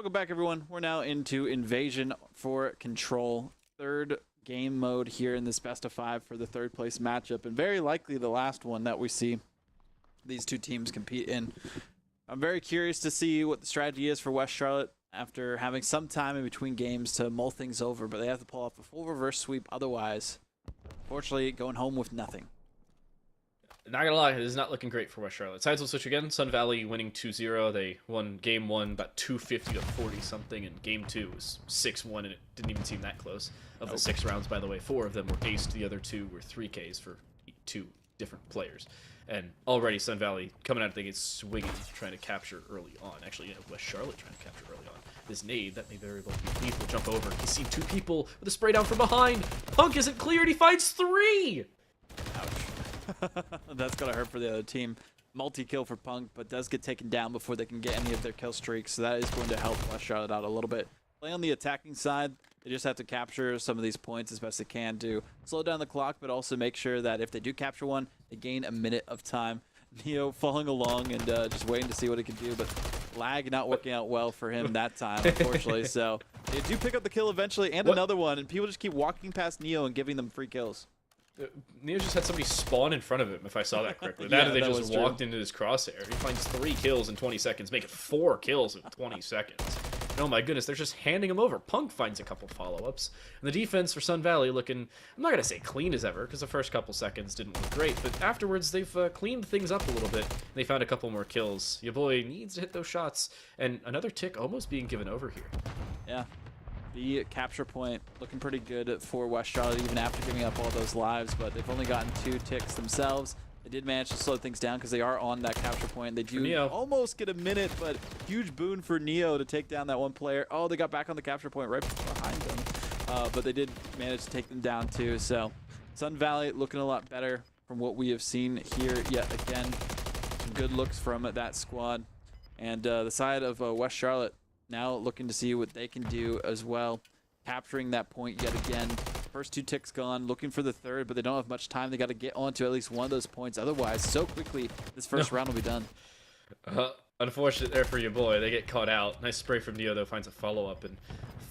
Welcome back, everyone. We're now into Invasion for Control. Third game mode here in this best of 5 for the third place matchup, and very likely the last one that we see these two teams compete in. I'm very curious to see what the strategy is for West Charlotte after having some time in between games to mull things over, but they have to pull off a full reverse sweep otherwise. Unfortunately, going home with nothing. Not gonna lie, it is not looking great for West Charlotte. Sides will switch again. Sun Valley winning 2-0. They won game 1 about 250 to 40 something, and game 2 was 6-1, and it didn't even seem that close. Of the 6 rounds, by the way, 4 of them were aced. The other 2 were 3Ks for 2 different players. And already Sun Valley coming out of the gate swinging, trying to capture early on. Actually, West Charlotte trying to capture early on. This nade, that may very well be lethal. Jump over. He's seen 2 people with a spray down from behind. Punk isn't cleared. He finds 3. Ouch. That's gonna hurt for the other team. Multi-kill for Punk, but does get taken down before they can get any of their kill streaks, so that is going to help West Charlotte out a little bit. Play on the attacking side, they just have to capture some of these points as best they can to slow down the clock, but also make sure that if they do capture one, they gain a minute of time. Neo following along and just waiting to see what he can do, but lag not working out well for him that time, unfortunately. So they do pick up the kill eventually, and another one, and people just keep walking past Neo and giving them free kills. Neo just had somebody spawn in front of him, if I saw that correctly. Yeah, they that just was walked true. into his crosshair. He finds 3 kills in 20 seconds, making 4 kills in 20 seconds. And oh my goodness, they're just handing him over. Punk finds a couple follow-ups. And the defense for Sun Valley looking, I'm not going to say clean as ever, because the first couple seconds didn't look great, but afterwards they've cleaned things up a little bit, and they found a couple more kills. Your boy needs to hit those shots, and another tick almost being given over here. Yeah. The capture point looking pretty good for West Charlotte, even after giving up all those lives, but they've only gotten 2 ticks themselves. They did manage to slow things down because they are on that capture point. They do almost get a minute, but huge boon for Neo to take down that one player. Oh, they got back on the capture point right behind them, but they did manage to take them down too. So Sun Valley looking a lot better from what we have seen here yet again. Some good looks from that squad. And the side of West Charlotte now looking to see what they can do as well, capturing that point yet again. First 2 ticks gone, looking for the third, but they don't have much time. They got to get onto at least one of those points. Otherwise, so quickly, this first round will be done. Unfortunate there for your boy. They get caught out. Nice spray from Neo, though, finds a follow-up, and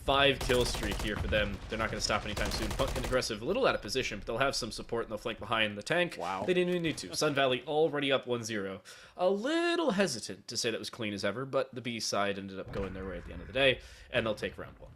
5 kill streak here for them. They're not going to stop anytime soon. Punk and aggressive, a little out of position, but they'll have some support and they'll flank behind the tank. Wow. They didn't even need to. Sun Valley already up 1-0. A little hesitant to say that was clean as ever, but the B side ended up going their way at the end of the day, and they'll take round 1.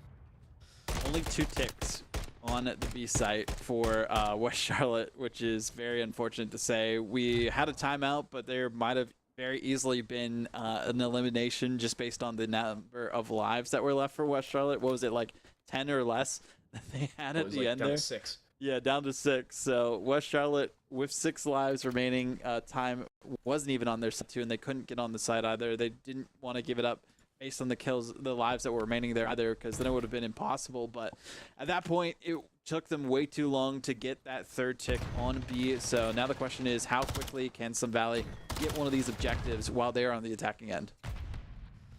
Only 2 ticks on the B site for West Charlotte, which is very unfortunate to say. We had a timeout, but there might have very easily been an elimination just based on the number of lives that were left for West Charlotte. What was it, like 10 or less that they had at the end down there? To 6. Yeah, down to 6. So West Charlotte with 6 lives remaining, time wasn't even on their side too, and they couldn't get on the side either. They didn't want to give it up based on the kills, the lives that were remaining there either, because then it would have been impossible. But at that point, it took them way too long to get that third tick on B. So now the question is, how quickly can Sun Valley get one of these objectives while they are on the attacking end?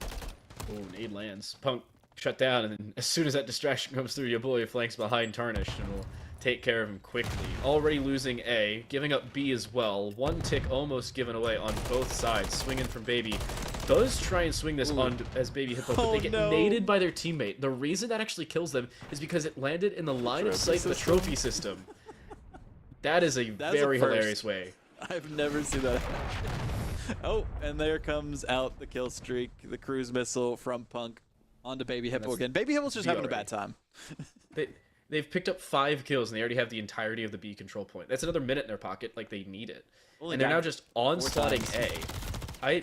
Oh, nade lands. Punk shut down, and then as soon as that distraction comes through, your boy flanks behind Tarnished and will take care of him quickly. Already losing A, giving up B as well. 1 tick almost given away on both sides. Swinging from Baby. Does try and swing this on as Baby Hippo, but they get naded by their teammate. The reason that actually kills them is because it landed in the line of sight of the trophy system. That is a very hilarious way. I've never seen that happen. Oh, and there comes out the kill streak, the cruise missile from Punk onto Baby Hippo again. Baby Hippo's just having a bad time. They've picked up 5 kills, and they already have the entirety of the B control point. That's another minute in their pocket, like they need it. And they're now just onslaughting A.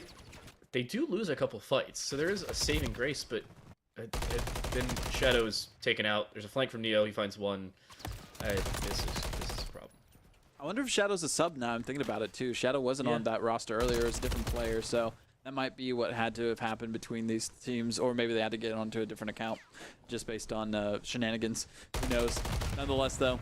They do lose a couple fights, so there is a saving grace, but then Shadow is taken out. There's a flank from Neo. He finds 1. This is a problem. I wonder if Shadow's a sub now. I'm thinking about it, too. Shadow wasn't on that roster earlier. It was a different player, so that might be what had to have happened between these teams, or maybe they had to get onto a different account just based on shenanigans. Who knows? Nonetheless, though,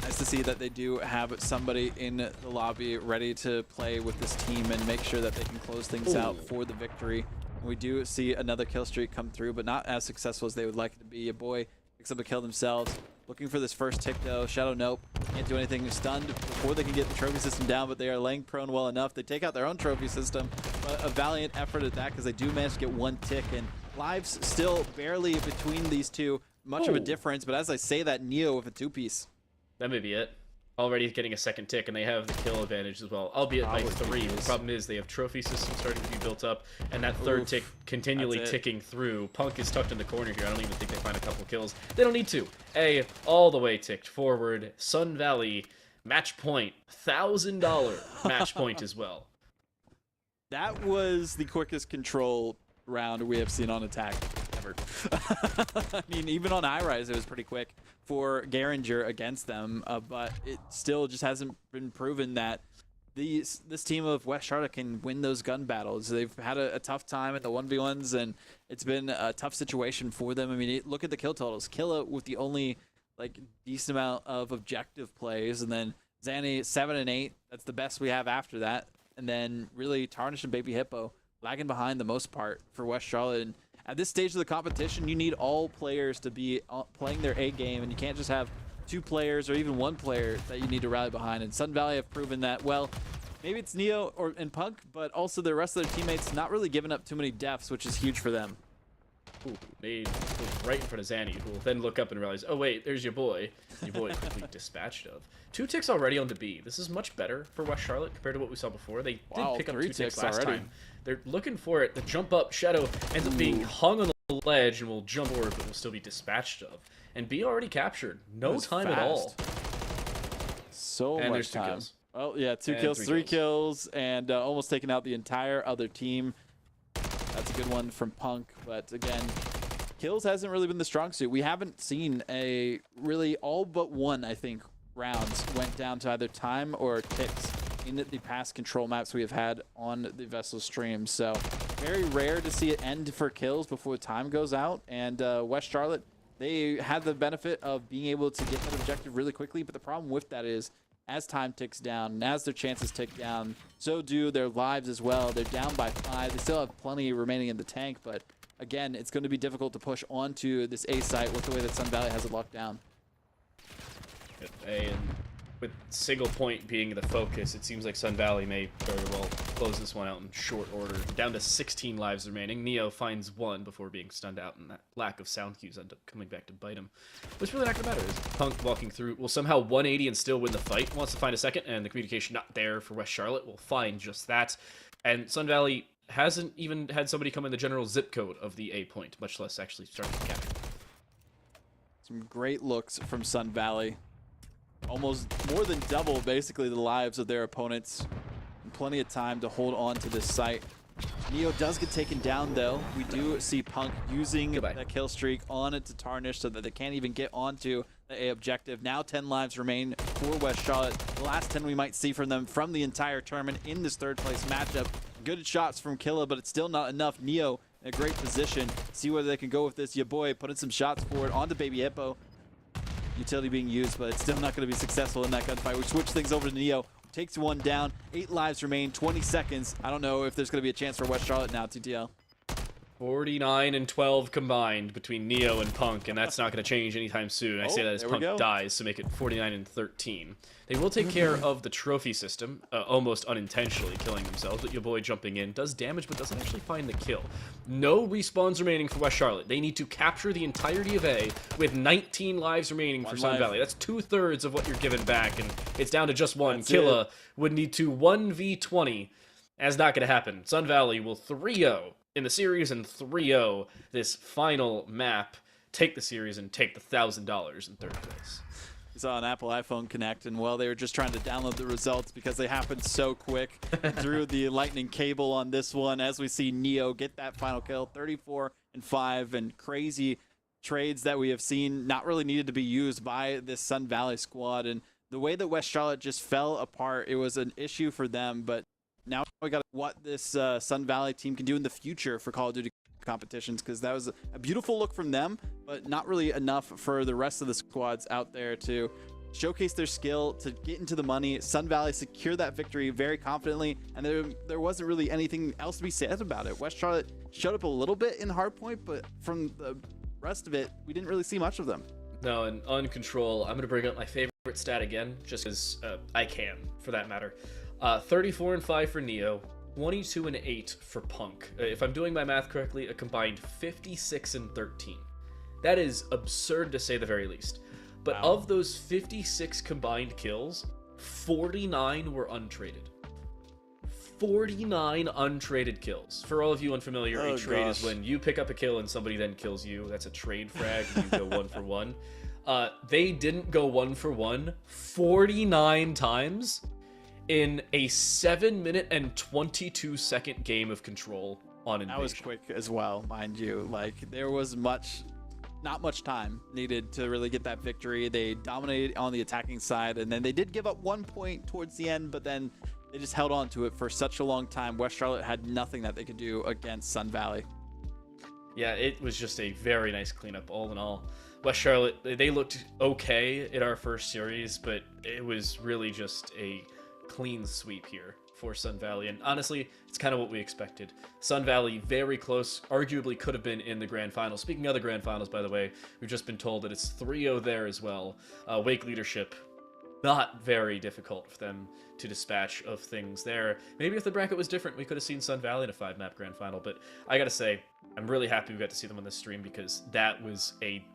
nice to see that they do have somebody in the lobby ready to play with this team and make sure that they can close things out for the victory. We do see another kill streak come through, but not as successful as they would like it to be. A boy picks up a kill themselves. Looking for this first tick, though. Shadow, nope. Can't do anything. Stunned before they can get the trophy system down, but they are laying prone well enough. They take out their own trophy system, but a valiant effort at that because they do manage to get 1 tick, and lives still barely between these two. Much of a difference, but as I say that, Neo with a 2-piece. That may be it. Already getting a second tick, and they have the kill advantage as well, albeit by 3. The problem is they have trophy systems starting to be built up, and that third tick continually ticking through. Punk is tucked in the corner here. I don't even think they find a couple kills. They don't need to. All the way ticked forward. Sun Valley, match point. $1,000 match point as well. That was the quickest control round we have seen on attack ever. I mean, even on iRise, it was pretty quick for Garinger against them, but it still just hasn't been proven that this team of West Charlotte can win those gun battles. They've had a tough time in the 1v1s, and it's been a tough situation for them. I mean, look at the kill totals. Killa with the only like decent amount of objective plays, and then Zanny 7 and 8. That's the best we have after that. And then really Tarnish and Baby Hippo lagging behind the most part for West Charlotte. And at this stage of the competition, you need all players to be playing their A game, and you can't just have 2 players or even 1 player that you need to rally behind. And Sun Valley have proven that, well, maybe it's Neo and Punk, but also the rest of their teammates not really giving up too many deaths, which is huge for them. Ooh, made right in front of Zanny, who will then look up and realize, oh wait, there's your boy. Your boy quickly dispatched of. 2 ticks already on the B. This is much better for West Charlotte compared to what we saw before. They did pick up 2 ticks last time. They're looking for it. The jump up Shadow ends up being hung on the ledge and will jump over, but will still be dispatched of. And B already captured. No time at all. So and much there's 2 time. kills. Oh yeah, 2 kills, 3 kills, and almost taking out the entire other team. That's a good one from Punk, but again, kills hasn't really been the strong suit. We haven't seen a really all but one, I think, rounds went down to either time or ticks in the past control maps we have had on the Vesl stream. So very rare to see it end for kills before time goes out. And West Charlotte, they had the benefit of being able to get that objective really quickly, but the problem with that is as time ticks down and as their chances tick down, so do their lives as well. They're down by 5. They still have plenty remaining in the tank, but again, it's going to be difficult to push onto this A site with the way that Sun Valley has it locked down. And with single point being the focus, it seems like Sun Valley may very well close this one out in short order. Down to 16 lives remaining. Neo finds 1 before being stunned out, and that lack of sound cues end up coming back to bite him. What's really not going to matter is Punk walking through will somehow 180 and still win the fight. Wants to find a second, and the communication not there for West Charlotte will find just that. And Sun Valley hasn't even had somebody come in the general zip code of the A point, much less actually starting to capture. Some great looks from Sun Valley. Almost more than double, basically, the lives of their opponents. And plenty of time to hold on to this site. Neo does get taken down, though. We do see Punk using that kill streak on it to Tarnish so that they can't even get onto the A objective. Now 10 lives remain for West Charlotte. The last 10 we might see from them from the entire tournament in this 3rd place matchup. Good shots from Killa, but it's still not enough. Neo in a great position. See whether they can go with this. Your boy putting some shots forward onto Baby Hippo. Utility being used, but it's still not going to be successful in that gunfight. We switch things over to Neo. Takes 1 down. 8 lives remain. 20 seconds. I don't know if there's going to be a chance for West Charlotte now, TTL. 49 and 12 combined between Neo and Punk, and that's not going to change anytime soon. I say that as Punk dies to make it 49 and 13. They will take care of the trophy system, almost unintentionally killing themselves, but your boy jumping in does damage but doesn't actually find the kill. No respawns remaining for West Charlotte. They need to capture the entirety of A with 19 lives remaining for Sun Valley. That's 2/3 of what you're given back, and it's down to just 1. Killa would need to 1v20. That's not going to happen. Sun Valley will 3-0 in the series and 3-0 this final map, take the series and take the $1,000 in 3rd place. We saw an Apple iPhone Connect, and well, they were just trying to download the results because they happened so quick through the lightning cable on this one. As we see Neo get that final kill, 34 and 5, and crazy trades that we have seen not really needed to be used by this Sun Valley squad. And the way that West Charlotte just fell apart, it was an issue for them, but now we got what this Sun Valley team can do in the future for Call of Duty competitions, because that was a beautiful look from them, but not really enough for the rest of the squads out there to showcase their skill, to get into the money. Sun Valley secured that victory very confidently, and there wasn't really anything else to be said about it. West Charlotte showed up a little bit in Hardpoint, but from the rest of it, we didn't really see much of them. No, and on Control, I'm going to bring up my favorite stat again, just because I can, for that matter. 34 and 5 for Neo, 22 and 8 for Punk. If I'm doing my math correctly, a combined 56 and 13. That is absurd to say the very least. But Wow. of those 56 combined kills, 49 were untraded. 49 untraded kills. For all of you unfamiliar, a trade is when you pick up a kill and somebody then kills you. That's a trade frag. You go 1 for 1. They didn't go 1 for 1 49 times in a 7-minute and 22-second game of Control on Invasion. That was quick as well, mind you. Like, there was not much time needed to really get that victory. They dominated on the attacking side, and then they did give up 1 point towards the end, but then they just held on to it for such a long time. West Charlotte had nothing that they could do against Sun Valley. Yeah, it was just a very nice cleanup all in all. West Charlotte, they looked okay in our first series, but it was really just a clean sweep here for Sun Valley. And honestly, it's kind of what we expected. Sun Valley, very close, arguably could have been in the grand final. Speaking of the grand finals, by the way, we've just been told that it's 3-0 there as well. Wake leadership, not very difficult for them to dispatch of things there. Maybe if the bracket was different, we could have seen Sun Valley in a 5-map grand final, but I gotta say, I'm really happy we got to see them on this stream because that was a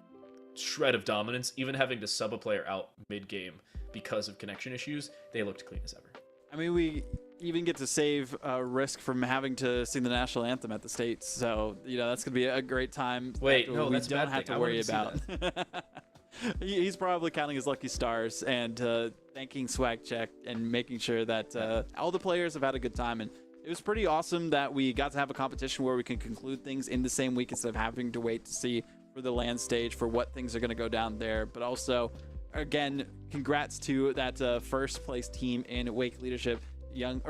shred of dominance. Even having to sub a player out mid-game because of connection issues, they looked clean as ever. I mean, we even get to save risk from having to sing the national anthem at the States, so that's gonna be a great time. Wait, that no, we that's a don't bad have thing. to I worry wanted to see about. He's probably counting his lucky stars and thanking Swag Check and making sure that all the players have had a good time. And it was pretty awesome that we got to have a competition where we can conclude things in the same week instead of having to wait to see for the land stage for what things are going to go down there. But also, again, congrats to that first place team in Wake Young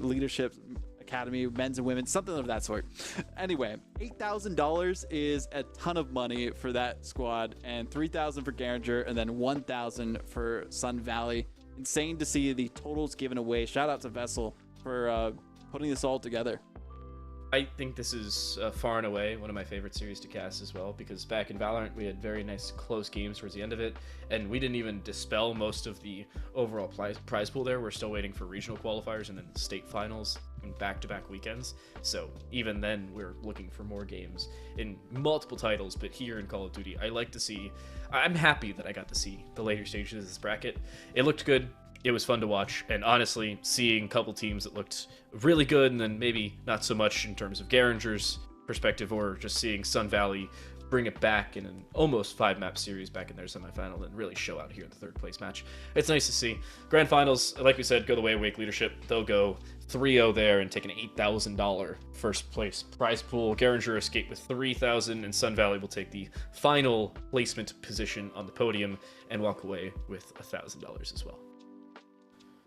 Leadership Academy, men's and women's, something of that sort. Anyway, $8,000 is a ton of money for that squad, and $3,000 for Garinger, and then $1,000 for Sun Valley. Insane to see the totals given away. Shout out to Vesl for putting this all together. I think this is far and away one of my favorite series to cast as well, because back in Valorant we had very nice close games towards the end of it, and we didn't even dispel most of the overall prize pool there. We're still waiting for regional qualifiers and then state finals in back-to-back weekends, so even then we're looking for more games in multiple titles. But here in Call of Duty, I'm happy that I got to see the later stages of this bracket. It looked good. It was fun to watch, and honestly, seeing a couple teams that looked really good and then maybe not so much in terms of Garinger's perspective, or just seeing Sun Valley bring it back in an almost 5-map series back in their semifinal and really show out here in the third place match. It's nice to see. Grand finals, like we said, go the way of Wake leadership. They'll go 3-0 there and take an $8,000 first place prize pool. Garinger escaped with $3,000, and Sun Valley will take the final placement position on the podium and walk away with $1,000 as well.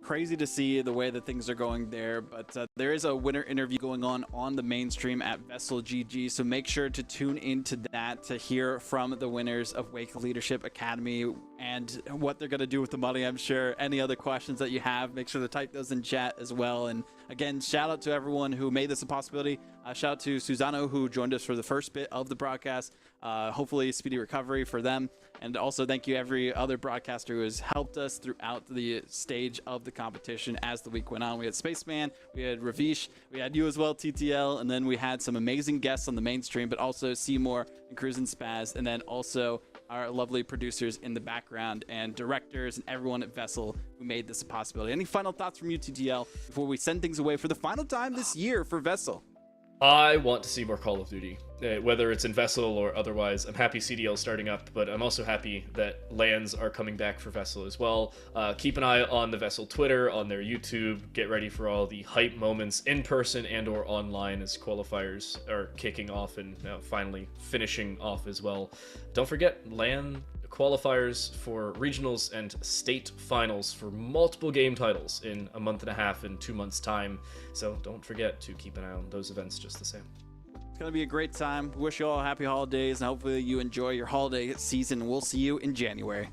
Crazy to see the way that things are going there, but there is a winner interview going on the main stream at Vesl GG, so make sure to tune into that to hear from the winners of Wake Leadership Academy and what they're going to do with the money. I'm sure any other questions that you have, make sure to type those in chat as well. And again, shout out to everyone who made this a possibility. Shout out to Susano, who joined us for the first bit of the broadcast. Hopefully speedy recovery for them. And also thank you every other broadcaster who has helped us throughout the stage of the competition as the week went on. We had Spaceman, we had Ravish, we had you as well, TTL, and then we had some amazing guests on the main stream, but also Seymour and Cruz and Spaz, and then also our lovely producers in the background and directors and everyone at Vesl who made this a possibility. Any final thoughts from you, TTL, before we send things away for the final time this year for Vesl? I want to see more Call of Duty, whether it's in Vesl or otherwise. I'm happy CDL starting up, but I'm also happy that LANs are coming back for Vesl as well. Keep an eye on the Vesl Twitter, on their YouTube. Get ready for all the hype moments in person and or online as qualifiers are kicking off and finally finishing off as well. Don't forget LAN qualifiers for regionals and state finals for multiple game titles in a month and a half and 2 months time, so don't forget to keep an eye on those events just the same. It's gonna be a great time. Wish you all happy holidays, and hopefully you enjoy your holiday season. We'll see you in January.